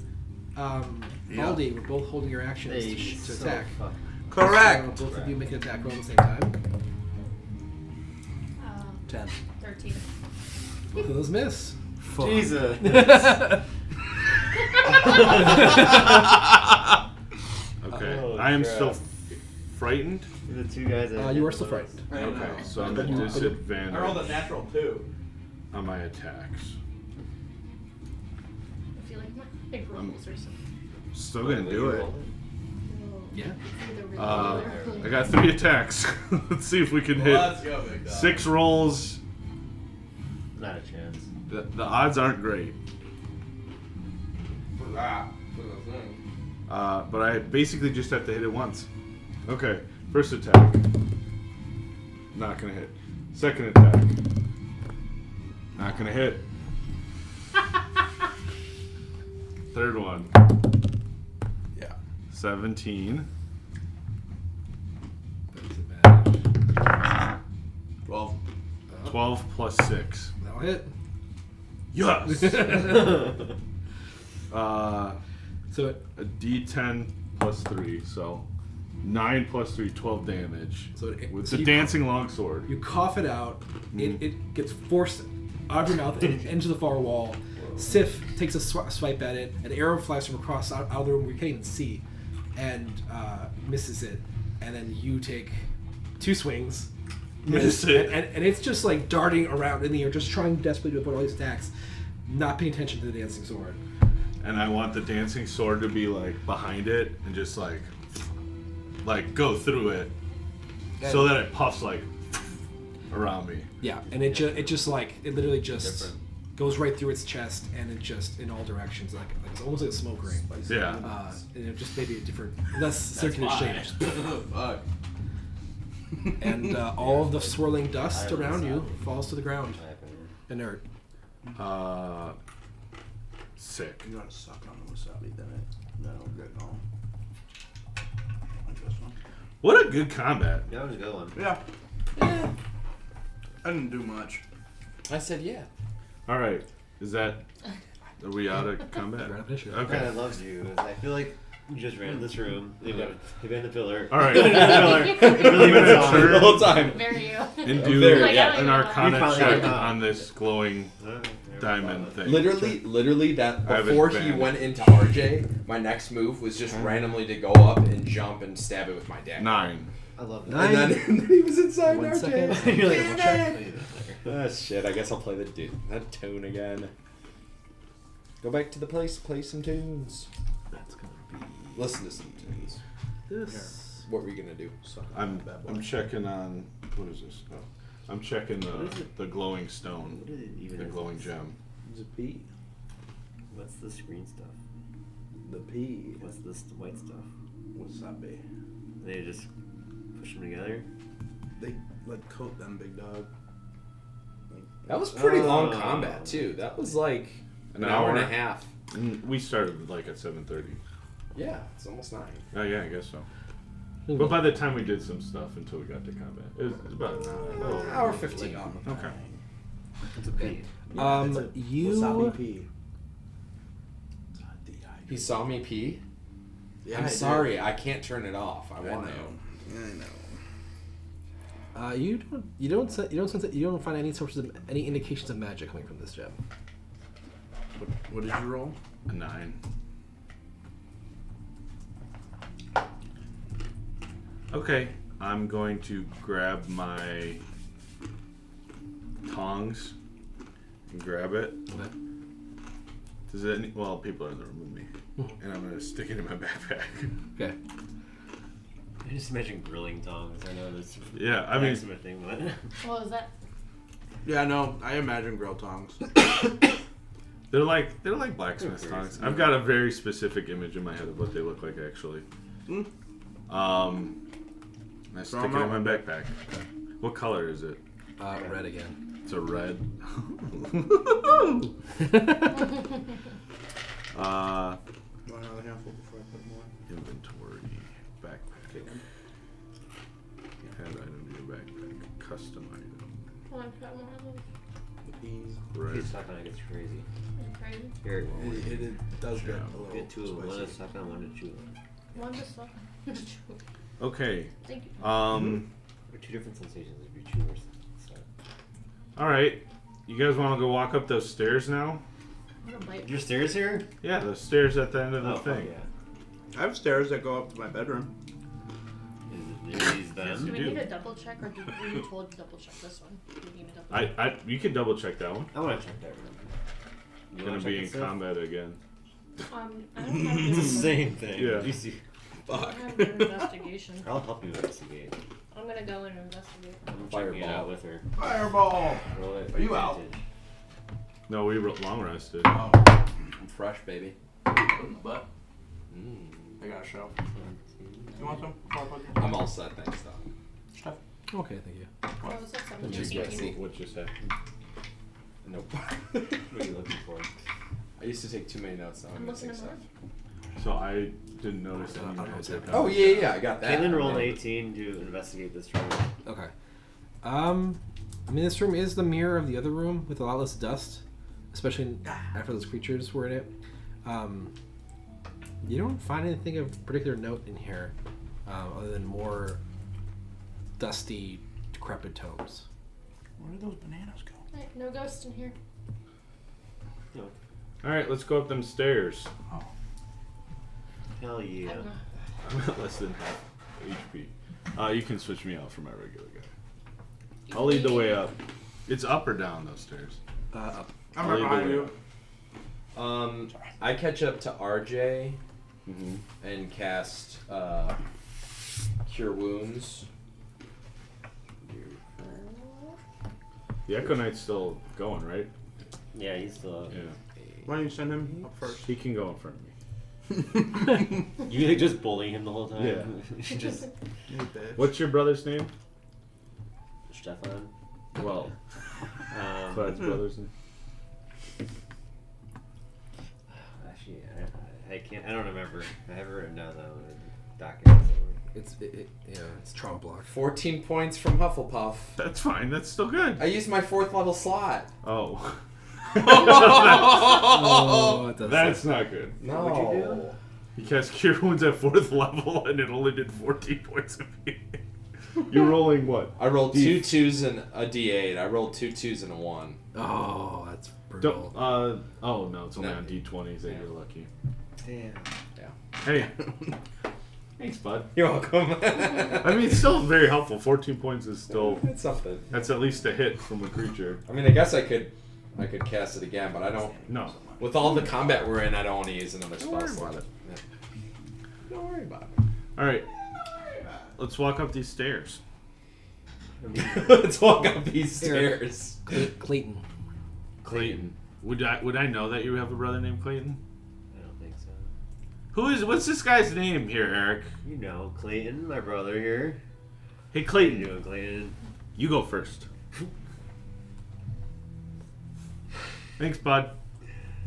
Baldy were both holding your actions to attack. Correct. So both of you make an attack roll at the same time. 10. 13. Both of those miss. Jesus. Okay. Oh, I am crap. still frightened. The two guys. that You are hit still the frightened. most. Okay. So I'm But at you- I rolled a disadvantage natural 2. on my attacks. I feel like my big rolls or something. Still gonna do it. Yeah. Either I got 3 attacks. Let's see if we can hit Let's go, big dog. 6 rolls. Not a chance. The odds aren't great. For that. For the thing. But I basically just have to hit it once. Okay, first attack. Not gonna hit. Second attack. Not gonna hit. Third one. Yeah. 17. Disadvantage. 12. 12 plus 6. That'll hit. Yes! So A D10 plus 3, so 9 plus 3, 12 damage. So with so the you dancing longsword. You cough it out. It gets forced out of your mouth and into the far wall. Sif takes a swipe at it. An arrow flies from across out of the room where you can't even see, and misses it. And then you take 2 swings. Miss it. And it's just like darting around in the air, just trying desperately to avoid all these attacks, not paying attention to the dancing sword. And I want the dancing sword to be like behind it and just like go through it so that it puffs like around me. Yeah, and it literally just goes right through its chest, and it just in all directions, like it's almost like a smoke ring. Yeah. And it just maybe a different, less circular shape. Fuck. And all of the swirling dust around you falls to the ground, inert. Sick. You gotta suck on the wasabi, then that'll get home. Like this one. What a good combat. That was a good one. Yeah. I didn't do much. I said yeah. All right. Are we out of combat? Right up initiative. Kind Okay. of loves you. I feel like You just ran in this room. They been the pillar. All right. The pillar. Really I'm gonna song. turn The whole time. Very you. and Very, do yeah. an You Arcana finally check got on this glowing diamond thing. Literally, that I have before he advantage. went into RJ, my next move was just randomly to go up and jump and stab it with my dagger. 9. I love that. Nine. And then he was inside 1 RJ. second. You're like, double check. Ah, shit. I guess I'll play that tune again. Go back to the place, play some tunes. That's gonna be Listen to some tunes. this. What were you gonna do? I'm checking on what is this? Oh, I'm checking What is it? the glowing stone, What is it even? the is? glowing gem. It's a P. What's the screen stuff? The P. What's this white stuff? What's that be? They just push them together. They like coat them, big dog. Like, That was pretty long Oh. combat too. That was like An an hour and a hour? half. And we started like at 7:30. Yeah, it's almost 9. Oh yeah, I guess so. But by the time we did some stuff until we got to combat, it was about an hour. Hour 15. Okay. It's a P. You. Wasabi P. He saw me pee. Yeah, I'm I sorry, I can't turn it off. I did. I want to. know. I know. You don't sense that you don't find any sources of any indications of magic coming from this gem. What did you roll? A 9. Okay, I'm going to grab my tongs and grab it. Okay. Does it? Well, people are in the room with me, and I'm gonna stick it in my backpack. Okay. I just imagine grilling tongs. I know that's Yeah, I mean, a thing, but What was that? Yeah, no, I imagine grill tongs. they're like blacksmith tongs. I've got a very specific image in my head of what they look like actually. Hmm. I stick it in my backpack. What color is it? Red again. It's a red. 1 another handful before I put more. Inventory, backpack. Add item to your backpack. Custom item. Oh, I've got more of those. The P's. Red. Please talk on it gets crazy. Are you crazy? Here, It does get Yeah. a little get 2 of them. One spicy. to suck on, one to chew on. One just one. Okay. Thank you. Or 2 different sensations if you chew or suck. All right. You guys want to go walk up those stairs now? I'm gonna bite. Your stairs here? Yeah, the stairs at the end of the Oh, fuck thing. yeah. I have stairs that go up to my bedroom. Is these Do them? we do. need a double check, or were you told to double check this one? Do we need a double check? You can double check that one. I want to check that room. You Gonna wanna be check in this stuff? combat again. I don't have It's the this. same thing. Yeah. You see, I don't have an investigation. I'll help you investigate. I'm gonna go in and investigate. I'm checking it Fireball. out with her. Fireball! Roll it. Are you out? Advantage. No, we long rested. Oh, I'm fresh, baby. but Mm. I got a show. You want some? Before I put you- I'm all set, thanks, though. Stuff. Okay, thank you. What was that? Did you 17, guys 18? What just happened? Nope. What are you looking for? I used to take too many notes, now I'm I'm missing looking stuff. at So I didn't notice any notes. Oh, yeah, I got that. Caitlin rolled an 18 to investigate this room. Okay. I mean, this room is the mirror of the other room with a lot less dust, especially after those creatures were in it. You don't find anything of particular note in here, other than more dusty, decrepit tomes. Where did those bananas go? Hey, no ghost in here. No. All right, let's go up them stairs. Oh. Hell yeah. I'm at less than half HP. You can switch me out for my regular guy. I'll lead the way up. It's up or down those stairs? Up. I'm I'll right lead the behind way you. up. I catch up to RJ Mm-hmm. and cast Cure Wounds. The Echo Knight's still going, right? Yeah, he's still up. Yeah. Why don't you send him up first? He can go in front of me. You like just bullying him the whole time? Yeah. Just You bitch. What's your brother's name? Stefan. Well, Clyde's brother's name. Actually, I can't. I don't remember. I have it written down though. In the document somewhere. It's trauma block. 14 points from Hufflepuff. That's fine. That's still good. I used my 4th level slot. Oh. Oh, it does That's not good. No. What'd you do? You cast Cure Wounds at 4th level, and it only did 14 points of healing. You're rolling what? I rolled 2 2s and a d8. I rolled 2 2s and a 1. Oh, that's brutal. Oh no, it's only No. on D20s that you're lucky. Damn. Hey. Thanks, bud. You're welcome. I mean, it's still very helpful. 14 points is still... It's something. That's at least a hit from a creature. I mean, I guess I could cast it again, but I don't. No. With all the combat we're in, I don't want to use another Don't spell worry slot. about it. Yeah. Don't worry about it. Alright. Let's walk up these stairs. Let's walk up these Eric. stairs. Clayton. Clayton. Would I know that you have a brother named Clayton? I don't think so. What's this guy's name here, Eric? You know, Clayton, my brother here. Hey, How you Clayton. doing, Clayton? You go first. Thanks, bud.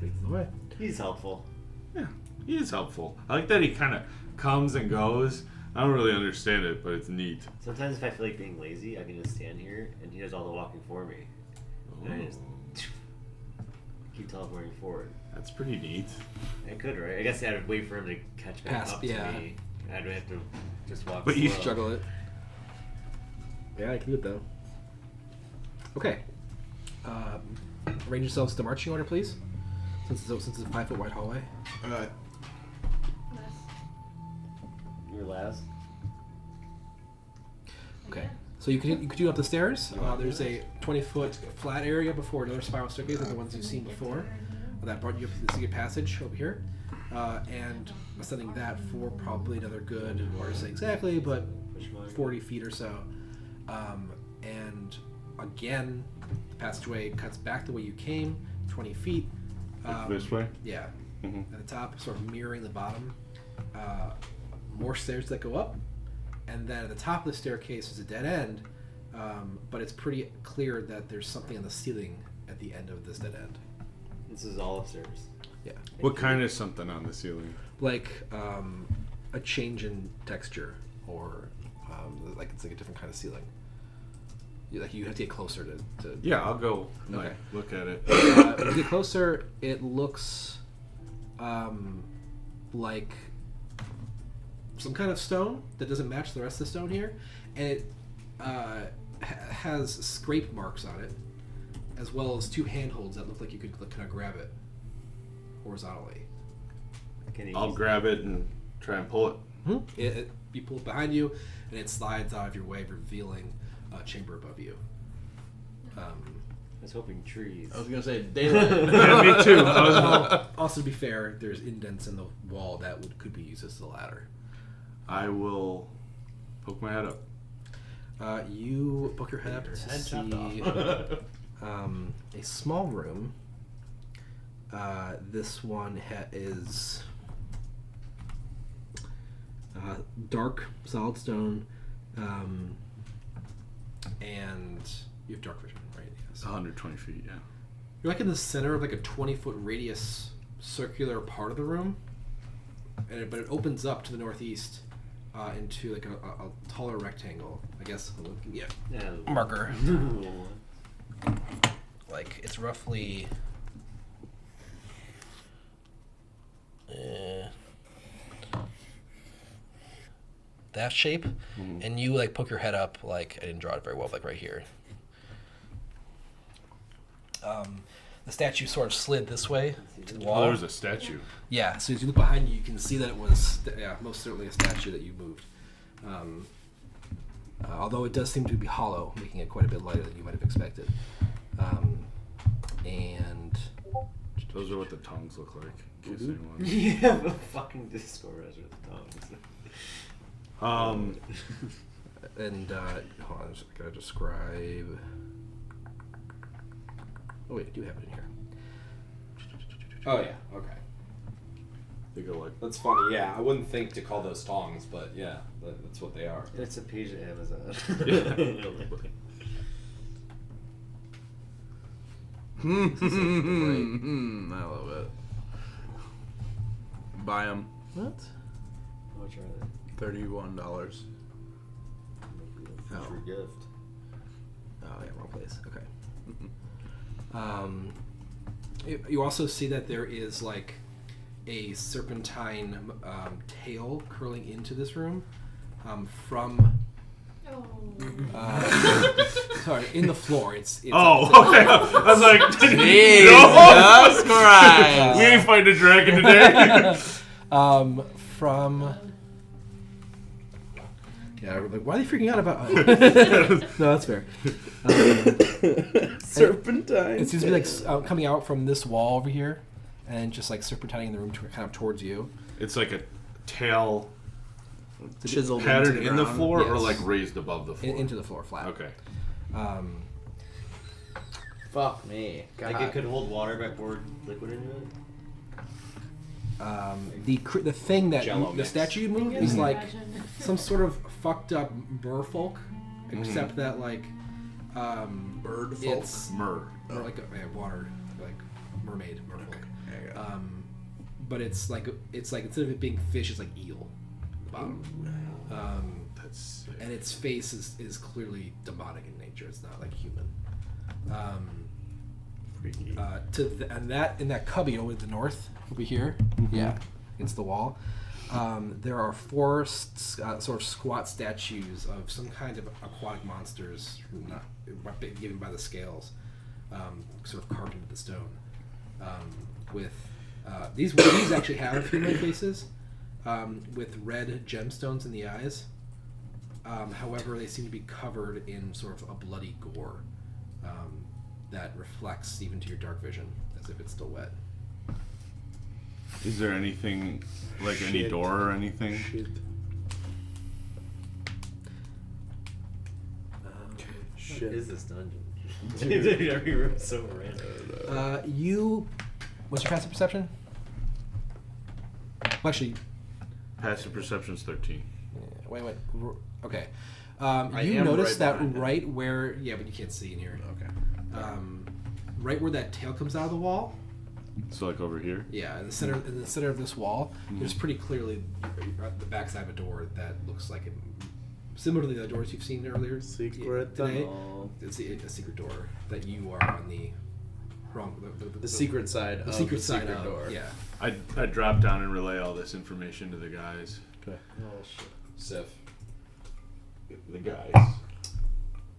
Leads the way. He's helpful. Yeah, he is helpful. I like that he kind of comes and goes. I don't really understand it, but it's neat. Sometimes if I feel like being lazy, I can just stand here and he does all the walking for me. And I just keep teleporting forward. That's pretty neat. I could, right? I guess I'd wait for him to catch back Pass, up yeah. to me. I'd have to just walk But you slow. Juggle it. Yeah, I can do it though. Okay. Arrange yourselves to marching order, please. Since it's a 5-foot wide hallway. Alright. You're last. Okay. So you continue up the stairs. There's a 20-foot flat area before another spiral staircase, like the ones you've seen before. That brought you up to the secret passage over here. And ascending that for probably another good, hard to say exactly, but 40 feet or so. And again, the passageway cuts back the way you came, 20 feet. This way? Yeah. Mhm. At the top, sort of mirroring the bottom. More stairs that go up. And then at the top of the staircase is a dead end. But it's pretty clear that there's something on the ceiling at the end of this dead end. This is all upstairs. Yeah. What kind of something on the ceiling? Like a change in texture, or like it's like a different kind of ceiling. Like you have to get closer to Yeah, I'll go Okay. look at it. when you get closer, it looks like some kind of stone that doesn't match the rest of the stone here, and it has scrape marks on it, as well as 2 handholds that look like you could kind of grab it horizontally. Can you I'll use- grab it and try and pull it. You pull it behind you, and it slides out of your way, revealing a chamber above you. I was hoping trees. I was gonna say daylight. Yeah, me too. Also, to be fair, there's indents in the wall that could be used as a ladder. I will poke my head up. You poke your head up to Head chopped see off. a small room. This one is dark, solid stone, and you have dark vision, right? Yes. 120 feet, yeah. You're like in the center of like a 20-foot radius circular part of the room, but it opens up to the northeast into like a taller rectangle. I guess. Yeah. Yeah. Marker. Like it's roughly. That shape, and you like poke your head up. Like I didn't draw it very well, like right here. The statue sort of slid this way to the wall. Oh, there's a statue. Yeah, so as you look behind you, you can see that it was, most certainly a statue that you moved. Although it does seem to be hollow, making it quite a bit lighter than you might have expected. And Those are what the tongues look like. In case anyone- You have a fucking Discord with tongues. Um, hold on, I just gotta describe. Oh wait, I do have it in here. Oh yeah. Okay. they go like. That's funny. Yeah, I wouldn't think to call those tongs, but yeah, that's what they are. It's a page at Amazon. I love it. Buy them. What? How much are they? $31. For a gift. Oh yeah, wrong place. Okay. You also see that there is like a serpentine tail curling into this room from. Oh. Sorry, in the floor. It's Okay. I was like, Jesus Christ. we ain't fighting a dragon today. From. Yeah, like, why are they freaking out about? No, that's fair. Serpentine. It seems to be like coming out from this wall over here, and just like serpentining in the room kind of towards you. It's like a tail Chiseled pattern into in the ground. floor, or Yes. like raised above the floor. Into the floor, flat. Okay. Fuck me. Like it could hold water but pour liquid into it? The thing that Jello the mix. statue moved Can is you like imagine? some sort of fucked up merfolk, except that like Bird folk. it's Mer. more like a water, like mermaid merfolk. There you go. But it's like instead of it being fish, it's like eel. Bottom. That's sick. And its face is clearly demonic in nature. It's not like human. Freaky. And that in that cubby over to the north, over here, yeah, against the wall, there are four sort of squat statues of some kind of aquatic monsters, not given by the scales, sort of carved into the stone. With these actually have human faces, with red gemstones in the eyes. However, they seem to be covered in sort of a bloody gore that reflects even to your dark vision, as if it's still wet. Is there anything, like any door or anything? What is this dungeon? Every room's so random. What's your passive perception? Well, actually, Passive perception's 13. wait. Okay. I You am notice right that behind it. right where, yeah, but you can't see in here. Okay. Right where that tail comes out of the wall. So like over here? Yeah, in the center of this wall, there's pretty clearly the backside of a door that looks like it, similar to the doors you've seen earlier Secret today. Oh. It's a secret door that you are on the wrong. The secret side The of secret the side secret of, door. Yeah. I drop down and relay all this information to the guys. Oh shit. Sif. The guys.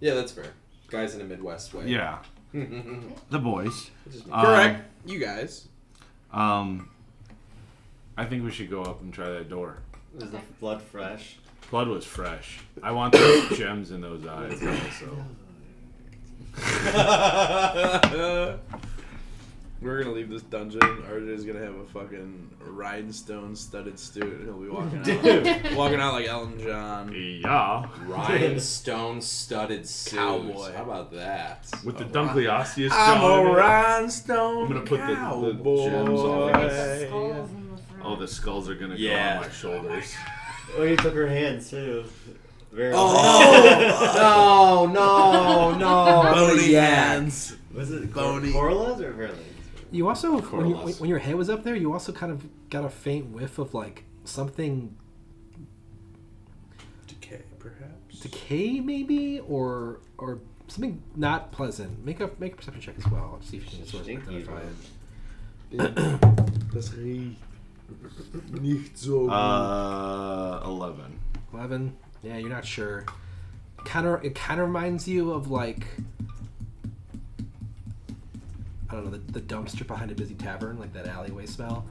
Yeah, that's fair. Guys in a Midwest way. Yeah. The boys. Correct. You guys. I think we should go up and try that door. Is the blood fresh? Blood was fresh. I want those gems in those eyes also. We're gonna leave this dungeon. RJ's gonna have a fucking rhinestone studded suit, and he'll be walking out like Elton John. Yeah. Rhinestone studded suit. Cowboy. How about that? With the Dunkly Osseous I'm jaw in a it. rhinestone I'm gonna put the cowboy. gems all in Skulls in the front. Oh, the skulls are gonna Yeah. go on my shoulders. Oh, he took her hands too. Very Oh no! Bony hands. Was it Bony. Corla's or Verlaine? You also, Corliss. when your head was up there, you also kind of got a faint whiff of like something decay, maybe, or something not pleasant. Make a perception check as well. See if you can sort of Stinky, identify it. Das riecht nicht so 11. 11. Yeah, you're not sure. It kind of reminds you of like, I don't know, the dumpster behind a busy tavern, like that alleyway smell.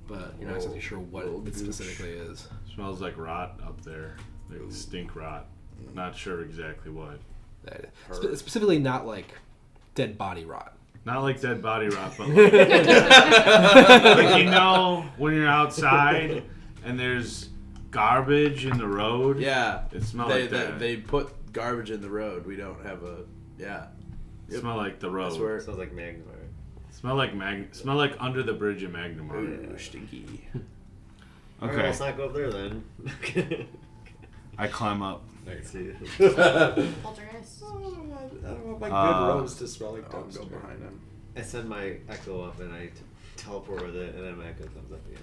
But you're not exactly sure what it specifically is. Smells like rot up there. Like stink rot. Not sure exactly what. Specifically, not like dead body rot. Not like dead body rot, but like, like, you know, when you're outside and there's garbage in the road. Yeah. It smells they, like that. They put garbage in the road. We don't have a. Yeah. It smell like the road. That's where. Sounds like Magnemite. Smell like under the bridge of Magnum. Ooh, stinky. Alright, Okay, let's not go up there then. I climb up. See. Poltergeist. I don't want my good rose to smell like dumpster. Go behind him. I send my echo up and I teleport with it, and then my echo comes up again.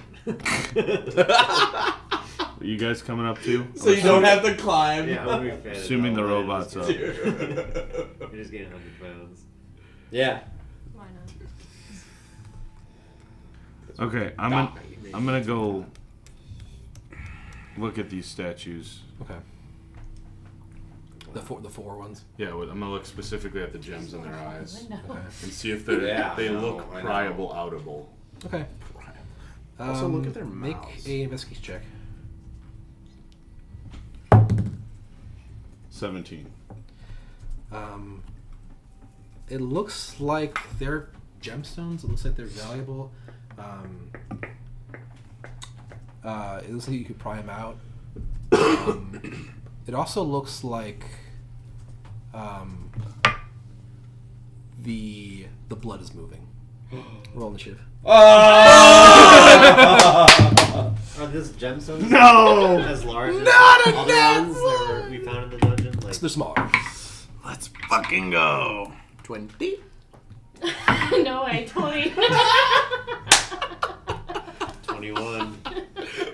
Are you guys coming up too? So you don't have to climb. Yeah, I'm gonna be a fan of Assuming the that. robot's up. You're just getting 100 pounds. Yeah. Why not? Okay, I'm gonna go look at these statues. Okay. The four ones. Yeah, I'm gonna look specifically at the gems in their eyes Window. and see if they Yeah, they I know, look I know. pryable, outable. Okay. Also, look at their Make mouths. a investigation check. 17. It looks like they're gemstones. It looks like they're valuable. It looks like you could pry them out. It also looks like the blood is moving. Roll initiative. Are these gemstones No! as large as Not other again! ones that we found in the dungeon? Like, So they're smaller. Let's fucking go. 20. No way, 20. 21.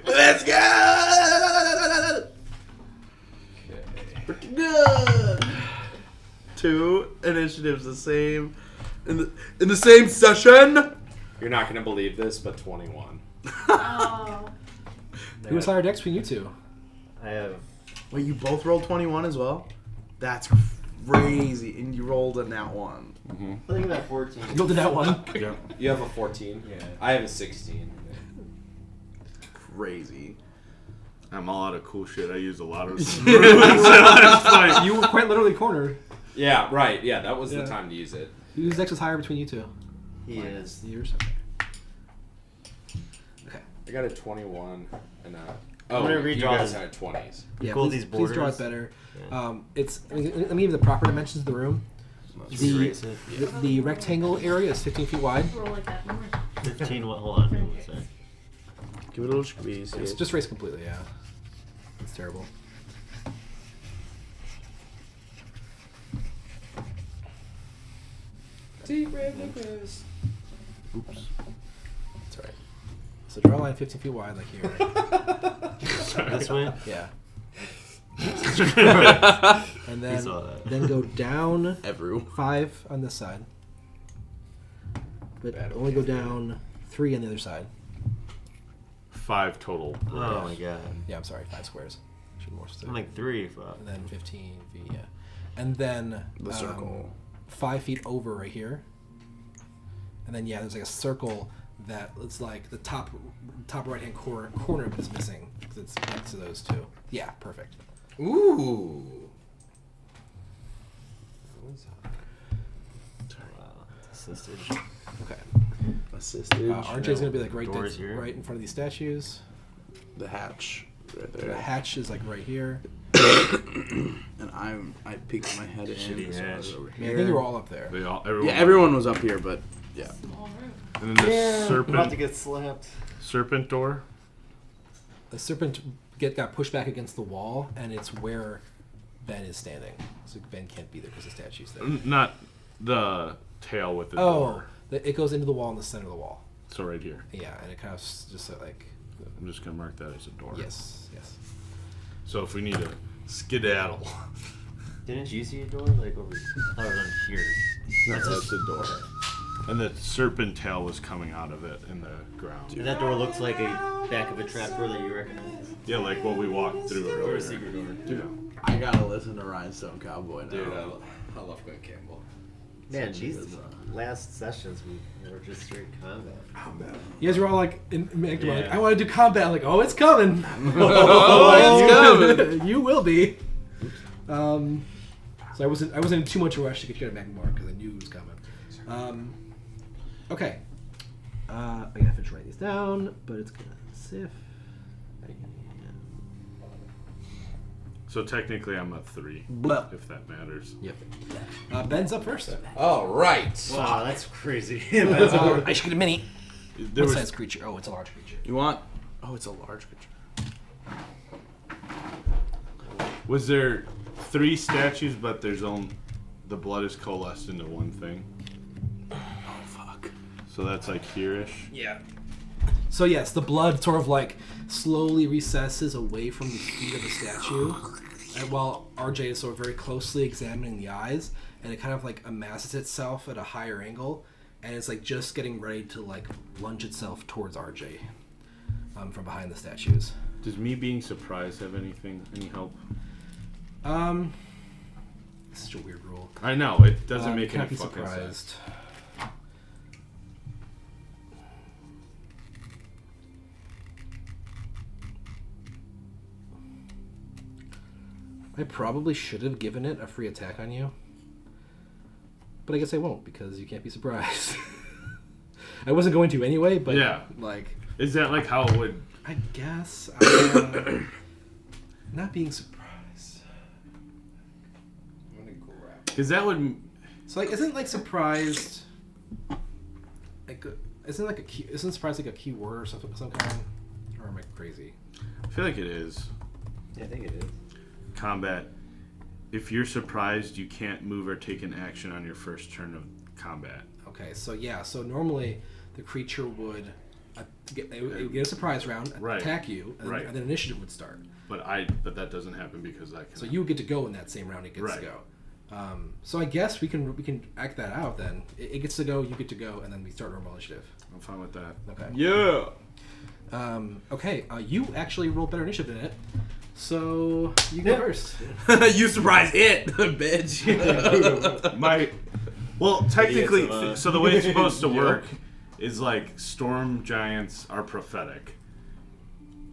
Let's go. Pretty good. 2 initiatives the same in the same session. You're not gonna believe this, but 21. Oh. Who was higher dex between you two? I have. Wait, you both rolled 21 as well? That's crazy. And you rolled a nat 1. I think about 14. You did that one. Yep. You have a 14. Yeah. I have a 16. Crazy. I'm all out of cool shit. I used a lot of. You were quite literally cornered. Yeah, right. Yeah, that was Yeah. the time to use it. Whose dex was higher between you two? He is. Yours. Okay. I got a 21 and a. I'm gonna you redraw guys this. had 20s. Yeah, Cool, please, these please draw it borders. better. Yeah. Let me give you the proper dimensions of the room. The, Erase it. the rectangle area is 15 feet wide. Roll like that more. 15. What? Hold on. One sec. Give it a little squeeze. It's just raised completely, yeah. It's terrible. Oops. That's right. So draw a line 15 feet wide, like here. This way. Yeah. And then, saw that. then go down Everyone. 5 on this side. But only go down 3 on the other side. 5 total. Oh my god. Yeah, I'm sorry, 5 squares. Should be more specific. I'm like 3. Fuck. And then 15 feet, yeah. And then The circle. 5 feet over right here. And then yeah, there's like a circle that it's like the top right hand corner of it is missing because it's next to those two. Yeah, perfect. Ooh. Wow. Assisted. Okay. Assisted. RJ's gonna be like right Doors there, here. right in front of these statues. The hatch right The there. hatch is like right here. And I peeked my head in. Shitty so I hatch. was over I mean, I here. think you were all up there. They all. Everyone. Yeah, everyone was up here, but yeah. Small room. And then the I'm about to serpent. get slapped. Serpent door. The serpent got pushed back against the wall, and it's where Ben is standing. So Ben can't be there because the statue's there. Not the tail with the Oh, door. it goes into the wall in the center of the wall. So right here. Yeah, and it kind of just like I'm just gonna mark that as a door. yes. So if we need to skedaddle. Didn't you see a door like over? I thought it was on here. That's the door. And the serpent tail was coming out of it in the ground. And that door looks like a back of a trap door that you recognize. Yeah, like what we walked through earlier. Or a secret door. Dude, I gotta listen to Rhinestone Cowboy now. Dude, I love Glenn Campbell. Man, these last sessions we were just straight combat. You guys were all like, like Yeah. I want to do combat. I'm like, oh, it's coming. Oh, it's coming. You will be. So I wasn't in too much rush to get you to Magmar because I knew it was coming. Okay. I gotta finish writing these down, but it's gonna sift. So technically I'm at 3, Blah. if that matters. Yep. Ben's up first. All right. Wow, that's crazy. I should get a mini. There What was size creature? Oh, it's a large creature. You want? Oh, it's a large creature. Was there 3 statues, but there's only the blood is coalesced into one thing. Oh fuck. So that's like here-ish. Yeah. So yes, the blood sort of like slowly recesses away from the feet of the statue, and while RJ is sort of very closely examining the eyes, and it kind of like amasses itself at a higher angle, and it's like just getting ready to like lunge itself towards RJ from behind the statues. Does me being surprised have any help? This is such a weird rule. I know it doesn't make can't any be fucking surprised. sense. I probably should have given it a free attack on you, but I guess I won't because you can't be surprised. I wasn't going to anyway, but Yeah. like, Is that like how it would? I guess not being surprised. I'm gonna grab. Because that would. So like, isn't like surprised like isn't surprised like a key word or something some kind? Or am I crazy? I feel like it is. Yeah, I think it is. Combat. If you're surprised, you can't move or take an action on your first turn of combat. Okay, so yeah, so normally the creature would it would get a surprise round, Right. attack you, and, Right. and then initiative would start. But that doesn't happen because I can. So you would get to go in that same round. It gets Right. to go. So I guess we can act that out then. It gets to go, you get to go, and then we start normal initiative. I'm fine with that. Okay. Yeah. Okay. You actually rolled better initiative than it, so you go first. You surprised it, bitch. Well, technically, Idiots of us. so the way it's supposed to work is like storm giants are prophetic,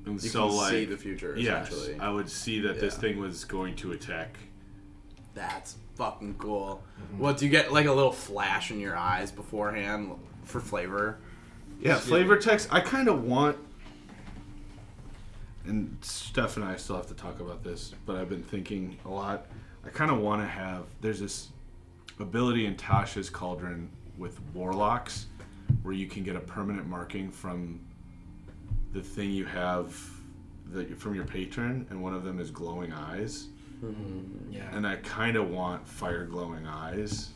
and You so can like see the future, yes, essentially. I would see that this Yeah. thing was going to attack. That's fucking cool. What, do you get like a little flash in your eyes beforehand for flavor? Yeah, flavor text. I kind of want, and Steph and I still have to talk about this, but I've been thinking a lot. I kind of want to have. There's this ability in Tasha's Cauldron with warlocks, where you can get a permanent marking from the thing you have from your patron, and one of them is glowing eyes. Yeah. And I kind of want fire glowing eyes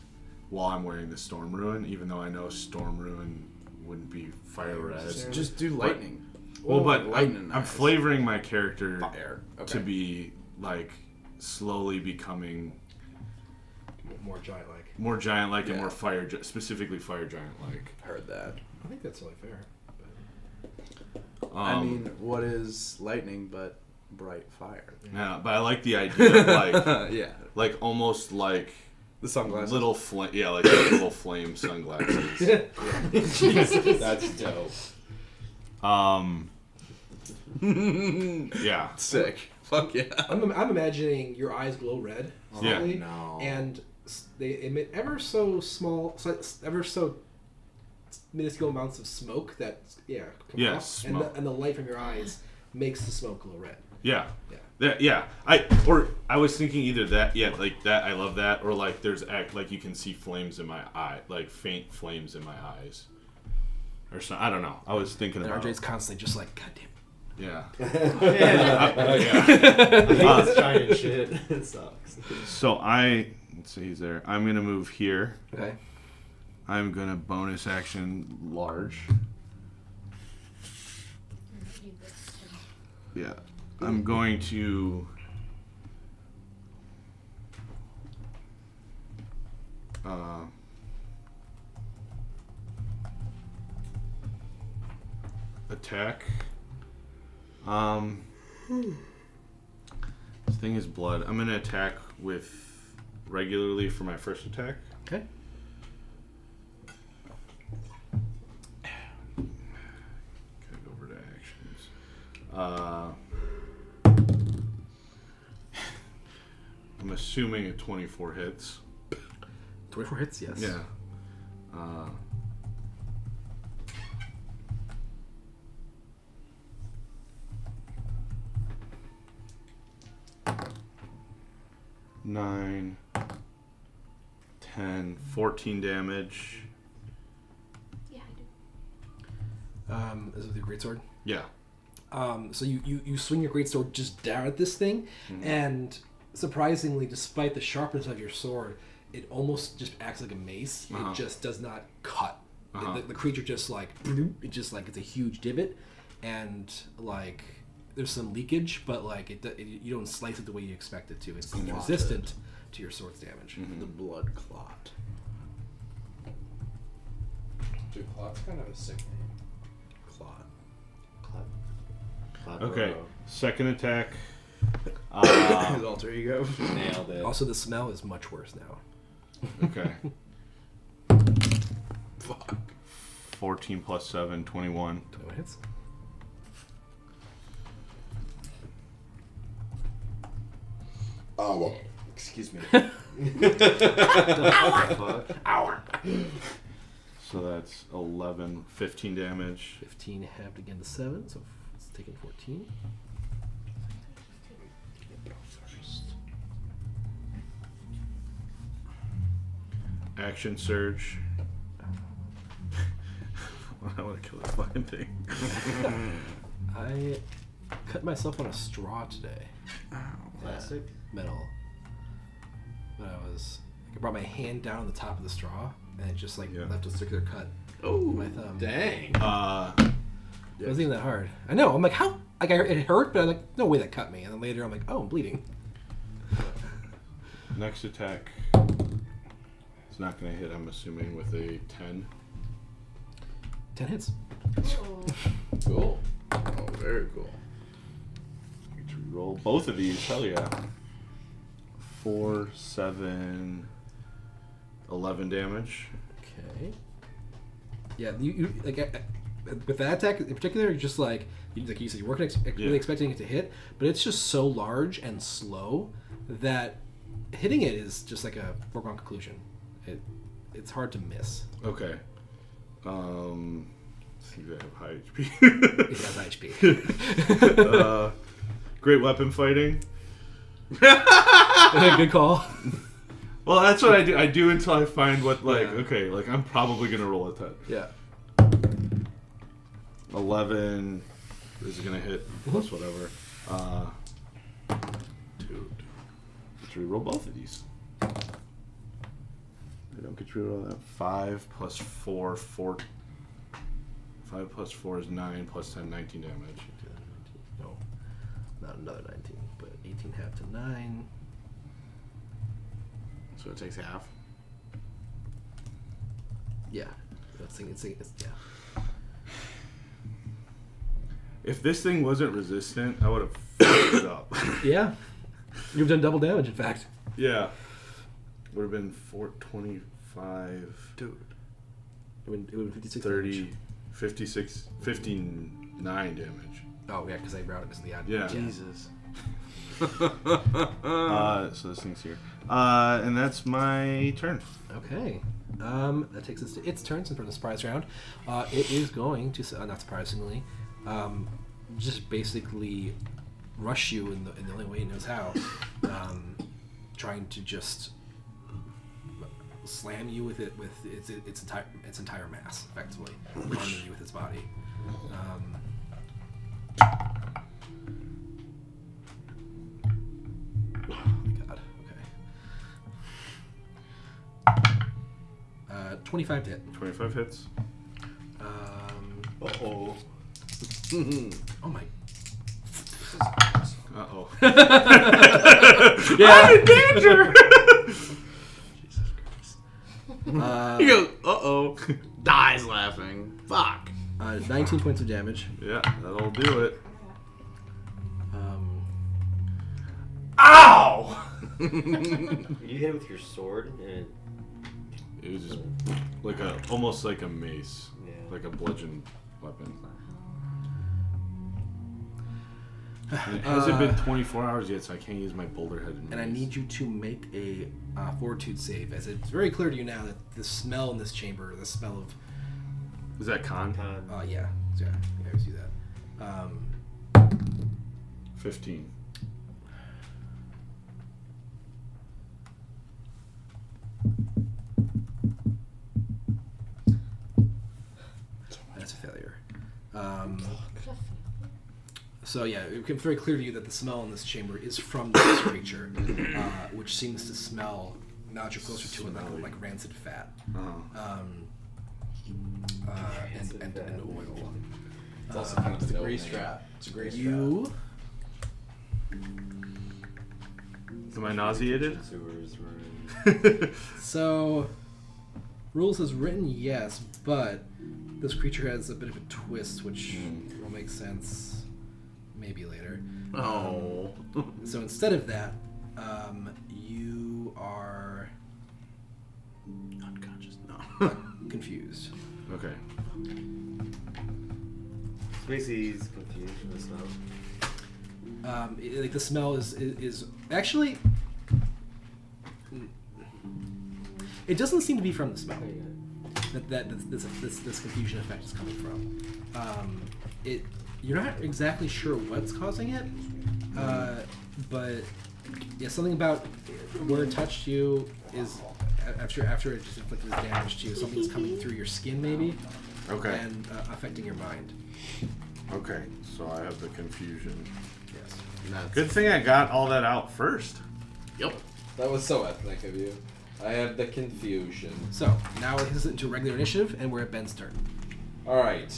while I'm wearing the Storm Ruin, even though I know Storm Ruin wouldn't be fire res. Just do lightning. Well, but lightning I'm eyes. flavoring my character Fire. Okay. to be like slowly becoming More giant-like. more giant-like and Yeah. more specifically fire giant-like. Heard that. I think that's only fair. I mean, what is lightning but bright fire? yeah, but I like the idea of like, Yeah. like almost like The sunglasses. little flame, yeah, like little flame sunglasses. That's dope. Yeah. Sick. Fuck yeah. I'm imagining your eyes glow red, Yeah. slightly, No. and they emit ever so minuscule amounts of smoke that come Yeah, off, smoke. and the light from your eyes makes the smoke glow red. Yeah. Yeah. Yeah. I was thinking either that, yeah, like that. I love that, or like there's like you can see flames in my eye, like faint flames in my eyes, or so. I don't know. I was thinking And about. RJ's constantly just like, God damn. Yeah. Yeah. Yeah. I hate this giant shit. It sucks. So let's see, he's there. I'm gonna move here. Okay. I'm gonna bonus action large. Yeah. I'm going to attack. This thing is blood. I'm gonna attack with regularly for my first attack. Okay. Okay, go over to actions. I'm assuming a 24 hits. 24 hits, yes. Yeah. Nine, 10, 14 damage. Yeah, I do. Is it with your greatsword? Yeah. So you swing your greatsword just down at this thing, and surprisingly, despite the sharpness of your sword, it almost just acts like a mace. Uh-huh. It just does not cut. Uh-huh. The creature just like it just like it's a huge divot, and like there's some leakage, but like you don't slice it the way you expect it to. It seems Clotted. resistant to your sword's damage. The blood clot. Dude, Claude's kind of a sick name. Claude. Clap. Okay, second attack. His alter ego. Nailed it. Also, the smell is much worse now. Okay. Fuck. 14 plus 7, 21. 21 hits. Oh, well. Excuse me. Fuck. So that's 11, 15 damage. 15 halved again to 7, so it's taking 14. Action surge. I want to kill this fucking thing. I cut myself on a straw today. Classic. Metal. But I brought my hand down on the top of the straw, and it just left a circular cut in my thumb. Dang. It wasn't even that hard. I know. I'm like, how? Like, it hurt, but I'm like, no way that cut me. And then later, I'm like, oh, I'm bleeding. Next attack. It's not going to hit, I'm assuming, with a 10. 10 hits. Oh. Cool. Oh, very cool. Need to roll both of these. Hell yeah. 4, 7, 11 damage. Okay. Yeah, you like with that attack in particular, you're just like you said, you weren't really expecting it to hit, but it's just so large and slow that hitting it is just like a foregone conclusion. It's hard to miss. Okay. Let's see if I have high HP. It has HP. Great weapon fighting. Good call. Well, that's what I do. I do until I find what, okay, I'm probably going to roll a 10. Yeah. 11 is going to hit plus whatever. Dude. Let's reroll both of these. I don't get to reroll that. 5 plus 4, 4. 5 plus 4 is 9, plus 10, 19 damage. No, not another 19, but 18 half to 9. So it takes half. Yeah. It's yeah. If this thing wasn't resistant, I would have fucked it up. Yeah. You've done double damage, in fact. Yeah. Would have been 425. Dude. It would have been 56 30, damage. 56, 59 damage. Oh, yeah, because I rounded because of the odd. Yeah. Jesus. So this thing's here. And that's my turn. Okay. That takes us to its turn since we're in the surprise round. It is going to, not surprisingly, just basically rush you in the only way it knows how. Trying to just slam you with its entire mass, effectively, harming you with its body. Oh my god. Okay. 25 to hit. 25 hits. Uh-oh. Oh my. Uh-oh. Yeah. I'm in danger! Jesus Christ. He goes, uh-oh. Dies laughing. Fuck. 19 points of damage. Yeah, that'll do it. Ow! You hit it with your sword, and It was just almost like a mace. Yeah. Like a bludgeon weapon. And it hasn't been 24 hours yet, so I can't use my boulder-headed mace. And I need you to make a fortitude save, as it's very clear to you now that the smell in this chamber, the smell of... Is that con? Yeah. So, yeah, I always do that. 15. That's a failure. So yeah, it becomes very clear to you that the smell in this chamber is from this creature, which seems to smell, now that you're closer to it, like rancid fat. And oil. It's also kind of the grease trap. It's a grease You Am I nauseated? sewers, right? so Rules as written, yes, but this creature has a bit of a twist, which will make sense maybe later. Oh. So instead of that, you are Unconscious. No. confused. Okay. Basically, he's confused with the smell. Like the smell is actually. It doesn't seem to be from the smell that this confusion effect is coming from. You're not exactly sure what's causing it, but yeah, something about where it touched you is after it just inflicted this damage to you. Something's coming through your skin, maybe, Okay. and affecting your mind. Okay. So I have the confusion. Yes. That's, Good thing I got all that out first. Yep. That was so ethnic of you. I have the confusion. So now it is into regular initiative, and we're at Ben's turn. All right.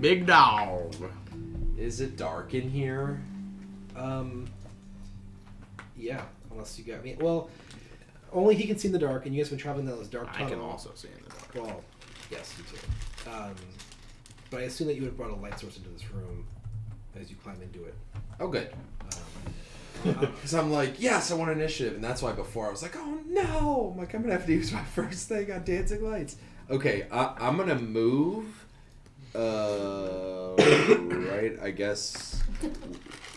Big dog. Is it dark in here? Yeah, unless you got me. Well, only he can see in the dark, and you guys have been traveling down this dark I tunnel. can also see in the dark. Well, yes, you too. But I assume that you would have brought a light source into this room as you climb into it. Oh, good. Because I'm like, yes, I want initiative, and that's why before I was like, oh no, I'm like, I'm gonna have to use my first thing on Dancing Lights. Okay, I'm gonna move. Right, I guess.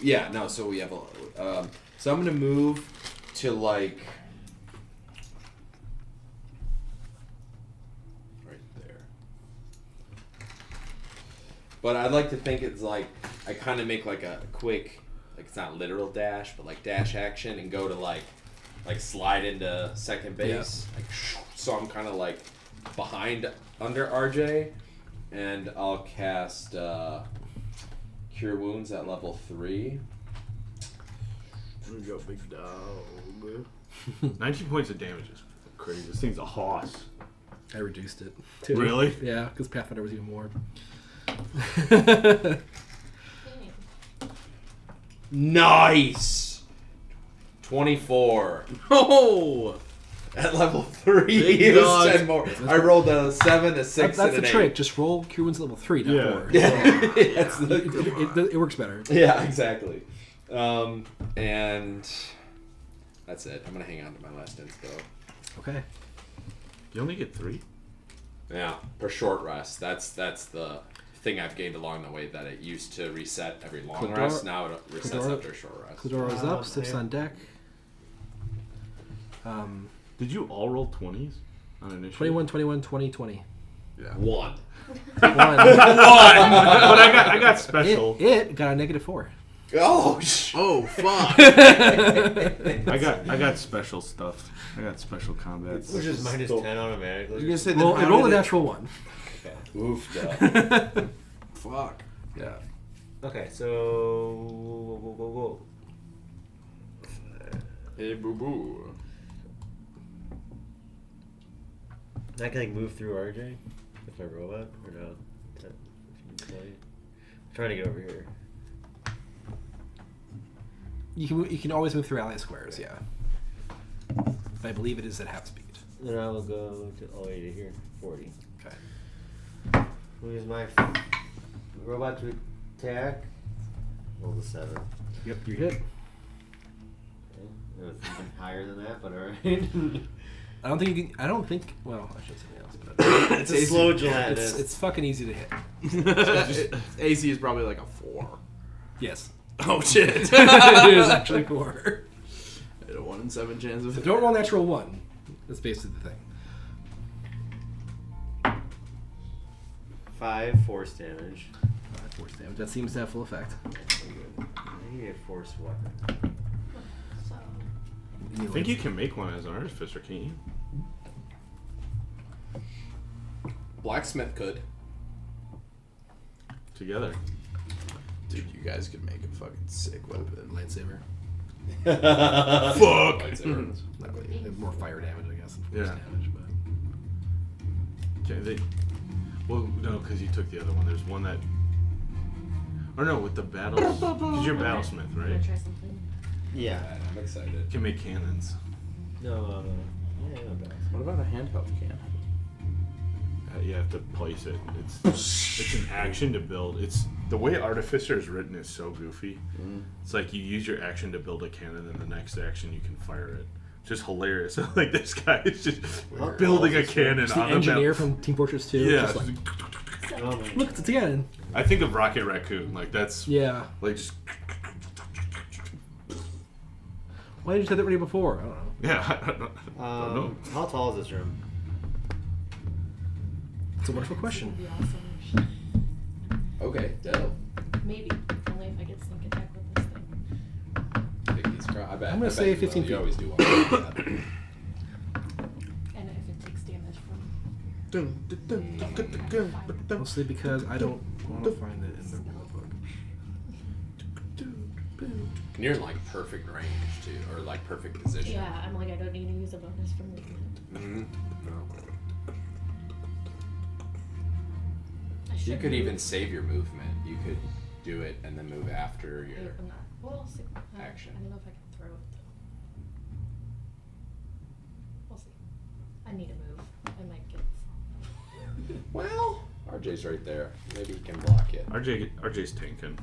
Yeah, no. So we have a. So I'm gonna move to like. Right there. But I'd like to think it's like I kind of make like a quick. Like it's not literal dash, but like dash action and go to like slide into second base. Like, so I'm kind of like behind under RJ, and I'll cast Cure Wounds at level 3. Go big dog. 19 points of damage is crazy. This thing's a hoss. I reduced it. Too. Really? Yeah, because Pathfinder was even more. Nice. 24 Oh! at level 3. Big It was dog. 10 more. I rolled a 7, a 6, That's and the an 8. trick. Just roll Cure Wounds at level 3, not Yeah. 4. Yeah, that's the It works better. Yeah, exactly. And that's it. I'm gonna hang on to my last inspo. Okay. You only get 3? Yeah, for short rest. That's the thing I've gained along the way, that it used to reset every long Clador- rest. Now it resets Clador- after a short rest. Cladoro's up, Stiff's on deck. Did you all roll 20s on initiative? 21, 21, 20, 20. Yeah. 1. 1. But I got special. It got a -4. Oh, Oh, fuck. I got special stuff. I got special combats. Which is minus 10 automatically. You're gonna say Well, that it rolled a natural 1. Oof. Fuck. Yeah. Okay, so whoa. Hey, boo boo. I can like move through RJ with my robot or no? 10, 15, 20. I'm trying to get over here. You can always move through ally squares, yeah. But I believe it is at half speed. Then I will go to all the way to here, 40. Okay. We'll use my robot to attack. Roll the 7. Yep, you hit. Okay. It was even higher than that, but alright. I don't think you can. I don't think. Well, I should say something else, but It's a slow gelatinous. it's fucking easy to hit. AC is probably like a 4. Yes. Oh, shit. It is actually 4. I had a 1 in 7 chance of So it. don't roll natural 1. That's basically the thing. 5 force damage. Force damage. That seems to have full effect. I need a force weapon. So, I think you can make one as an artificer, can't you? Blacksmith could. Together. Dude, you guys could make a fucking sick weapon. Lightsaber. Fuck! Lightsabers. Not really. They have more fire damage, I guess, than force Yeah. damage. But Okay, well, no, because you took the other one. There's one that... Or no, with the battles... Because you're battlesmith, you right? wanna try something? Yeah. I'm excited. You can make cannons. No. Yeah, no. What about a handheld cannon? you have to place it. It's an action to build. It's the way Artificer is written is so goofy. It's like you use your action to build a cannon, and the next action you can fire it. Just hilarious. Like this guy is just building a cannon It's the on engineer from Team Fortress 2. Yeah. Just like, Oh my look, it's a cannon. I think of Rocket Raccoon. Like that's Yeah. like just Why did you say that ready before? I don't know. yeah. I don't know. How tall is this room? It's a wonderful Would question. be awesome. Okay, dope. Maybe only if I get sneak attack with this thing. Pick these I bet. I'm gonna I say bet you 15 will. feet. You always do want to do that. And if it takes damage from Mostly because I don't want to find it in the rule book. And you're in like perfect range too, or like perfect position. yeah, I'm like I don't need to use a bonus from movement. Mm-hmm. I You should could move. even save your movement. You could do it and then move after your. I'm not. Well, Action. I don't know if I can throw it though. We'll see. I need to move. I might get. Well, RJ's right there. Maybe he can block it. RJ's tanking.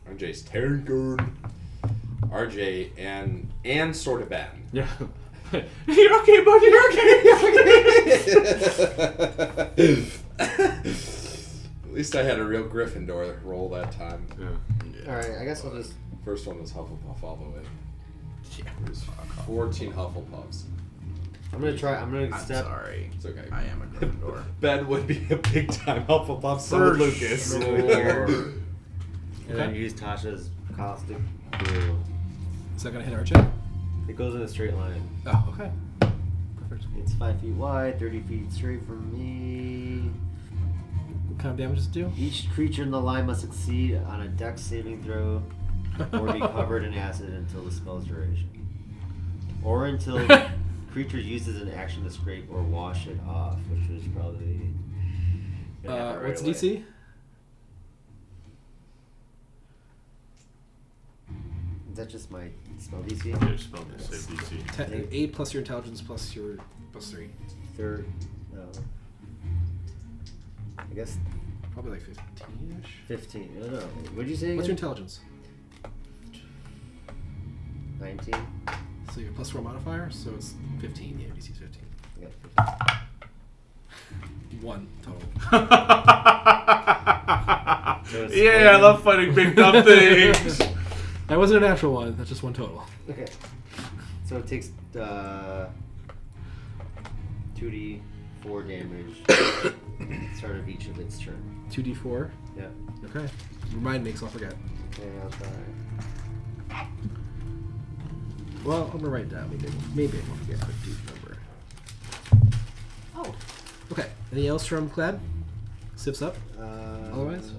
RJ's tanking. RJ and sort of Ben. Yeah. You're okay, buddy. You're okay. At least I had a real Gryffindor roll that time. Yeah. All right, I guess I'll just. First one was Hufflepuff all the way. Yeah, it was 14 Hufflepuffs. I'm gonna try. I'm gonna I'm step. sorry. It's okay. I am a Gryffindor. Ben would be a big time Hufflepuff, so would Lucas. I'm gonna go here, Okay. and then use Tasha's caustic brew. Is that gonna hit Archer? It goes in a straight line. Oh, okay. Perfect. It's 5 feet wide, 30 feet straight from me. What kind of damage does it do? Each creature in the line must succeed on a dex saving throw or be covered in acid until the spell's duration. Or until the creature uses an action to scrape or wash it off, which was probably. gonna happen right What's away. DC? Is that just my spell DC? Yeah, spell to save DC. 8 plus your intelligence plus your plus 3. Third. I guess Probably like 15-ish. 15. No, no. What'd you say? What's your again? intelligence? 19. So you have plus 4 modifier, so it's 15. Yeah, DC's 15. Yeah, 1 total. So it's Yeah, I love fighting big dumb things. That wasn't a natural one. That's just 1 total. Okay. So it takes 2d4 damage start of each of its turn. 2d4. Yeah. Okay. Remind me, 'cause I'll forget. Okay, I'll try. Well, I'm gonna write it down. Maybe I won't forget. But do remember. Oh, Okay. Anything else from Clad? Sips up. Otherwise?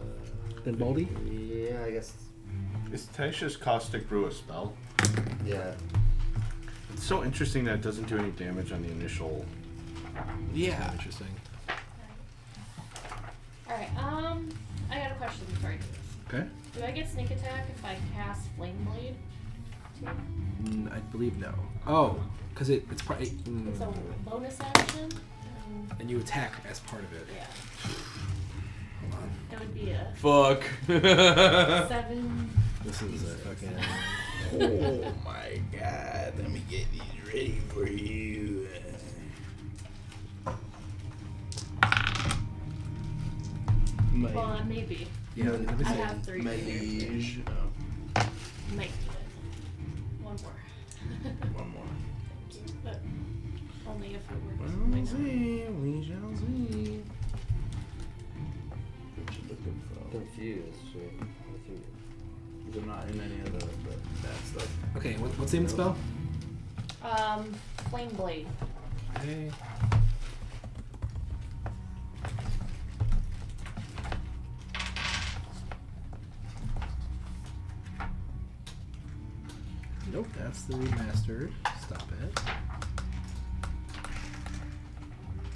Then Baldy? Yeah, I guess. Is Tasha's caustic brew a spell? Yeah. It's so interesting that it doesn't do any damage on the initial. Yeah. Interesting. alright, I got a question before I do this. Okay. Do I get sneak attack if I cast Flame Blade? I believe no. Oh, because it's probably. It's a bonus action? And you attack as part of it. Yeah. Hold on. It would be a Fuck. 7. This is a fucking. Oh my god, let me get these ready for you. Well, maybe. Yeah, let me I see. have 3 My fingers. liege. Might do it. One more. One more. But only if it works. We'll Might not. see. We shall see. What you looking for? Confused. They're not in any of the bad stuff. Okay, what's the name of the spell? Flame Blade. Okay. Nope, that's the remastered. Stop it.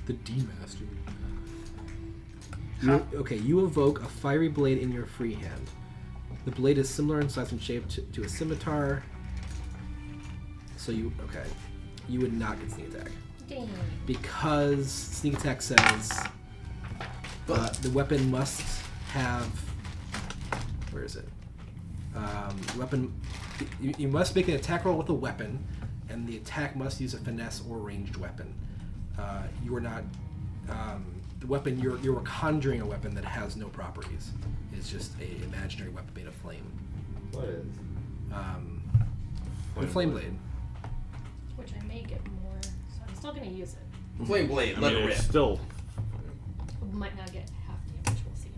The demastered. Okay, you evoke a fiery blade in your free hand. The blade is similar in size and shape to a scimitar. So you would not get sneak attack. Dang. Because sneak attack says The weapon must have. Where is it? Weapon. You must make an attack roll with a weapon, and the attack must use a finesse or ranged weapon. You are not. The weapon you're conjuring a weapon that has no properties. It's just a imaginary weapon made of flame. What is? The flame blade. Which I may get more, so I'm still gonna use it. Flame blade, I let mean, it rip. it's still. Might not get half damage, we'll see.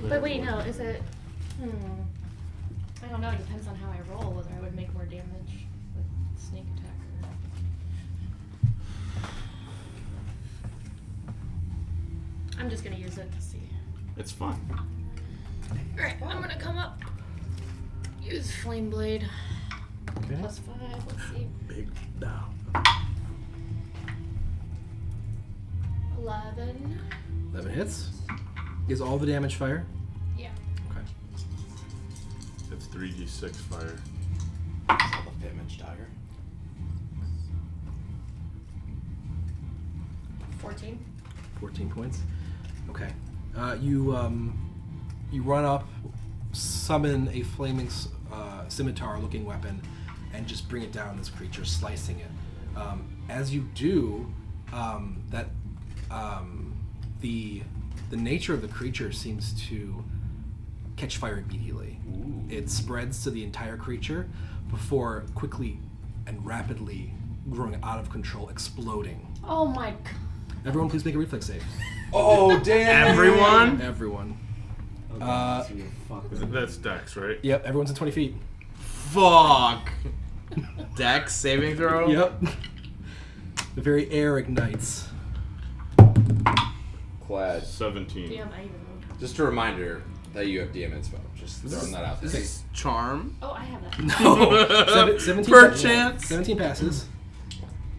But wait, no, is it... I don't know, it depends on how I roll, whether I would make more damage with sneak attack or... I'm just gonna use it to see. It's fun. Alright, I'm gonna come up. Use Flame Blade. Okay. +5, let's see. Big down. 11. 11 hits. Is all the damage fire? Yeah. Okay. It's 3d6 fire. Damage dagger. 14. 14 points. Okay. You run up, summon a flaming scimitar-looking weapon, and just bring it down on this creature, slicing it. As you do, the nature of the creature seems to catch fire immediately. Ooh. It spreads to the entire creature before quickly and rapidly growing out of control, exploding. Oh my god. Everyone, please make a reflex save. Oh, damn. Everyone? Everyone. That's Dex, right? Yep, everyone's in 20 feet. Fuck. Dex saving throw? Yep. The very air ignites. Clad. 17. Damn, I even moved. Just a reminder that you have DM inspo. Just throwing that out there. This is charm. Oh, I have that. No. 17 Perchance. 17 passes.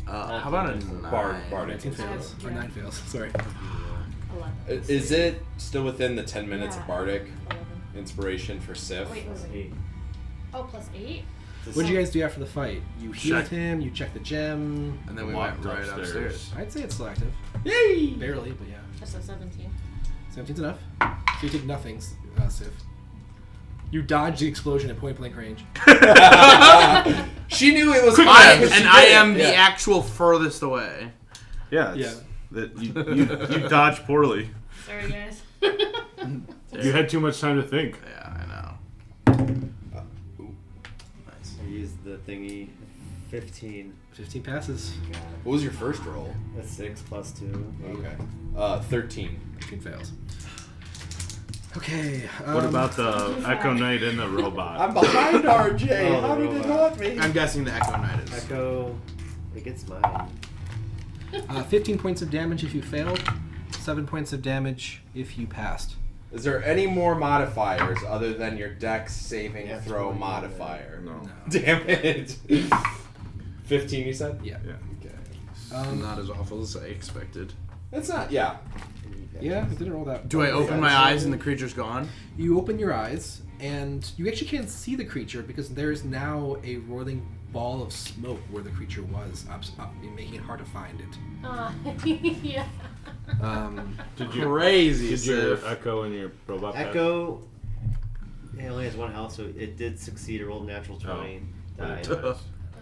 How about a 9? Bardic. 19 fails. Or 9 fails. Sorry. 11. Is it still within the 10 minutes of Yeah. Bardic 11. inspiration for Sif? Wait, was it? Oh, +8? What did you guys do after the fight? You healed Check. him, you checked the gem. And then we Walked went right upstairs. I'd say it's still active. Yay! Barely, but yeah. Just a 17. 17's enough. So you take nothing, Sif. You dodge the explosion at point blank range. She knew it was And fine, but she I did it. am the Yeah. actual furthest away. Yeah. That you dodged poorly. Sorry, guys. You had too much time to think. Yeah, I know. Nice. I used the thingy. 15. 15 passes. What was your first roll? That's 6 plus 2. 8. Okay. 13. 15 fails. Okay. What about the Echo Knight and the robot? I'm behind RJ. Oh, How the did it robot. not me? I'm guessing the Echo Knight is. Echo. It gets mine. 15 points of damage if you failed. 7 points of damage if you passed. Is there any more modifiers other than your Dex saving Yeah, throw 20, modifier? No. Damn it. 15, you said? Yeah. Yeah. Okay. Not as awful as I expected. That's not, yeah. Yeah, it didn't roll that. Do I open my eyes and the creature's gone? You open your eyes, and you actually can't see the creature because there is now a roiling ball of smoke where the creature was, making it hard to find it. Yeah. Did you Crazy. Did your Sif. Echo and your robot pass? Echo. It only has 1 health, so it did succeed. It rolled a natural 20. Died. Nice.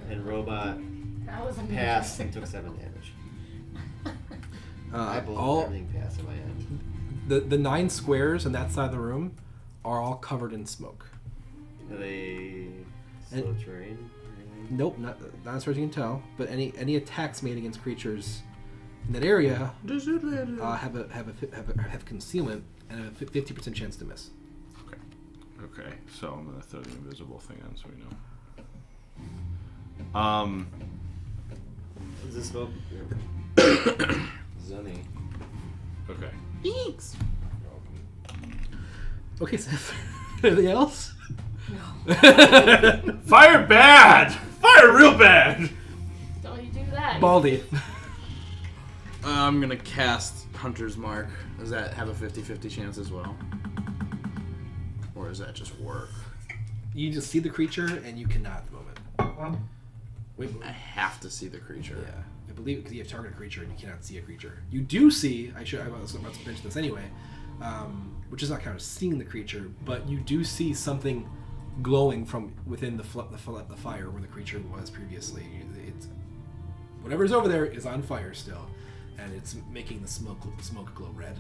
And robot That was amazing. passed and took 7 damage. I believe all everything passed in my end. the 9 squares on that side of the room are all covered in smoke. Are they slow terrain? or anything? Nope, not as far as you can tell. But any attacks made against creatures in that area have concealment and have a 50% chance to miss. Okay, so I'm gonna throw the invisible thing on so we know. Is this smoke? Zunny. Okay. Thanks. Okay, Seth. Anything else? Fire bad! Fire real bad! Don't you do that. Baldy. I'm gonna cast Hunter's Mark. Does that have a 50-50 chance as well? Or does that just work? You just see the creature, and you cannot at the moment. Wait, I have to see the creature. yeah, I believe because you have targeted creature and you cannot see a creature. You do see. I was about to mention this anyway, which is not kind of seeing the creature, but you do see something glowing from within the fire where the creature was previously. It's whatever's over there is on fire still, and it's making the smoke glow red.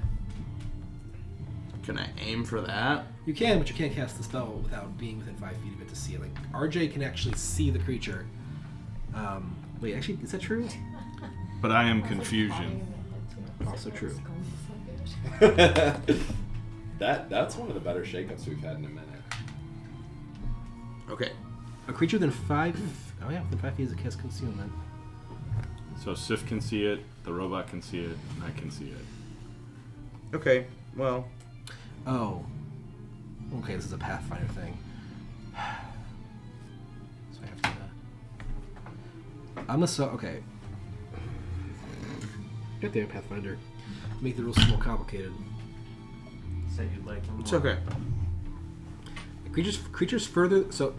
Can I aim for that? You can, but you can't cast the spell without being within 5 feet of it to see it. Like RJ can actually see the creature. Wait, actually, is that true? But I am confusion. Also true. That's one of the better shakeups we've had in a minute. Okay. A creature within 5. Oh yeah, within 5 feet is a cast concealment. So Sif can see it, the robot can see it, and I can see it. Okay. Well. Oh. Okay, this is a Pathfinder thing. So I have to. Okay. God damn Pathfinder. Make the rules more complicated. Said you'd like them It's more. okay. Creatures further. So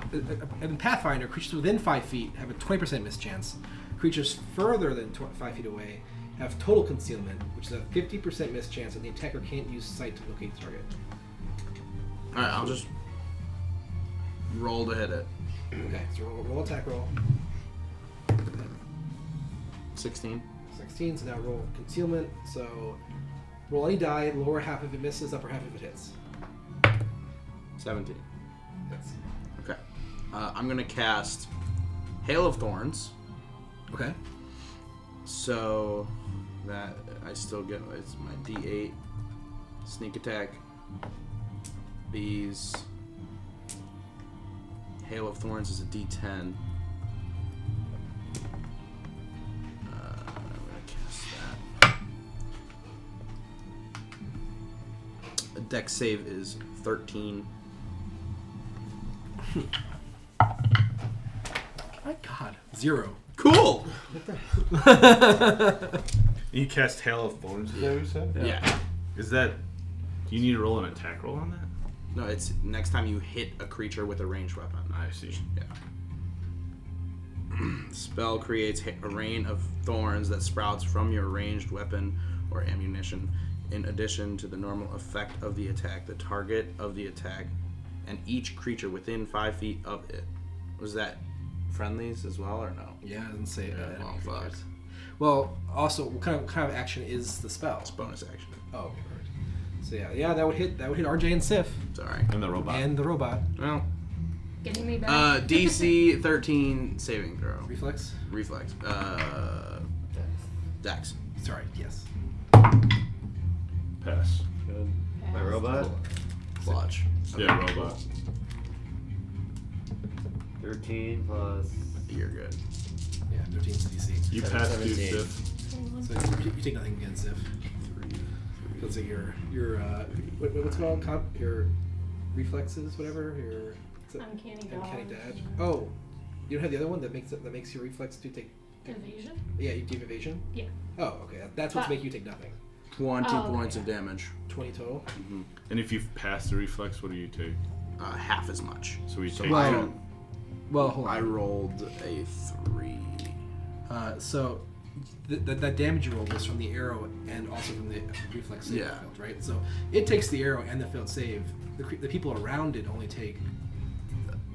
in Pathfinder, creatures within 5 feet have a 20% mischance. Creatures further than 5 feet away have total concealment, which is a 50% mischance, and the attacker can't use sight to locate the target. Alright, I'll just roll to hit it. Okay, so roll attack roll. 16. 16, so now roll concealment. So roll any die, lower half if it misses, upper half if it hits. 17. Yes. Okay. I'm going to cast Hail of Thorns. Okay. So that I still get, it's my D8 sneak attack. These Hail of Thorns is a D10. I'm gonna cast that. A dex save is 13. My God, 0. Cool. You cast Hail of Thorns, is that what you said? Yeah. Is that... Do you need to roll an attack roll on that? No, it's next time you hit a creature with a ranged weapon. I see. Yeah. Spell creates a rain of thorns that sprouts from your ranged weapon or ammunition. In addition to the normal effect of the attack, the target of the attack, and each creature within 5 feet of it. Was that friendlies as well, or no? Yeah, it doesn't say that. Oh, fuck. Well, also, what kind of action is the spell? It's bonus action. Oh, okay, perfect. So yeah, that would hit RJ and Sif Sorry. And the robot. and the robot. Well, Getting me back. DC 13 saving throw. Reflex. Reflex. Dex. Sorry. Yes. Pass. Good. My robot? Clutch. Yeah, robot. 13 plus... You're good. Yeah, 13 is DC. You pass two 17. Sif. So you take nothing against Sif. So it's like your what's it called? Your reflexes, whatever. Your Uncanny uncanny dodge. dodge. Oh, you don't have the other one that makes your reflex to take. Evasion? Yeah, you do evasion. Yeah. Oh, okay. That's what's making you take nothing. 20 Oh, okay. points of damage. 20 total. And if you've passed the reflex, what do you take? Half as much. So we So take I- two. Well, hold I on. rolled a 3. So that damage you rolled was from the arrow and also from the reflex save Yeah. failed, right? So it takes the arrow and the failed save. The people around it only take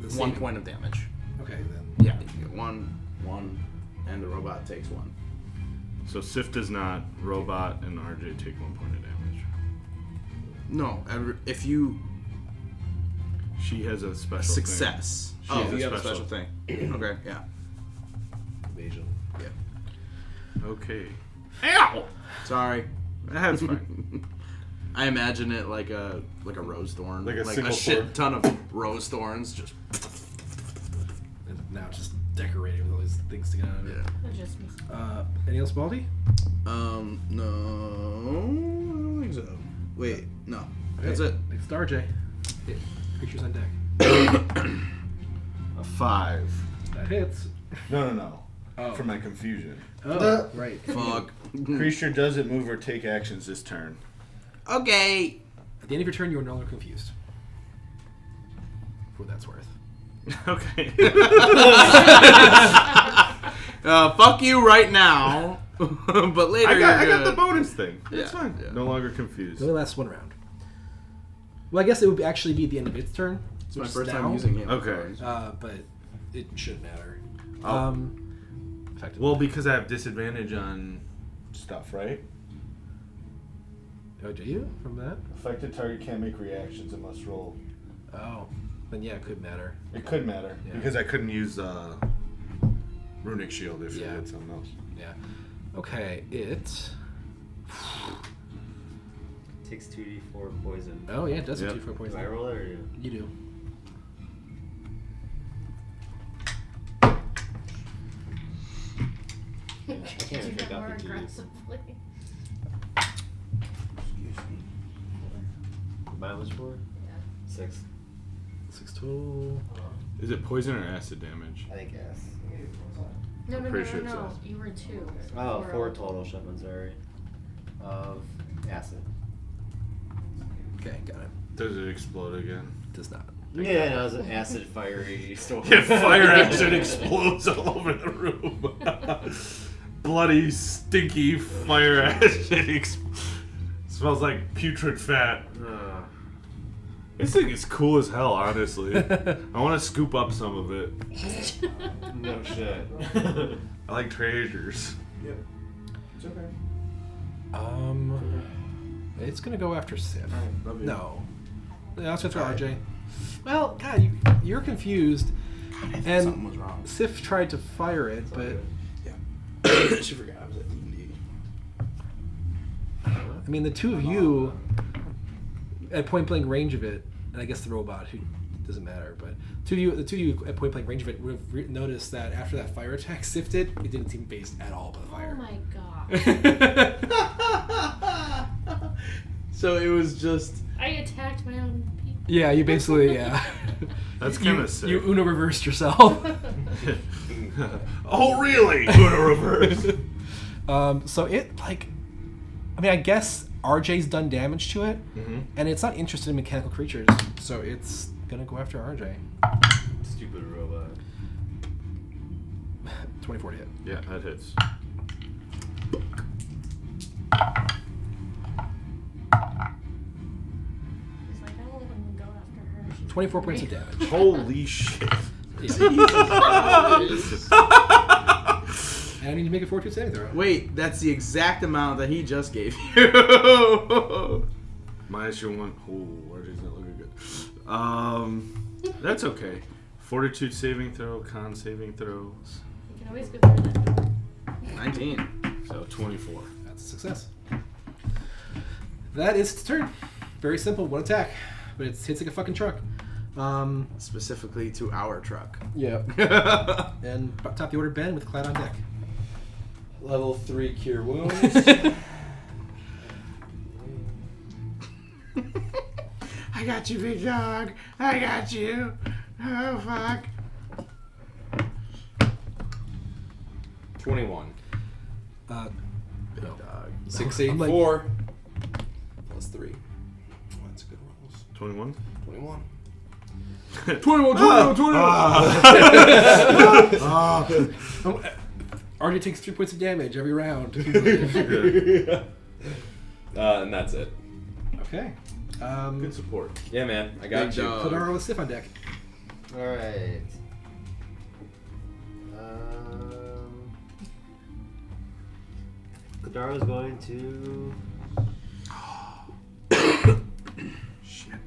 the 1 saving. point of damage. Okay, then. Yeah, you get one, and the robot takes 1. So Sif does not, robot and RJ take 1 point of damage. No, if you She has a special success. She Oh, has a you have a special- special thing. Okay, yeah. Evasion. Yeah. thing. Okay. Ow! Sorry. That's fine. I imagine it like a rose thorn. Like a a single shit thorn. ton of rose thorns. Just And now it's just decorated with all these things to get out of it. yeah. It just makes Anything else, Baldy? No, I don't think so. Wait, no. That's it. Next, RJ. Hit. Creatures on deck. A 5. That hits. No. Oh. For my confusion. Oh, right. Fuck. Creature doesn't move or take actions this turn. Okay. At the end of your turn, you are no longer confused. For what that's worth. Okay. Fuck you right now. But later I got you're the good. bonus thing. Yeah, It's fine. yeah. No longer confused. It only lasts one round. Well, I guess it would actually be the end of its turn. It's my which is first now, time using Game of Okay. Thrones. But it shouldn't matter. Oh. Effectively. Well, because I have disadvantage on stuff, right? Oh, do you? From that? Affected target can't make reactions and must roll. Oh. Then yeah, it could matter. It could matter Yeah. because I couldn't use Runic Shield if Yeah. I had something else. Yeah. Okay, it... Takes 2d4 poison. Oh, yeah, it does Yep. do 4 points. Do I roll it or you? You do. I can't Did you pick get up more the 2d4. aggressively? Mine was 4? Yeah. 6. 6 total. Is it poison or acid damage? I think S. No, no, no, pretty no, sure it's no. us. You were 2. Oh, 4 total, Shepard, sorry. Of acid. Okay, got it. Does it explode again? Does not. Yeah, no, it was an acid fiery storm. Yeah, fire action explodes all over the room. Bloody, stinky fire action. Smells like putrid fat. This thing is cool as hell, honestly. I want to scoop up some of it. No shit. I like treasures. Yep. It's okay. It's gonna go after Sif. Alright, love you. No. Yeah, it's gonna throw Alright. RJ. Well, God, you're confused. Something And was wrong. Sif tried to fire it, but Yeah. She forgot I was at D&D. I mean, the two of you at point blank range of it, and I guess the robot, who doesn't matter, but the two of you at point blank range of it would have noticed that after that fire attack Sif did, it didn't seem phased at all by the Oh fire. my god. So it was just. I attacked my own people. Yeah, you basically, yeah. That's You- kind of sick. You Uno reversed yourself. Oh, really? Uno reverse. So it, like, I mean, I guess RJ's done damage to it, Mm-hmm. and it's not interested in mechanical creatures, so it's gonna go after RJ. Stupid robot. 24 to hit. Yeah, that hits. He's like, I don't let him go after her. She's 24 points great. of damage. Holy shit. And I need to make a fortitude saving throw. Wait, that's the exact amount that he just gave you. Minus your one. Oh, RJ's not looking good. That's okay. Fortitude saving throw, con saving throws. You can always go through that door. 19. So 24. That's a success. That is its turn. Very simple, one attack, but it hits like a fucking truck. Specifically to our truck. Yeah. And top of the order, Ben with Cloud on deck. Level 3 cure wounds. I got you, big dog. I got you. Oh, fuck. 21. Big dog. 6, 8, I'm like- 4. Plus 3. That's a good rolls. 21? 21. 21. RJ takes 3 points of damage every round. And that's it. Okay. Good support. Yeah, man. I got Big you. dog. Cladaro with Sif on deck. Alright. Kadaro's going to. Shit.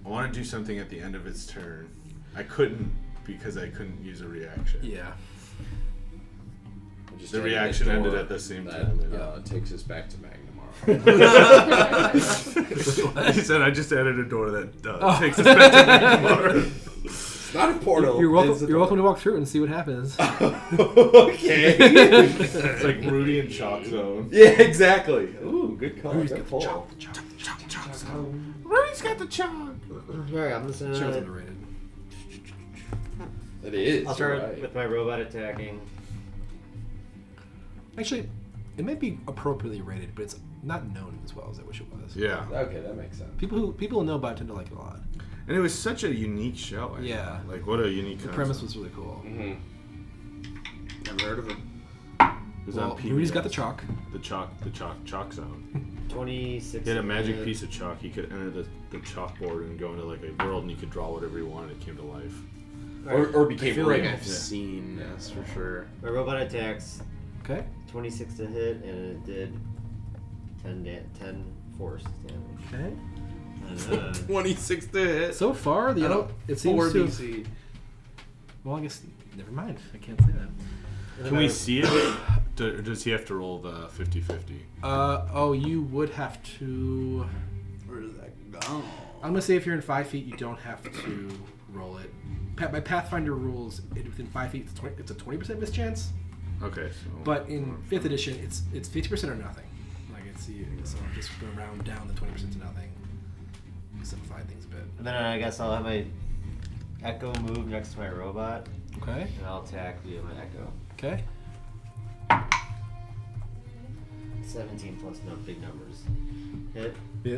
I want to do something at the end of its turn. I couldn't because I couldn't use a reaction. Yeah. Just The opened reaction door ended at the same that, time. takes us back to Magnum. I said I just added a door that takes us back to Magnemar. It's not a portal. You're welcome. it's a You're welcome to walk through it and see what happens. Okay. It's like Rudy and Chalk Zone. Yeah, exactly. Ooh, good call. Good pull. Rudy's got the chalk. Alright, I'm just Show's gonna. underrated. It is. I'll start you're right. with my robot attacking. Actually, it might be appropriately rated, but it's not known as well as I wish it was. Yeah. Okay, that makes sense. People who know about it tend to like it a lot. And it was such a unique show. Yeah. Like, what a unique The concept. premise was really cool. Never heard of him. It was Well, on PBS. Rudy's got the chalk. The chalk zone. 26. He had a magic hit. piece of chalk. He could enter the chalkboard and go into like a world, and he could draw whatever he wanted. It came to life. Or I became feel like real. I've seen this for sure. My robot attacks Okay. 26 to hit, and it did 10 force damage. Okay. And, 26 to hit. So far, I don't. it seems 4 to. DC. Well, I guess never mind. I can't say that. Can we see it? Or does he have to roll the 50-50? You would have to. Where's that gone? I'm gonna say if you're in 5 feet, you don't have to roll it. By Pathfinder rules, within 5 feet, it's a 20% mischance. Okay, so. But in 5th edition, it's 50% or nothing. Like so I'm just gonna round down the 20% to nothing. Simplify things a bit. and then I guess I'll have my Echo move next to my robot, Okay. and I'll attack via my Echo. Okay. 17 plus no big numbers. Hit. Yeah.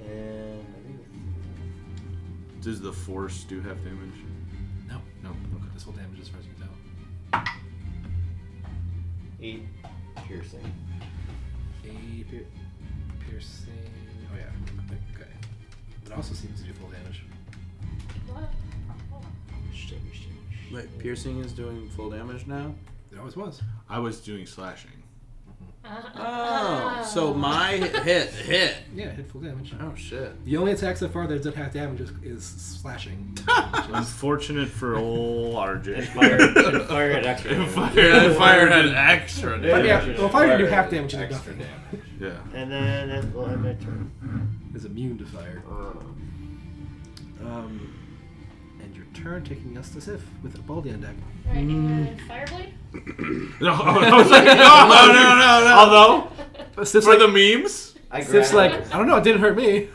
And I think Does the force do half damage? No. No. Okay. This will damage as far as you can tell. 8 piercing. Piercing. Oh yeah. Okay. It also seems to do full damage. What? Wait, piercing is doing full damage now? It always was. I was doing slashing. Oh, so my hit. Yeah, it hit full damage. Oh shit. The only attack so far that's done half damage is slashing. Unfortunate for old RJ. Fire at extra. Yeah, fire had extra But damage. yeah, well, if I were to do half damage, you do Extra nothing. damage. Yeah. And then that will end my turn. Is immune to fire. Oh. And your turn taking us to Sif with a baldy on deck. Alright, and Fireblade? No, I was like, no. Although, Sif's for like, the memes, Sif's like, I don't know, it didn't hurt me.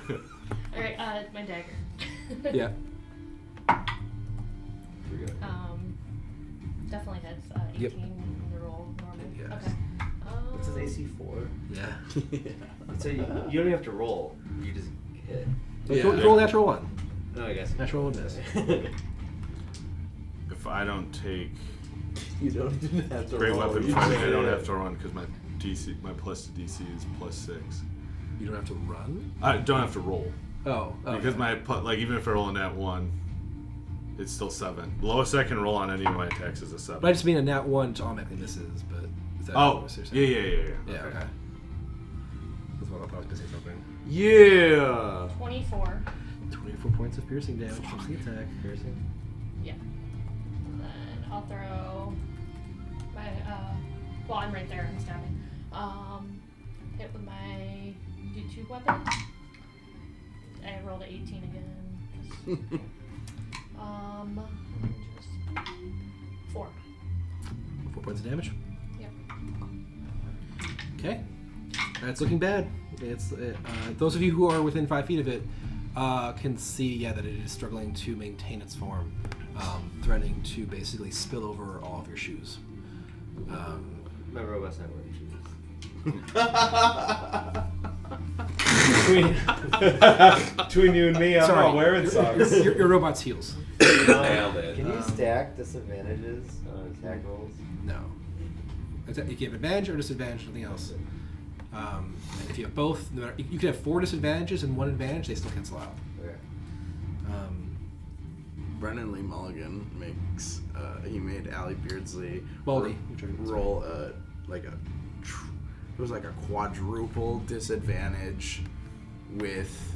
Alright, my dagger. Yeah. Definitely hits. 18 Yep. in the roll normal. Yes. Okay. What's his AC 4? Yeah. So you don't even have to roll. You just hit. Roll natural one. No, I guess. Natural one miss. if I don't take You don't even have to great roll. weapon You fighting, just I don't hit. have to run because my plus to DC is +6. You don't have to run? I don't have to roll Oh. because my even if I roll a nat 1, it's still 7. The lowest I can roll on any of my attacks is a 7. But I just mean a nat 1 automatically misses, but is that Oh, what you're yeah, saying? yeah. Yeah, okay. That's what I thought I was going to say something. Yeah. 24. 24 points of piercing damage from the attack. Piercing. Yeah. And then I'll throw my, well, I'm right there, I'm stabbing. Hit with my D2 weapon. I rolled an 18 again. Just 4. 4 points of damage. Yep. Okay. It's looking bad. It's those of you who are within 5 feet of it can see, that it is struggling to maintain its form, threatening to basically spill over all of your shoes. My robot's not wearing shoes. Between you and me, I'm Sorry. not wearing socks. Your robot's heels. Nailed it. Can you stack disadvantages on attack rolls? No. You can have advantage or disadvantage, nothing else. And if you have both, no matter, you could have 4 disadvantages and 1 advantage, they still cancel out. Okay. Brennan Lee Mulligan makes. He made Allie Beardsley Baldy. roll it was like a quadruple disadvantage with.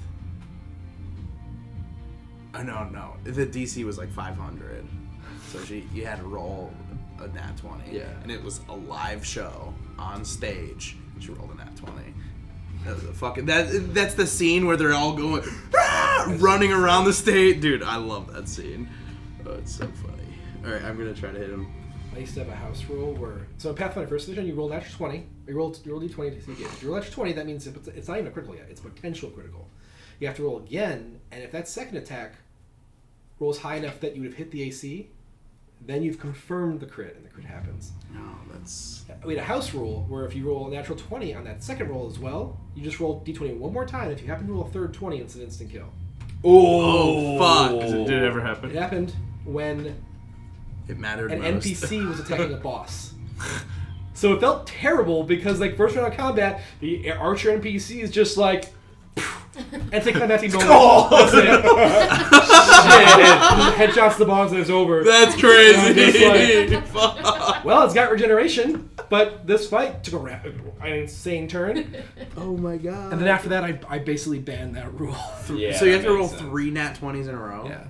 No. The DC was like 500, so you had to roll a nat 20. Yeah. And it was a live show on stage. She rolled a nat 20. That was a fucking that's the scene where they're all going running around the stage. Dude, I love that scene. Oh, it's so funny. All right, I'm gonna try to hit him. I used to have a house rule where, so in Pathfinder First Edition, you roll natural 20. You roll D20 to see again. If you roll natural 20, that means it's not even a critical yet. It's potential critical. You have to roll again, and if that second attack rolls high enough that you would have hit the AC, then you've confirmed the crit, and the crit happens. No, that's... We had a house rule where if you roll a natural 20 on that second roll as well, you just roll d20 one more time. If you happen to roll a third 20, it's an instant kill. Oh, fuck! Did it ever It happen? happened when It mattered an most. NPC was attacking a boss. So it felt terrible because, like, first round of combat, the archer NPC is just like, and take climactic moment. That's it. Shit. Headshots the bombs and it's over. That's And crazy! I'm Fuck! Well, it's got regeneration, but this fight took an insane turn. Oh my god. And then after that, I basically banned that rule. Yeah, So you have that to roll makes sense. 3 nat 20s in a row? Yeah.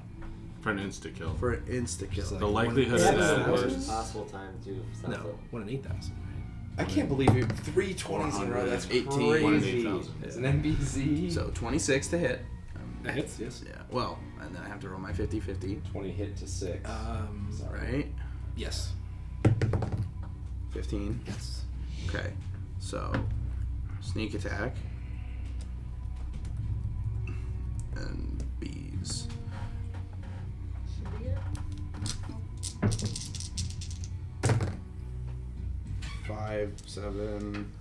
For an insta kill. For an insta-kill. Just like The likelihood one- of that Yeah, is... Possible time too. No, 1 in 8,000, right? I can't believe it. 3 20s in a row. That's 18. crazy. 1 in 8,000. It's an NPC. So 26 to hit. That hits, yes. Yeah, well, and then I have to roll my 50-50, 20 hit to 6. right? Yes. 15. Yes. Okay, so sneak attack. And bees. Should be it. 5, 7,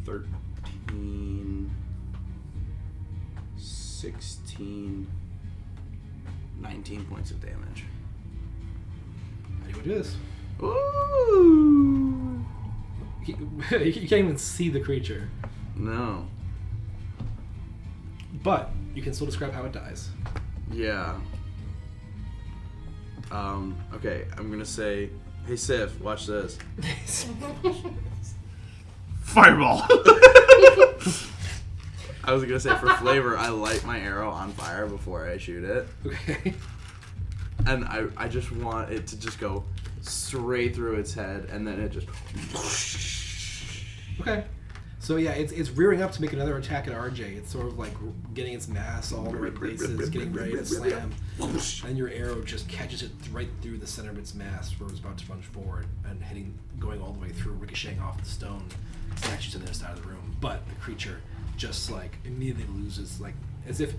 13, 16, 19 points of damage. How do you want to do this? Ooh! You can't even see the creature. No. But you can still describe how it dies. Yeah. Okay, I'm gonna say, hey Sif, watch this. Fireball! I was gonna say for flavor, I light my arrow on fire before I shoot it. Okay. And I just want it to just go straight through its head, and then it just... Okay. So yeah, it's rearing up to make another attack at RJ. It's sort of like getting its mass all in the right places, getting ready to slam. And your arrow just catches it right through the center of its mass where it's about to lunge forward and going all the way through, ricocheting off the stone statues on the other side of the room. But the creature just like immediately loses, like as if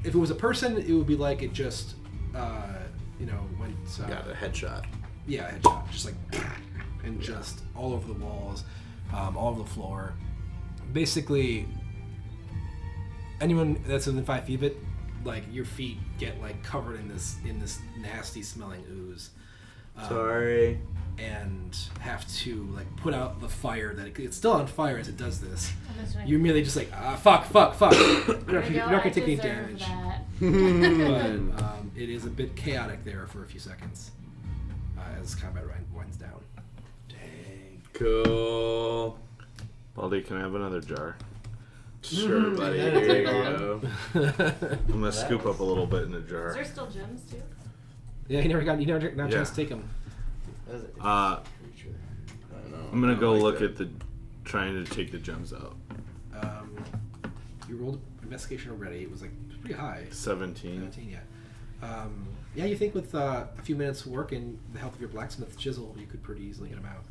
it was a person, it would be like it just went Got a headshot. yeah, headshot, just like and just all over the walls, all over the floor. Basically, anyone that's within 5 feet of it, like your feet get like covered in this nasty smelling ooze. Sorry. And have to like put out the fire that it's still on fire as it does this. I'm just You're immediately just like fuck. You're not gonna take any damage. But it is a bit chaotic there for a few seconds as combat winds down. Dang. Cool. Baldy, can I have another jar? Sure, buddy. Here you go. I'm gonna scoop up a little bit in the Is jar. there still gems too? Yeah, you never got a chance Yeah. to take them. Uh, Creature. I don't know. I'm gonna I go like look that. at trying to take the gems out. You rolled investigation already. It was like pretty high. 17. 17, yeah. Yeah, you think with a few minutes work and the help of your blacksmith chisel, you could pretty easily get them out.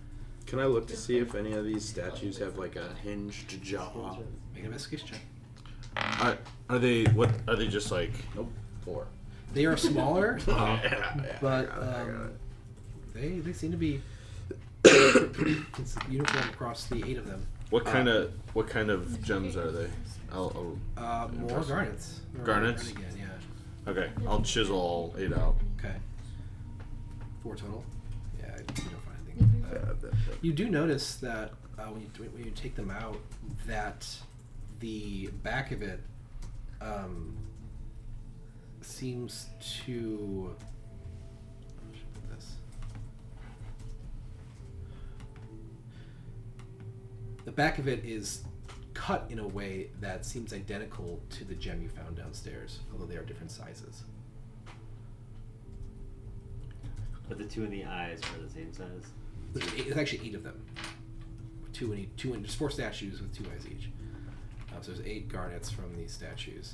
Can I look to see if any of these statues have like a hinged jaw? Make an investigation check. Are they just like? Nope. 4. They are smaller, Yeah, but I got it. they seem to be pretty uniform across the 8 of them. What kind of gems are they? More Interesting. garnets. Or Garnets? Again, yeah. Okay, I'll chisel all 8 out. Okay. 4 total. Yeah, you don't find anything. You do notice that when you take them out, that the back of it seems to. How should I put this? The back of it is cut in a way that seems identical to the gem you found downstairs, although they are different sizes. But the 2 in the eyes are the same size. It's actually 8 of them. 2 and there's 4 statues with 2 eyes each. So there's 8 garnets from these statues.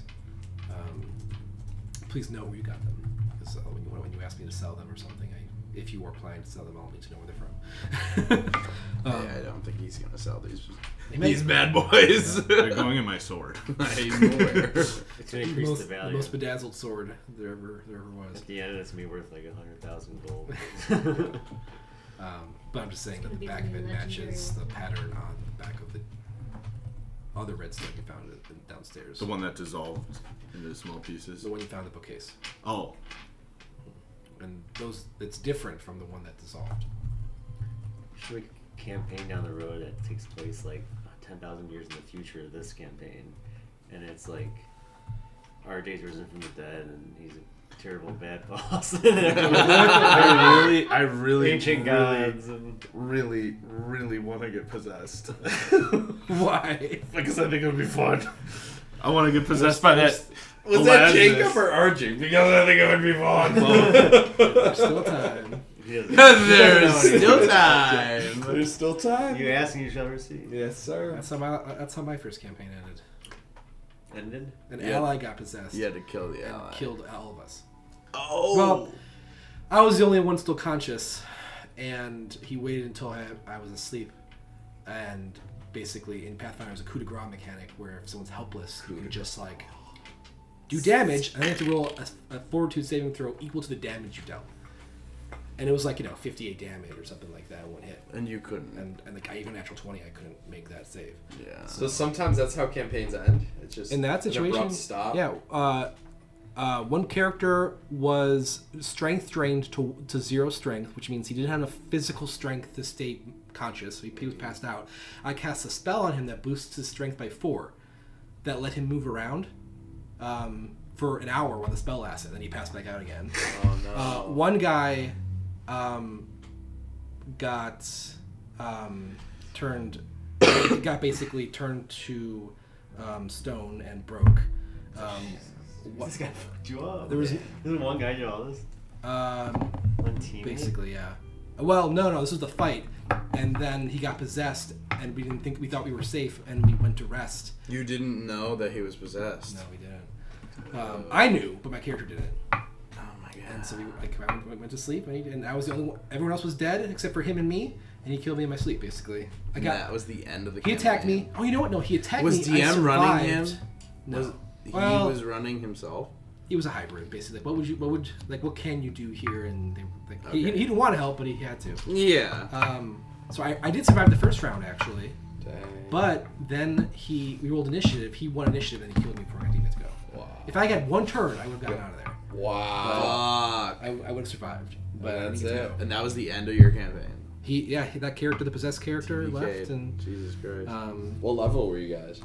Please know where you got them, because to sell. When you ask me to sell them or something, if you were planning to sell them, I'll need to know where they're from. I don't think he's gonna sell He these bad boys. They're going in my sword. I'm aware. It's gonna increase the the value. most bedazzled sword there ever was. At the end, it's gonna be worth like 100,000 gold. But I'm just saying that It's the gonna back be of it the legendary matches the weapon. pattern on the back of the other redstone you found downstairs. The one that dissolved into small pieces. The one you found in the bookcase. Oh, And it's different from the one that dissolved. Should we campaign down the road that takes place like 10,000 years in the future of this campaign, and it's like RJ's risen from the dead and he's a terrible bad boss. I really Ancient gods and really want to get possessed. Why? Because I think it would be fun. I want to get possessed by that. Was that Lazarus. Jacob or RJ? Because I think it would be fun. There's still time. There's still time. There's still time. You ask and you shall receive. Yes, sir. That's how my first campaign ended. Ended? An Yeah. ally got possessed You had to kill the and ally. killed all of us. Oh. Well, I was the only one still conscious, and he waited until I was asleep. And basically, in Pathfinder, there's a coup de grace mechanic where if someone's helpless, you can just like do damage, and then you have to roll a fortitude saving throw equal to the damage you dealt. And it was like 58 damage or something like that in one hit. And you couldn't. And like even natural 20, I couldn't make that save. Yeah. So sometimes that's how campaigns end. It's just In that an situation, abrupt stop. yeah. One character was strength drained to 0 strength, which means he didn't have enough physical strength to stay conscious. So he was passed out. I cast a spell on him that boosts his strength by 4, that let him move around for an hour while the spell lasted. Then he passed back out again. Oh no. One guy got basically turned to stone and broke. This guy fucked you up. There was Doesn't one guy do all this? One team? basically, yeah. Well, no, this was the fight, and then he got possessed, and we thought we were safe, and we went to rest. You didn't know that he was possessed. No, we didn't. I knew, but my character didn't. Oh my god. And so I went to sleep, and I was the only one. Everyone else was dead except for him and me, and he killed me in my sleep. Basically, That was the end of the He attacked me. Oh, you know what? No, he attacked Was me. DM I running him? survived. No. Was, he Well- was running himself? He was a hybrid, basically. What can you do here? And he Okay. he didn't want to help, but he had to. Yeah. So I did survive the first round actually, Dang. but then we rolled initiative. He won initiative, and he killed me before I did to go. Wow. If I had one turn, I would have gotten out of there. Wow. Fuck. I would have survived. But But I didn't that's get to it. go. And that was the end of your campaign. That character, the possessed character, TBK'd. left, and Jesus Christ. What level were you guys?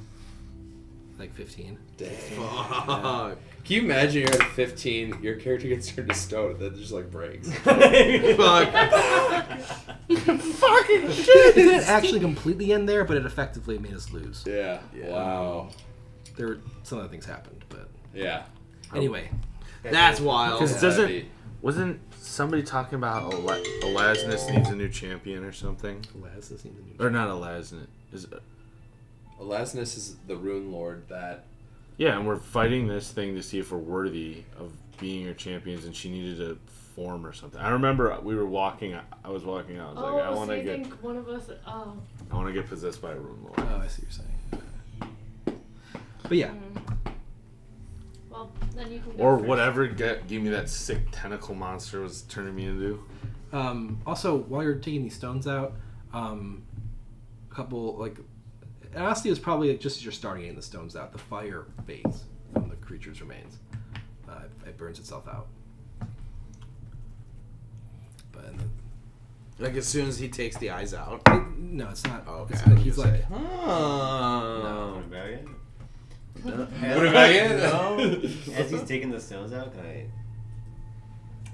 like 15. Dang. Fuck. Can you imagine you're at 15, your character gets turned to stone, and then just like breaks? Fuck. It didn't actually completely end there, but it effectively made us lose. Yeah. Yeah. Wow. There were some other things happened, but Yeah. anyway. That's wild. Because Heavy. wasn't somebody talking about Elasnus needs a new champion or something? Les, this seems a new Or not Elasnus. Elasnus is the rune lord that. Yeah, and we're fighting this thing to see if we're worthy of being your champions, and she needed a form or something. I remember we were walking. I was walking out. I was like, I want so to you get, think one of us? I want to get possessed by a rune lord. Oh, I see what you're saying. But yeah, Well, then you can go Or first. whatever gave me that sick tentacle monster was turning me into. also, while you're taking these stones out, a couple, like, honestly, it's probably just as you're starting getting the stones out, the fire fades from the creature's remains. It burns itself out. But Like as soon as he takes the eyes out. no, it's not. Oh, okay. It's I not- was he's gonna like, say. No, Oh. rebellion. What about you? As he's taking the stones out, can I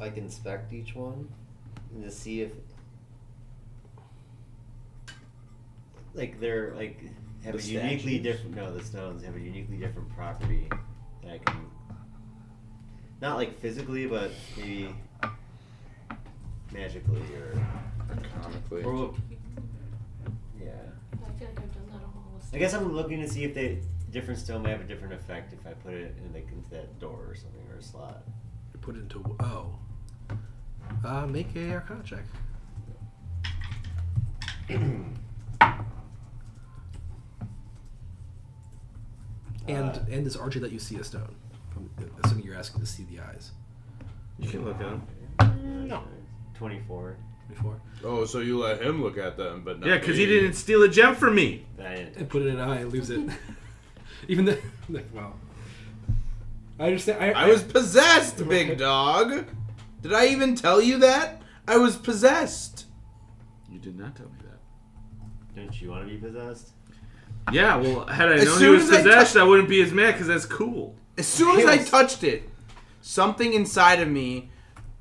like inspect each one and to see if like they're like have The a uniquely statues? different. No, the stones have a uniquely different property that I can not like physically, but maybe magically Comically. or yeah. I feel like I've done that all. I guess I'm looking to see if different stone may have a different effect if I put it in into that door or something or a slot. you're put it into make a Arcana check. And does RJ let you see a stone? Assuming you're asking to see the eyes. You can look at them. No. 24. Before. Oh, so you let him look at them, but not Yeah, because me. he didn't steal a gem from me. And put it in an eye and lose it. Even the well. I understand. I was possessed, big dog. Did I even tell you that? I was possessed. You did not tell me that. Don't you want to be possessed? Yeah, well, had I As known he soon was as I possessed, I wouldn't be as mad because that's cool. As soon as I touched it, something inside of me,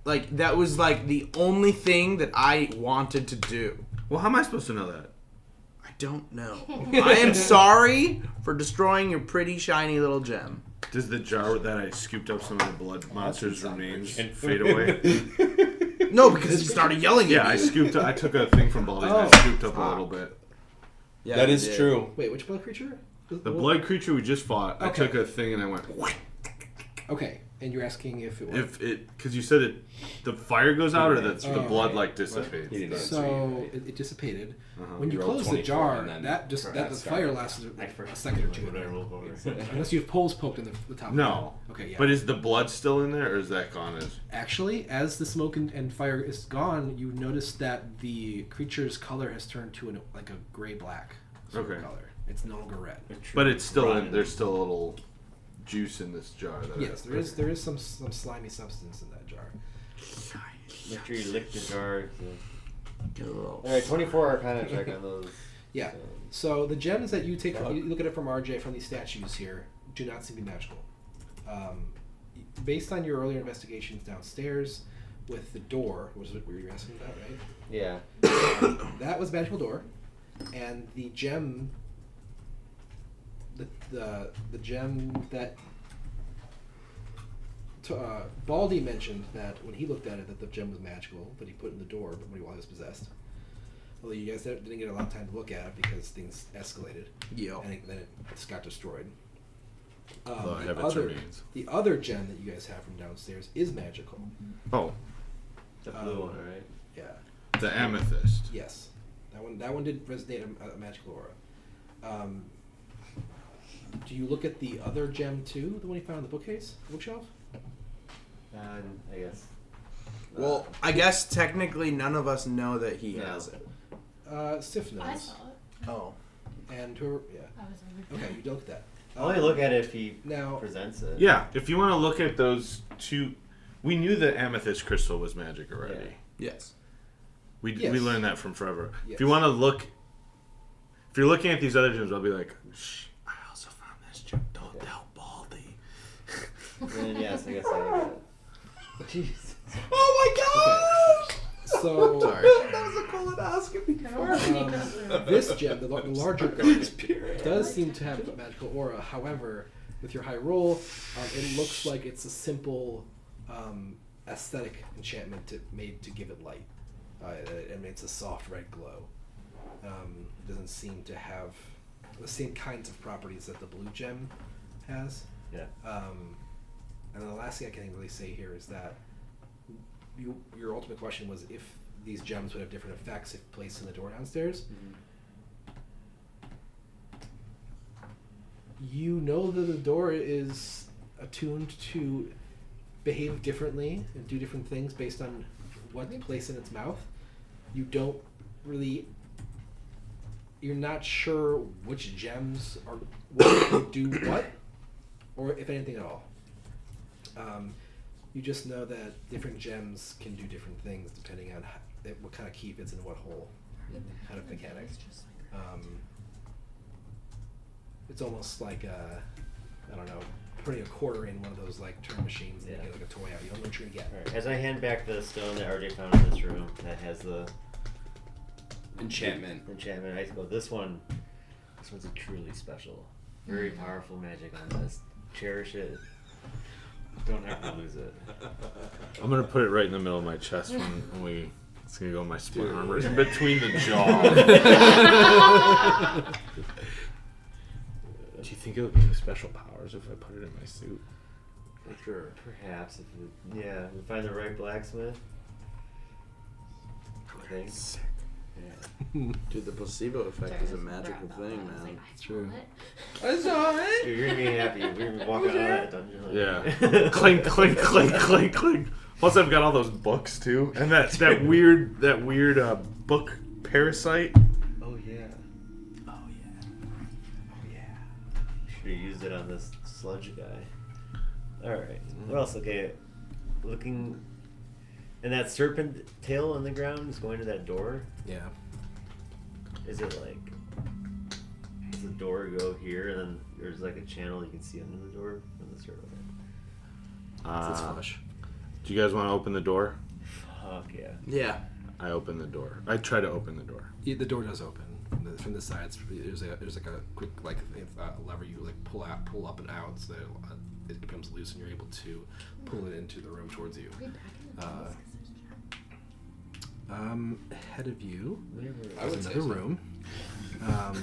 like, that was like the only thing that I wanted to do. Well, how am I supposed to know that? I don't know. I am sorry for destroying your pretty shiny little gem. Does the jar that I scooped up some of the blood monster's remains fade away? No, because he started yelling Yeah, at I me. I took a thing from Baldi and I scooped up a little bit. Yeah, That you is did. true. Wait, which blood creature? The blood creature we just fought, I Okay. took a thing and I went, Okay, and you're asking if it was. if it, because you said the fire goes out or the Oh, blood okay. like dissipates. He didn't answer So it dissipated. Uh-huh. When you You rolled close the 24 jar, and then that just that the started. fire lasted a second or two. Unless you've poles poked in the top. No. Okay, yeah. But is the blood still in there or is that gone? Actually, as the smoke and fire is gone, you notice that the creature's color has turned to a gray-black sort of Okay. color. It's no longer red. But it's still in, there's still a little juice in this jar. That Yes, there is some slimy substance in that jar. Make sure you lick the jar. Alright, 24 Arcana check on those. Yeah. So the gems that you take, you look at it from RJ from these statues here, do not seem to be magical. Based on your earlier investigations downstairs with the door, was what you were asking about, right? Yeah. That was a magical door, and the gem, the gem that Baldi mentioned that when he looked at it, that the gem was magical that he put in the door, but while he was possessed. Although you guys didn't get a lot of time to look at it because things escalated. Yo. And then it just got destroyed. Although I have its remains. The other gem that you guys have from downstairs is magical. Oh, The blue one, right? Yeah. the amethyst. Yes. That one did resonate a magical aura. Do you look at the other gem too, the one you found on the bookshelf? I guess. Well, I guess technically none of us know that he No. has it. Sif knows. I saw it. Oh. And whoever, yeah. I was over. Okay, you don't look at that. I'll only look at it if he Now, presents it. Yeah, if you want to look at those two, we knew the amethyst crystal was magic already. Yes. We Yes. learned that from Forever. Yes. If you want to look, if you're looking at these other gems, I'll be like, shh, I also found this gem. Don't tell Baldi. Then yes, I guess I look at it. Jeez. Oh my god! so Sorry. That was a colonoscopy. this gem, the larger garnet, does seem to have a magical aura. However, with your high roll, it looks like it's a simple aesthetic enchantment made to give it light. I mean, it's a soft red glow. It doesn't seem to have the same kinds of properties that the blue gem has. Yeah. And then the last thing I can really say here is that your ultimate question was if these gems would have different effects if placed in the door downstairs. You know that the door is attuned to behave differently and do different things based on what they place in its mouth. You don't really. You're not sure which gems are what do what, or if anything at all. You just know that different gems can do different things depending on what kind of key fits in what hole, kind of mechanics. It's almost like I don't know, putting a quarter in one of those like turn machines and you get like a toy out. You don't know what you're gonna get. Alright, as I hand back the stone that RJ found in this room that has the Enchantment. I go, this one's a truly special, very powerful magic on this. Cherish it. Don't ever lose it. I'm gonna put it right in the middle of my chest when we. It's gonna go in my split armor in between the jaw. Do you think it'll give me special powers if I put it in my suit? For sure. Perhaps if we find the right blacksmith. I think. Yeah. Dude, the placebo effect is a magical thing, man. It's true. I saw it. You're gonna be happy. We're gonna be walking out of that dungeon. Like, Yeah. Clink, clink, clink, clink, clink. Plus, I've got all those books too, and that weird book Parasite. Oh yeah. Oh yeah. Should have used it on this sludge guy. Alright. What else? Okay. Looking. And that serpent tail on the ground is going to that door? Yeah. Is it like. Does the door go here and then there's like a channel you can see under the door from the serpent? It's flush. Do you guys want to open the door? Fuck yeah. Yeah. I open the door. I try to open the door. Yeah, the door does open from the sides. There's like a quick lever you like pull up and out, so it becomes loose and you're able to pull it into the room towards you. Ahead of you, there's another room.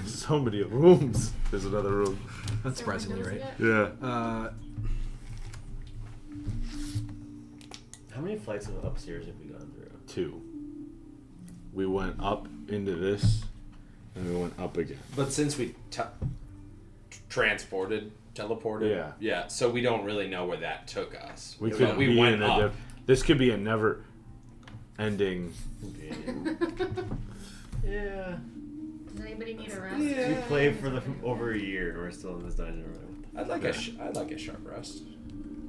So many rooms. There's another room. Not surprisingly, right? Yeah. How many flights of upstairs have we gone through? 2. We went up into this, and we went up again. But since we teleported, Yeah. so we don't really know where that took us. We But could we be went in up. this could be a never-ending. Yeah. Does anybody need a rest? We played for over a year and we're still in this dungeon room. I'd like a sharp rest.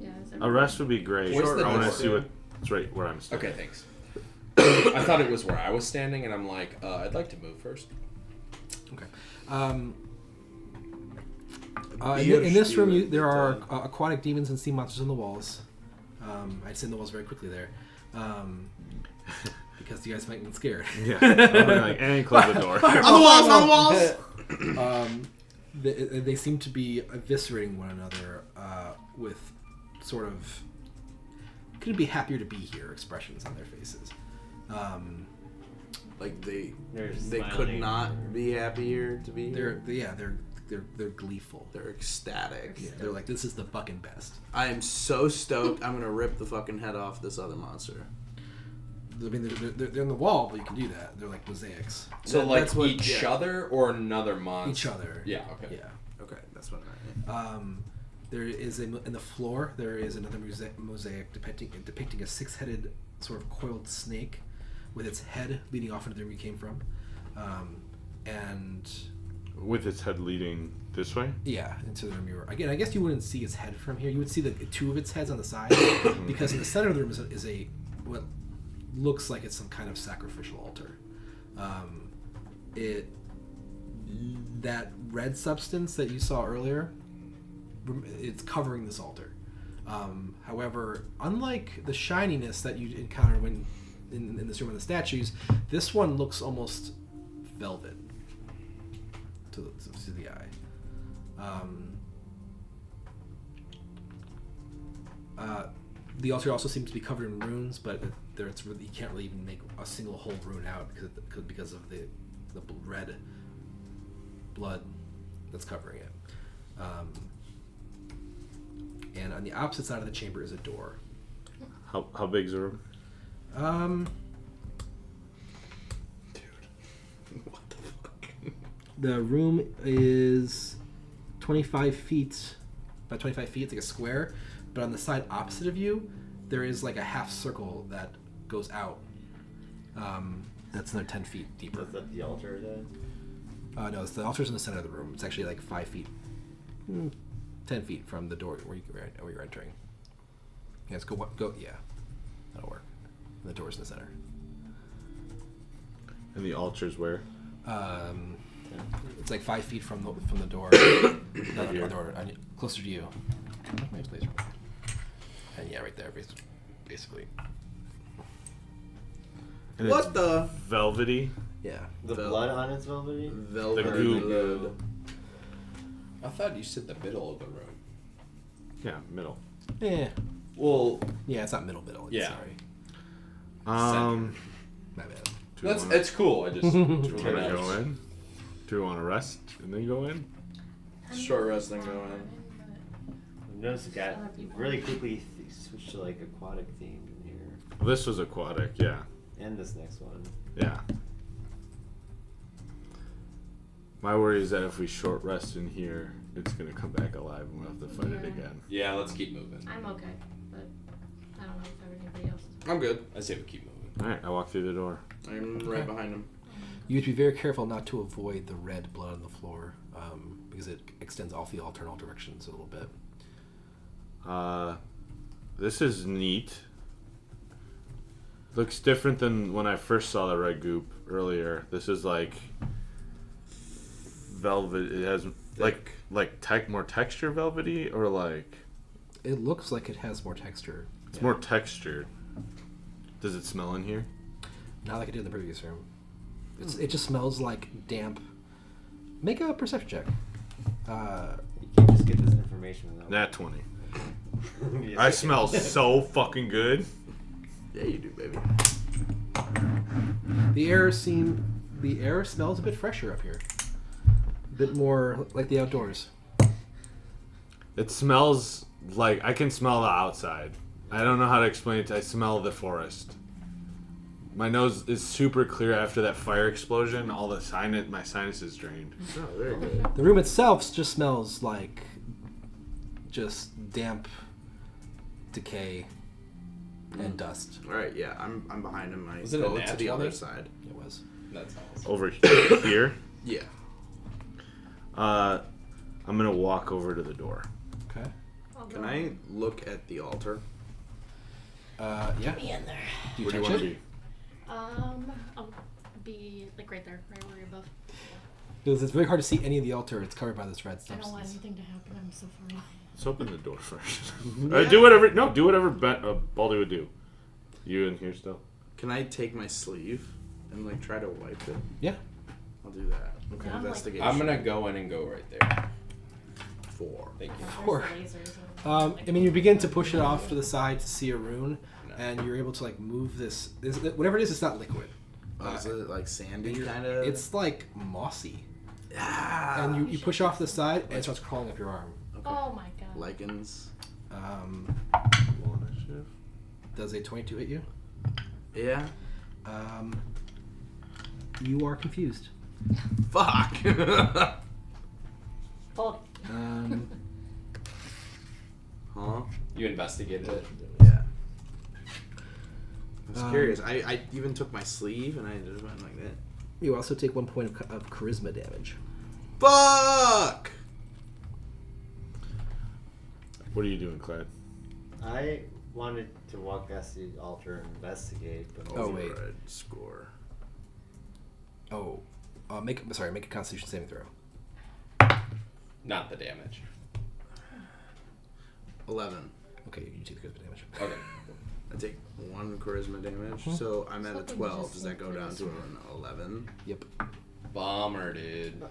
Yeah, is A rest would be great. Where's the I want door? to see what's right where I'm standing. Okay, thanks. I thought it was where I was standing, and I'm like, I'd like to move first. Okay. In this room, there are aquatic demons and sea monsters on the walls. I'd say the walls very quickly there, because you guys might get scared. Yeah. I'm like, and close the door. On the walls! They seem to be eviscerating one another with sort of couldn't be happier to be here expressions on their faces. Like they They're could smiling. not be happier to be here. They're gleeful. They're ecstatic. Yeah, they're like, this is the fucking best. I am so stoked. I'm gonna rip the fucking head off this other monster. I mean, they're in the wall, but you can do that. They're like mosaics. So That's what- each yeah. other or another monster? Each other. Yeah. Okay. Yeah. Okay, that's what I meant. There is in the floor. There is another mosaic depicting a six-headed sort of coiled snake, with its head leading off into the room you came from, and With its head leading this way? yeah, into the room you were. Again, I guess you wouldn't see its head from here. You would see the 2 of its heads on the side, because in the center of the room is a what looks like it's some kind of sacrificial altar. That red substance that you saw earlier, it's covering this altar. However, unlike the shininess that you encountered when in this room with the statues, this one looks almost velvet to the eye. The altar also seems to be covered in runes, but it's really, you can't really even make a single whole rune out because of the red blood that's covering it. And on the opposite side of the chamber is a door. How big is the room? Dude. What the fuck? The room is 25 feet by 25 feet. It's like a square. But on the side opposite of you, there is like a half circle that goes out. That's another 10 feet deeper. Is that the altar then? No, the altar's in the center of the room. It's actually like 5 feet, 10 feet from the door where you're entering. Yes, go. Yeah, that'll work. And the door's in the center. And the altar's where? It's like 5 feet from the door. Right here. Closer to you. Nice place. And yeah, right there, basically. And What it's the? velvety. Yeah. The blood on its velvety? Velvet The goo. blood. I thought you said the middle of the room. Yeah, middle. Yeah. Well, Yeah, it's not middle. It's Yeah. Sorry. Um, My bad. do we that's wanna- it's cool. I just do we want to go in? Do we want to rest and then go in? Short rest, then go in. Notice it got Other people. really quickly switched to like aquatic theme in here. This was aquatic, yeah. And this next one. Yeah. My worry is that if we short rest in here, it's gonna come back alive and we'll have to fight it Yeah. again. Yeah, let's keep moving. I'm okay, but I don't know if anybody else is. I'm good. I say we keep moving. Alright, I walk through the door. I'm right behind him. You have to be very careful not to avoid the red blood on the floor, because it extends off the altar in all directions a little bit. This is neat. Looks different than when I first saw the red goop earlier. This is like velvet. It has more texture velvety, or like It looks like it has more texture. it's more textured. Does it smell in here? Not like it did in the previous room. It just smells like damp. Make a perception check. You can't just get this information without. Nat 20. Yes, I can. smell so fucking good. Yeah, you do, baby. The air smells a bit fresher up here. A bit more like the outdoors. It smells like I can smell the outside. I don't know how to explain it. I smell the forest. My nose is super clear after that fire explosion. All the my sinuses drained. Oh, very good. The room itself just smells like just damp decay and dust. All right, yeah, I'm behind him. I Was it a go nat to the 20? other side. It was. That's awesome. Over here, Yeah. I'm gonna walk over to the door. Okay. I'll Can go. I look at the altar? Yeah. Be in there. Do you Where do you touch want to it? be? I'll be like right there, right where you're above. Because it's very hard to see any of the altar. It's covered by this red I don't want substance. anything to happen. I'm so far away. Let's open the door first. Do whatever Baldy would do. You in here still? Can I take my sleeve and like try to wipe it? Yeah. I'll do that. Okay. I'm, like- Investigation. I'm gonna go in and go right there. 4. Thank you. Four. There's the lasers. I mean, you begin to push it off to the side to see a rune, No. and you're able to like move this. Whatever it is, it's not liquid. Oh, is it like sandy kind of? It's like mossy, ah. and you push off to the side, and it starts crawling up your arm. Okay. Oh my god. Lichens. Does a 22 hit you? Yeah. You are confused. Fuck. Hold. Huh? You investigated it. Yeah. I was curious. I even took my sleeve and I just went like that. You also take 1 point of charisma damage. Fuck. What are you doing, Clyde? I wanted to walk past the altar and investigate, but Oh, wait. Override score. Oh, make a Constitution saving throw. Not the damage. 11. Okay, you take the charisma damage. Okay. I take 1 charisma damage, so I'm at a Something 12. just Does that go down to charisma. an 11? Yep. Bomber, dude.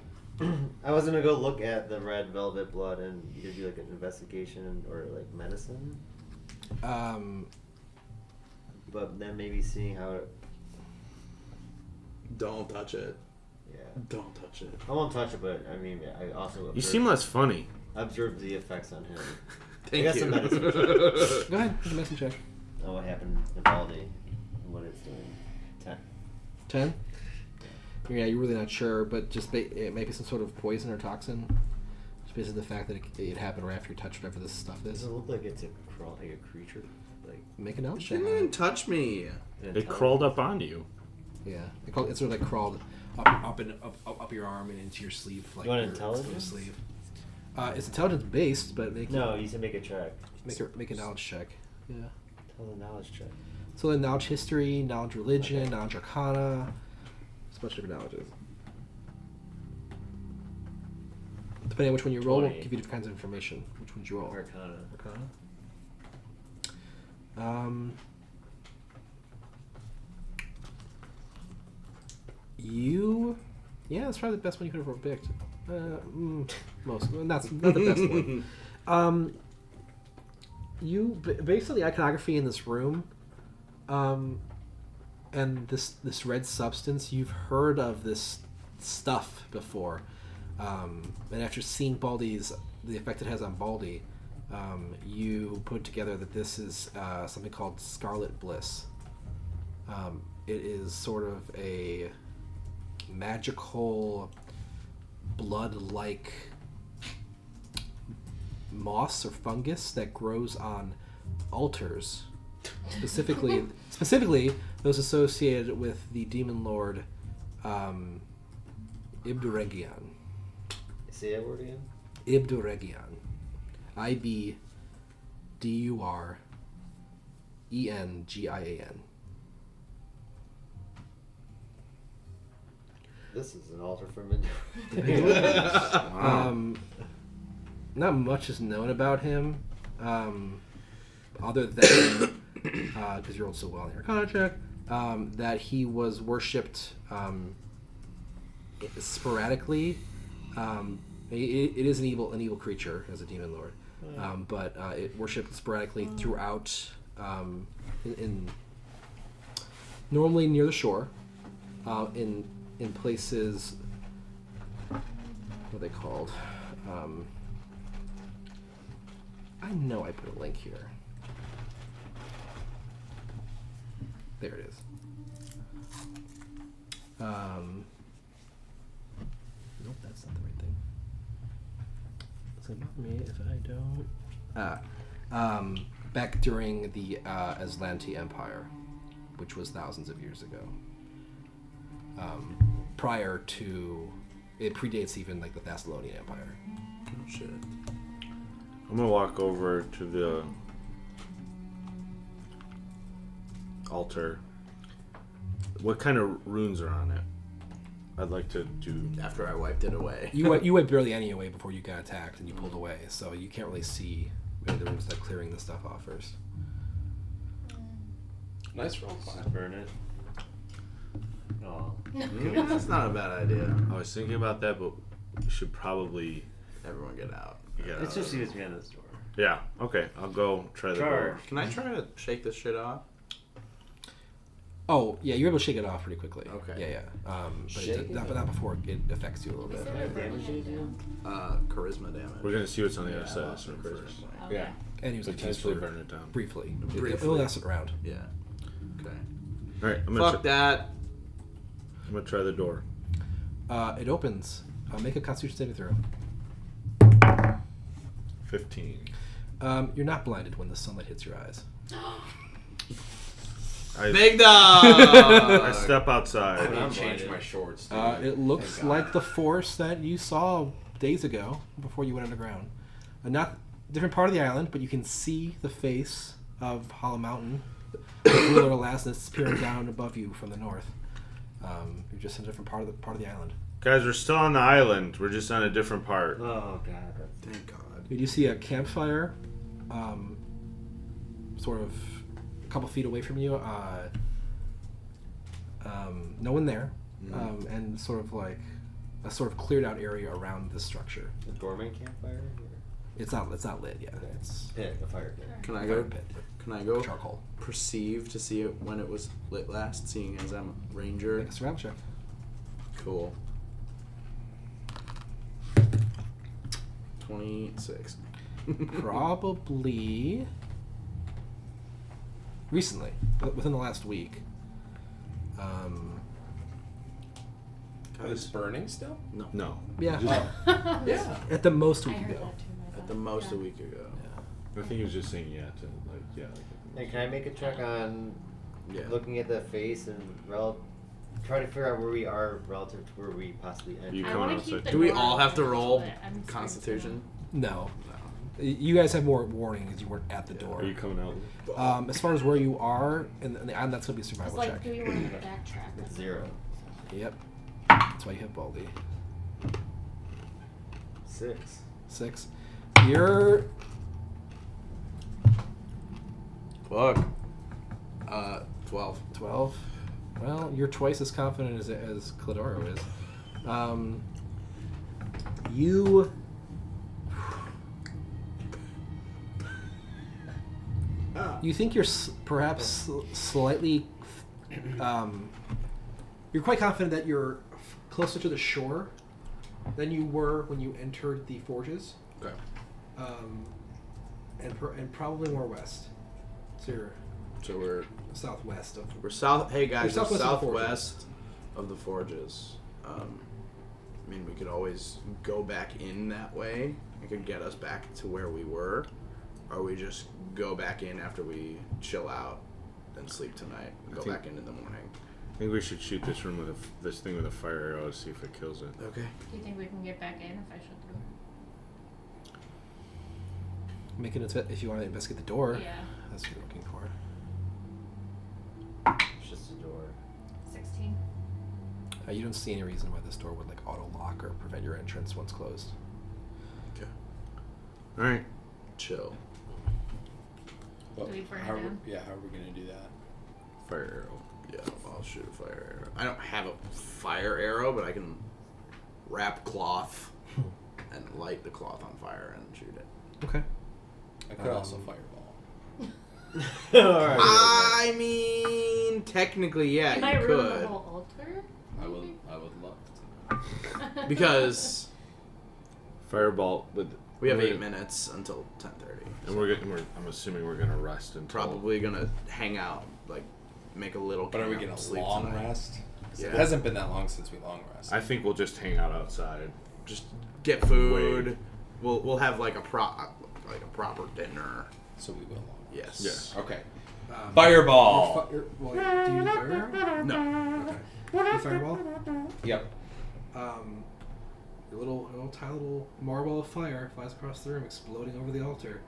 I was gonna go look at the red velvet blood and either do like an investigation or like medicine, but then maybe seeing how it. Don't touch it. Yeah, Don't touch it. I won't touch it, but I mean, I also You observed, seem less funny. observed the effects on him. Thank got you. some medicine. Go ahead, make a medicine check. And what happened to Baldy and what it's doing. 10. 10? Yeah, you're really not sure, but just it might be some sort of poison or toxin. Just based on the fact that it happened right after you touched whatever this stuff Does is. it look like it's a like a creature? Like Make a knowledge She check. didn't even touch me. an It intelligent- crawled up onto you. Yeah, it sort of like crawled up your arm and into your sleeve. Like You want your intelligence? sleeve. It's intelligence based, but No, you said make a check. make a knowledge check. Yeah. Tell the knowledge check. So then knowledge history, knowledge religion, knowledge arcana. It's a bunch of different knowledges. Depending on which one you roll, will 20. give you different kinds of information. Which one did you roll? Arcana. Arcana. Yeah, that's probably the best one you could have picked. Most, that's not the best one. Based on the iconography in this room, and this red substance, you've heard of this stuff before, and after seeing the effect it has on Baldy, you put together that this is something called Scarlet Bliss. It is sort of a magical, blood-like moss or fungus that grows on altars, specifically those associated with the demon lord Ibduregian. Say that word again. Ibduregian. IBDURENGIAN. This is an altar from Wow. Not much is known about him, other than because you're also well in your contract, that he was worshipped sporadically. It is an evil creature as a demon lord, but it worshipped sporadically throughout, in normally near the shore, in places. What are they called? I know I put a link here. There it is. Nope, that's not the right thing. It's about me if I don't. Back during the Aslanti Empire, which was thousands of years ago. Prior to, it predates even like the Thessalonian Empire. Oh shit. I'm gonna walk over to the altar. What kind of runes are on it? I'd like to do. After I wiped it away. You wiped barely any away before you got attacked, and you pulled away, so you can't really see any of the runes that clearing the stuff off first. Nice roll, Just burn it. Oh. That's not a bad idea. I was thinking about that, but we should probably. Everyone get out. Yeah. It's just use me on this door. Yeah. Okay. I'll go try the door. Can I try to shake this shit off? Oh, yeah, you're able to shake it off pretty quickly. Okay. Yeah. But Shake not before it affects you a little bit. Damage you do? Charisma damage. We're gonna see what's on the other side of this room charisma first. point. Yeah. And he was like, Potentially burn it down. briefly. Briefly. It'll last a round. Yeah. Okay. All right. I'm gonna. Fuck that. I'm gonna try the door. It opens. Make a Constitution saving throw. 15. You're not blinded when the sunlight hits your eyes. Big dog. I step I outside. need to change my shorts. Dude. It looks Thank like God. the forest that you saw days ago before you went underground. Not different part of the island, but you can see the face of Hollow Mountain. The blue little last that's peering down above you from the north. You're just in a different part of the island. Guys, we're still on the island. We're just on a different part. Oh god. Thank God. You do see a campfire, sort of a couple feet away from you. No one there, and sort of like a sort of cleared out area around this structure. The dormant campfire? It's not lit yet. Okay. It's Pit, a fire pit. Can I fire go? pit, Can I go? charcoal. Perceive to see it when it was lit last, seeing as I'm a ranger. Make a survival check. Cool. 26. Probably recently, within the last week. Oh, it's burning still? No. Yeah, Yeah. at the most a I week heard ago. that too. At the most a week ago. I think he was just saying yeah to like yeah. Hey, can I make a check on Yeah. looking at the face and try to figure out where we are relative to where we possibly end? You I come want to outside. keep the Do we door all have to open roll so that I'm scared Constitution? No, No. you guys have more warning because you weren't at the door. Are you coming out? As far as where you are, and the island, that's gonna be a It's survival like, check. do we want to backtrack? It's 0. Yep. That's why you have Baldy. 6. 6. You're. Fuck. 12. 12. Well, you're twice as confident as Cladoro is. You. You think you're perhaps slightly. You're quite confident that you're closer to the shore than you were when you entered the forges. Okay. and probably more west. So you're So we're southwest of. south. Hey guys, We're we're southwest of the forges. I mean, we could always go back in that way. It could get us back to where we were, or we just go back in after we chill out and sleep tonight. And go back in the morning. I think we should shoot this room with this thing with a fire arrow to see if it kills it. Okay. Do you think we can get back in if I shut the door? Make it if you want to investigate the door. Yeah. That's what you're looking for. It's just a door. 16. You don't see any reason why this door would like auto lock or prevent your entrance once closed. Okay. All right. Chill. Do we burn it how are down? we gonna do that? Fire arrow. Yeah, I'll shoot a fire arrow. I don't have a fire arrow, but I can wrap cloth and light the cloth on fire and shoot it. Okay. I could also fireball. Alright. I mean, technically, yeah, It might you ruin could. the whole altar. I would love to. Because Fireball with. we have 8 minutes until 10:30. And I'm assuming we're gonna rest until. Probably gonna hang out, like make a little. But are we camp, gonna sleep long tonight. rest? Yeah. It hasn't been that long since we long rested. I think we'll just hang out outside. Just get food. Wait. We'll have like a proper dinner. So we will long rest. Yes. Yeah. Okay. Um, Fireball. do you use fire arrow? No. Okay. You fireball. Yep. Your little tiny little marble of fire flies across the room, exploding over the altar,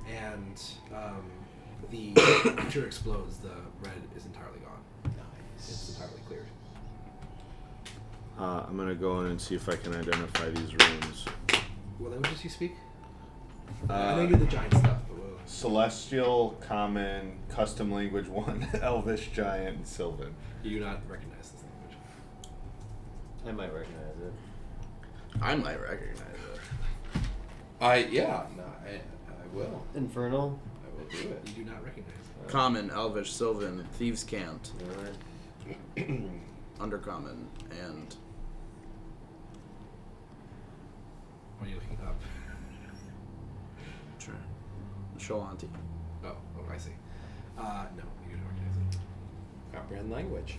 and the altar explodes. The red is entirely gone. It's Nice. entirely cleared. I'm gonna go in and see if I can identify these runes. What languages do you speak? I know you do the giant stuff, but Celestial, Common, Custom Language 1, Elvish, Giant, and Sylvan. you do not recognize this language. I might recognize it. I might recognize it. I will. Infernal. I will do it. You do not recognize it. Common, Elvish, Sylvan, Thieves' Cant, Alright. Undercommon, and What are you looking up? Sholanti. Oh, I see. No, you don't recognize it. Comprehend language.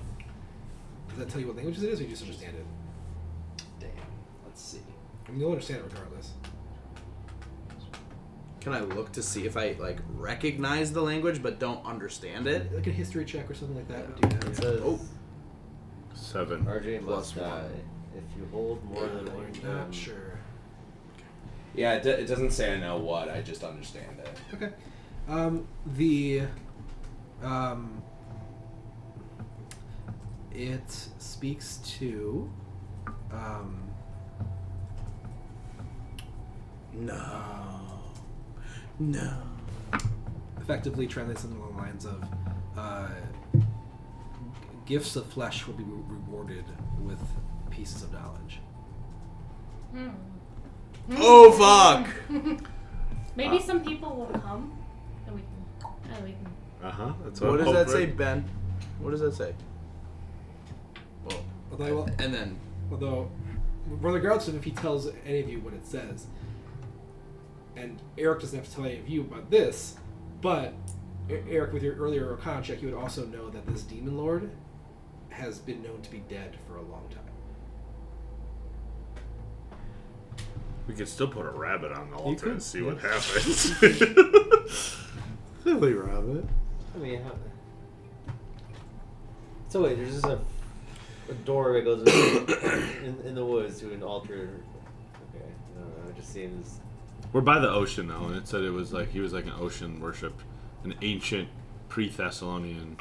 Does that tell you what languages it is, or you just understand it? Damn. Let's see. I mean, you'll understand it regardless. Can I look to see if I like recognize the language but don't understand it? Like a history check or something like that would do It that. says 7. RJ Plus must die. one. If you hold more than one You're not gem. sure. Yeah, it doesn't say I know what. I just understand it. Okay. It speaks to No. effectively translates something along the lines of gifts of flesh will be rewarded with pieces of knowledge. Oh fuck! Maybe some people will come, and we can. That's What does I'm that say, hoping. Ben? What does that say? Well, and then Although, regardless of if he tells any of you what it says, and Eric doesn't have to tell any of you about this, but Eric, with your earlier Arcana check, you would also know that this demon lord has been known to be dead for a long time. We could still put a rabbit on the altar could, and see yeah. what happens. silly rabbit. I mean, so wait, there's just a door that goes in the woods to an altar. Okay, I don't know. It just seems. We're by the ocean now, and it said it was like he was like an ocean worship, an ancient pre-Thessalonian.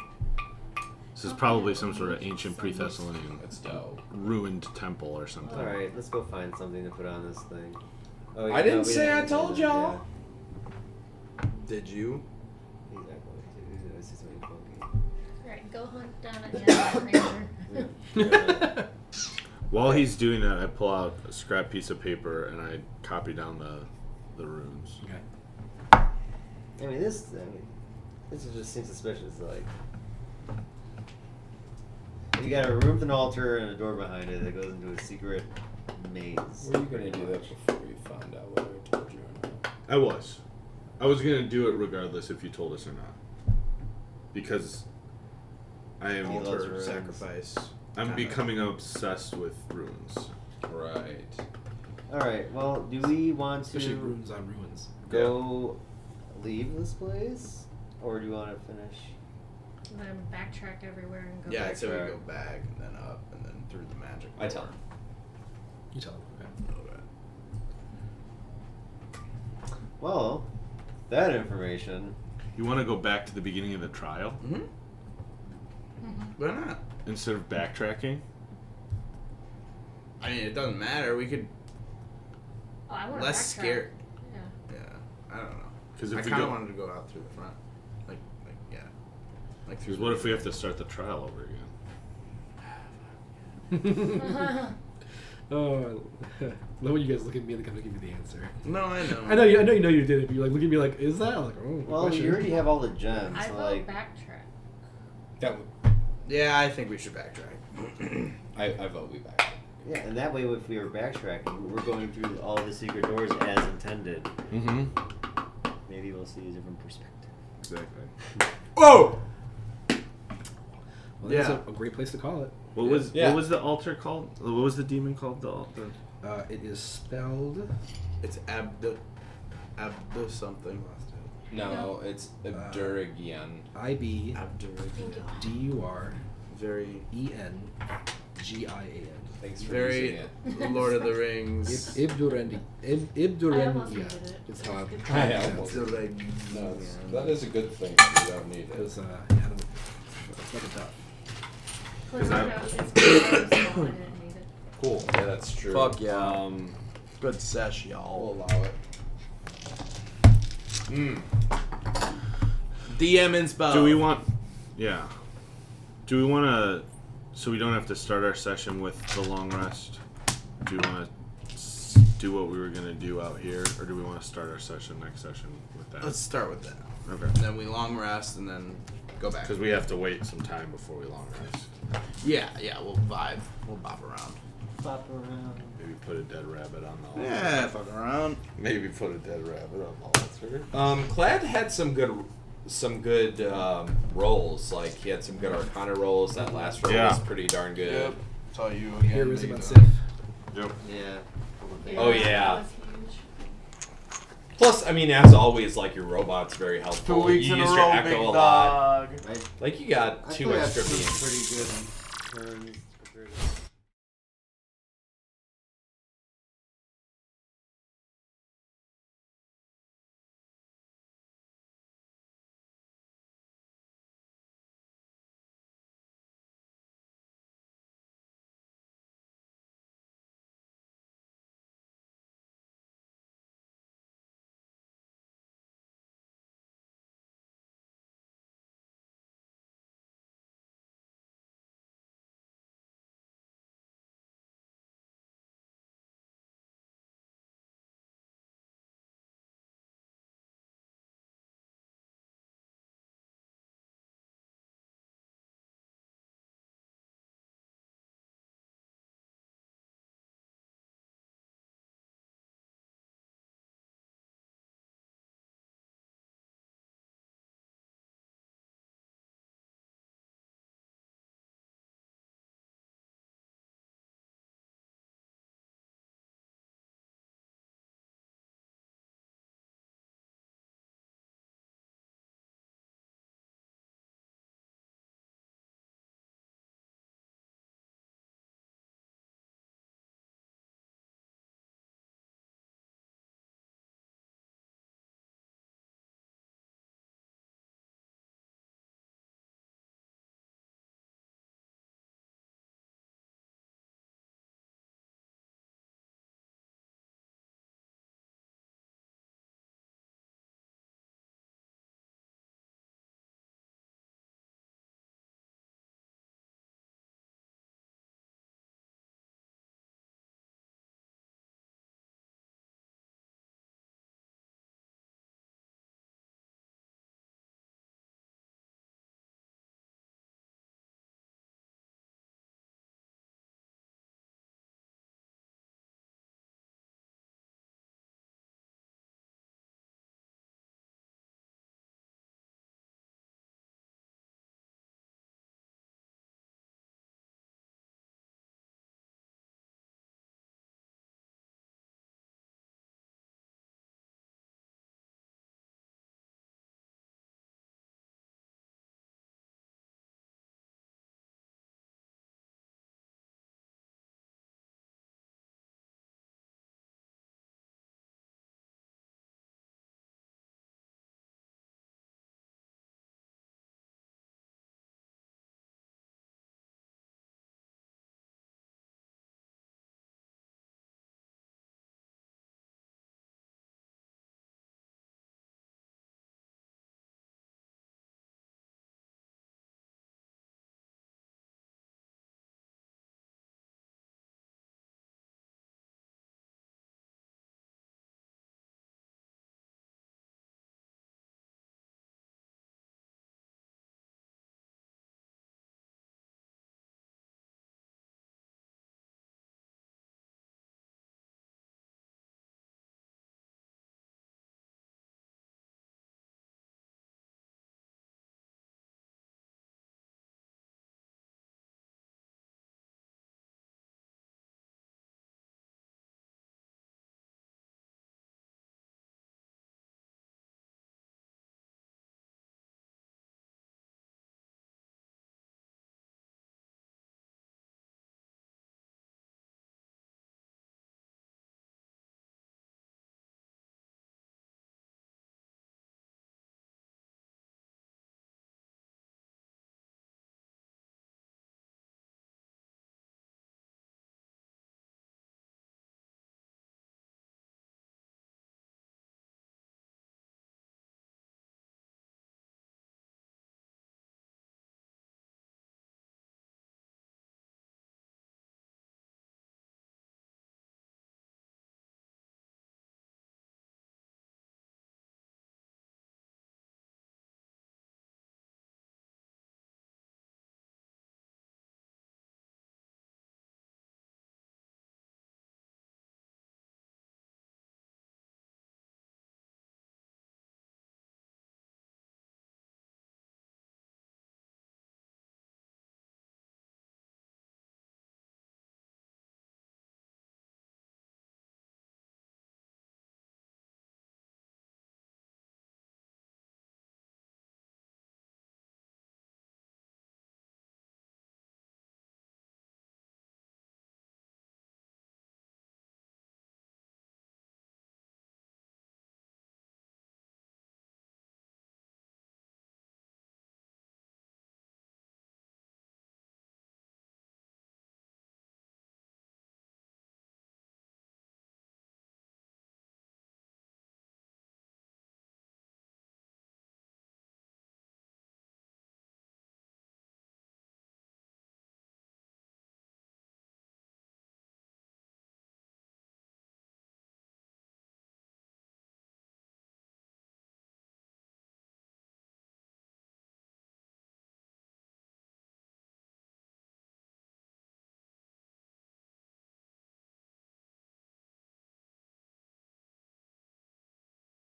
This is probably some sort of ancient pre-Thessalonian That's dope. ruined temple or something. All right, let's go find something to put on this thing. Oh, I didn't we say I do told that, y'all. Did you? Yeah. He's not going to. This is something funky. Alright, go hunt down a giant creature. While he's doing that, I pull out a scrap piece of paper and I copy down the runes. Okay. I mean, this just seems suspicious. Like, you got a room with an altar and a door behind it that goes into a secret maze. Were you gonna do that before you found out whether I told you or not? I was. I was gonna do it regardless if you told us or not, because I am Altar, sacrifice. I'm becoming obsessed with runes. Right. Alright, well, do we want Especially to runes on ruins. go leave this place? Or do you want to finish? And then backtrack everywhere and go Yeah, back. I'd say we go back and then up and then through the magic. I tell door. him. You tell them. Okay. Okay. Well, that information. You want to go back to the beginning of the trial Mm-hmm. Why not? instead of backtracking? I mean, it doesn't matter. We could Oh, I want to less backtrack. scared. Yeah. Yeah, I don't know. Because I if we kind of go, wanted to go out through the front, like yeah, like through. because what if we have to start the trial over again? Oh, love when you guys look at me and kind of give you the answer. No, I know. I know you know you did it, but you like look at me like, is that? I'm like, oh. Well, question. you already have all the gems. I So vote like, backtrack. That would, Yeah, I think we should backtrack. I vote we back. yeah, and that way, if we were backtracking, we're going through all the secret doors as intended. Mm-hmm. Maybe we'll see a different perspective. Exactly. Whoa! Well, that's Yeah. a great place to call it. What was Yeah. what was the altar called? What was the demon called? The It is spelled. It's Abdu something. No, it's Abduragian. IB Abduragian. DUR Very, ENGIAN. Thanks for very using it. Lord of the Rings. Ibdurendi. I almost Ibdurendia. needed it. It's how I I almost- No, it's- Abduragian. that is a good thing. You don't need it. Because yeah, I don't, it's like a duck. Please that- note, it's small, I didn't need it. Cool. Yeah, that's true. Fuck yeah. Good sesh, I'll y'all. allow it. DM inspo. Do we want? Yeah. Do we want to? So we don't have to start our session with the long rest. Do you want to do what we were gonna do out here, or do we want to start our session next session with that? Let's start with that. Okay. And then we long rest and then go back. Because we have to wait some time before we long rest. Yeah, we'll vibe. We'll bop around. Flop around. Maybe put a dead rabbit on the altar. Yeah, fuck around. Maybe put a dead rabbit on the altar. Clad had some good rolls. Like he had some good Arcana rolls. That last roll Yeah. was pretty darn good. Yep. It's all you again. Here is Leave about it. Sif. Yep. Yeah. Oh, that yeah. was huge. Plus, I mean, as always, like your robot's very helpful. 2 weeks you in a use row, your big echo a lot. dog. Like you got two extra beams. Pretty good turns.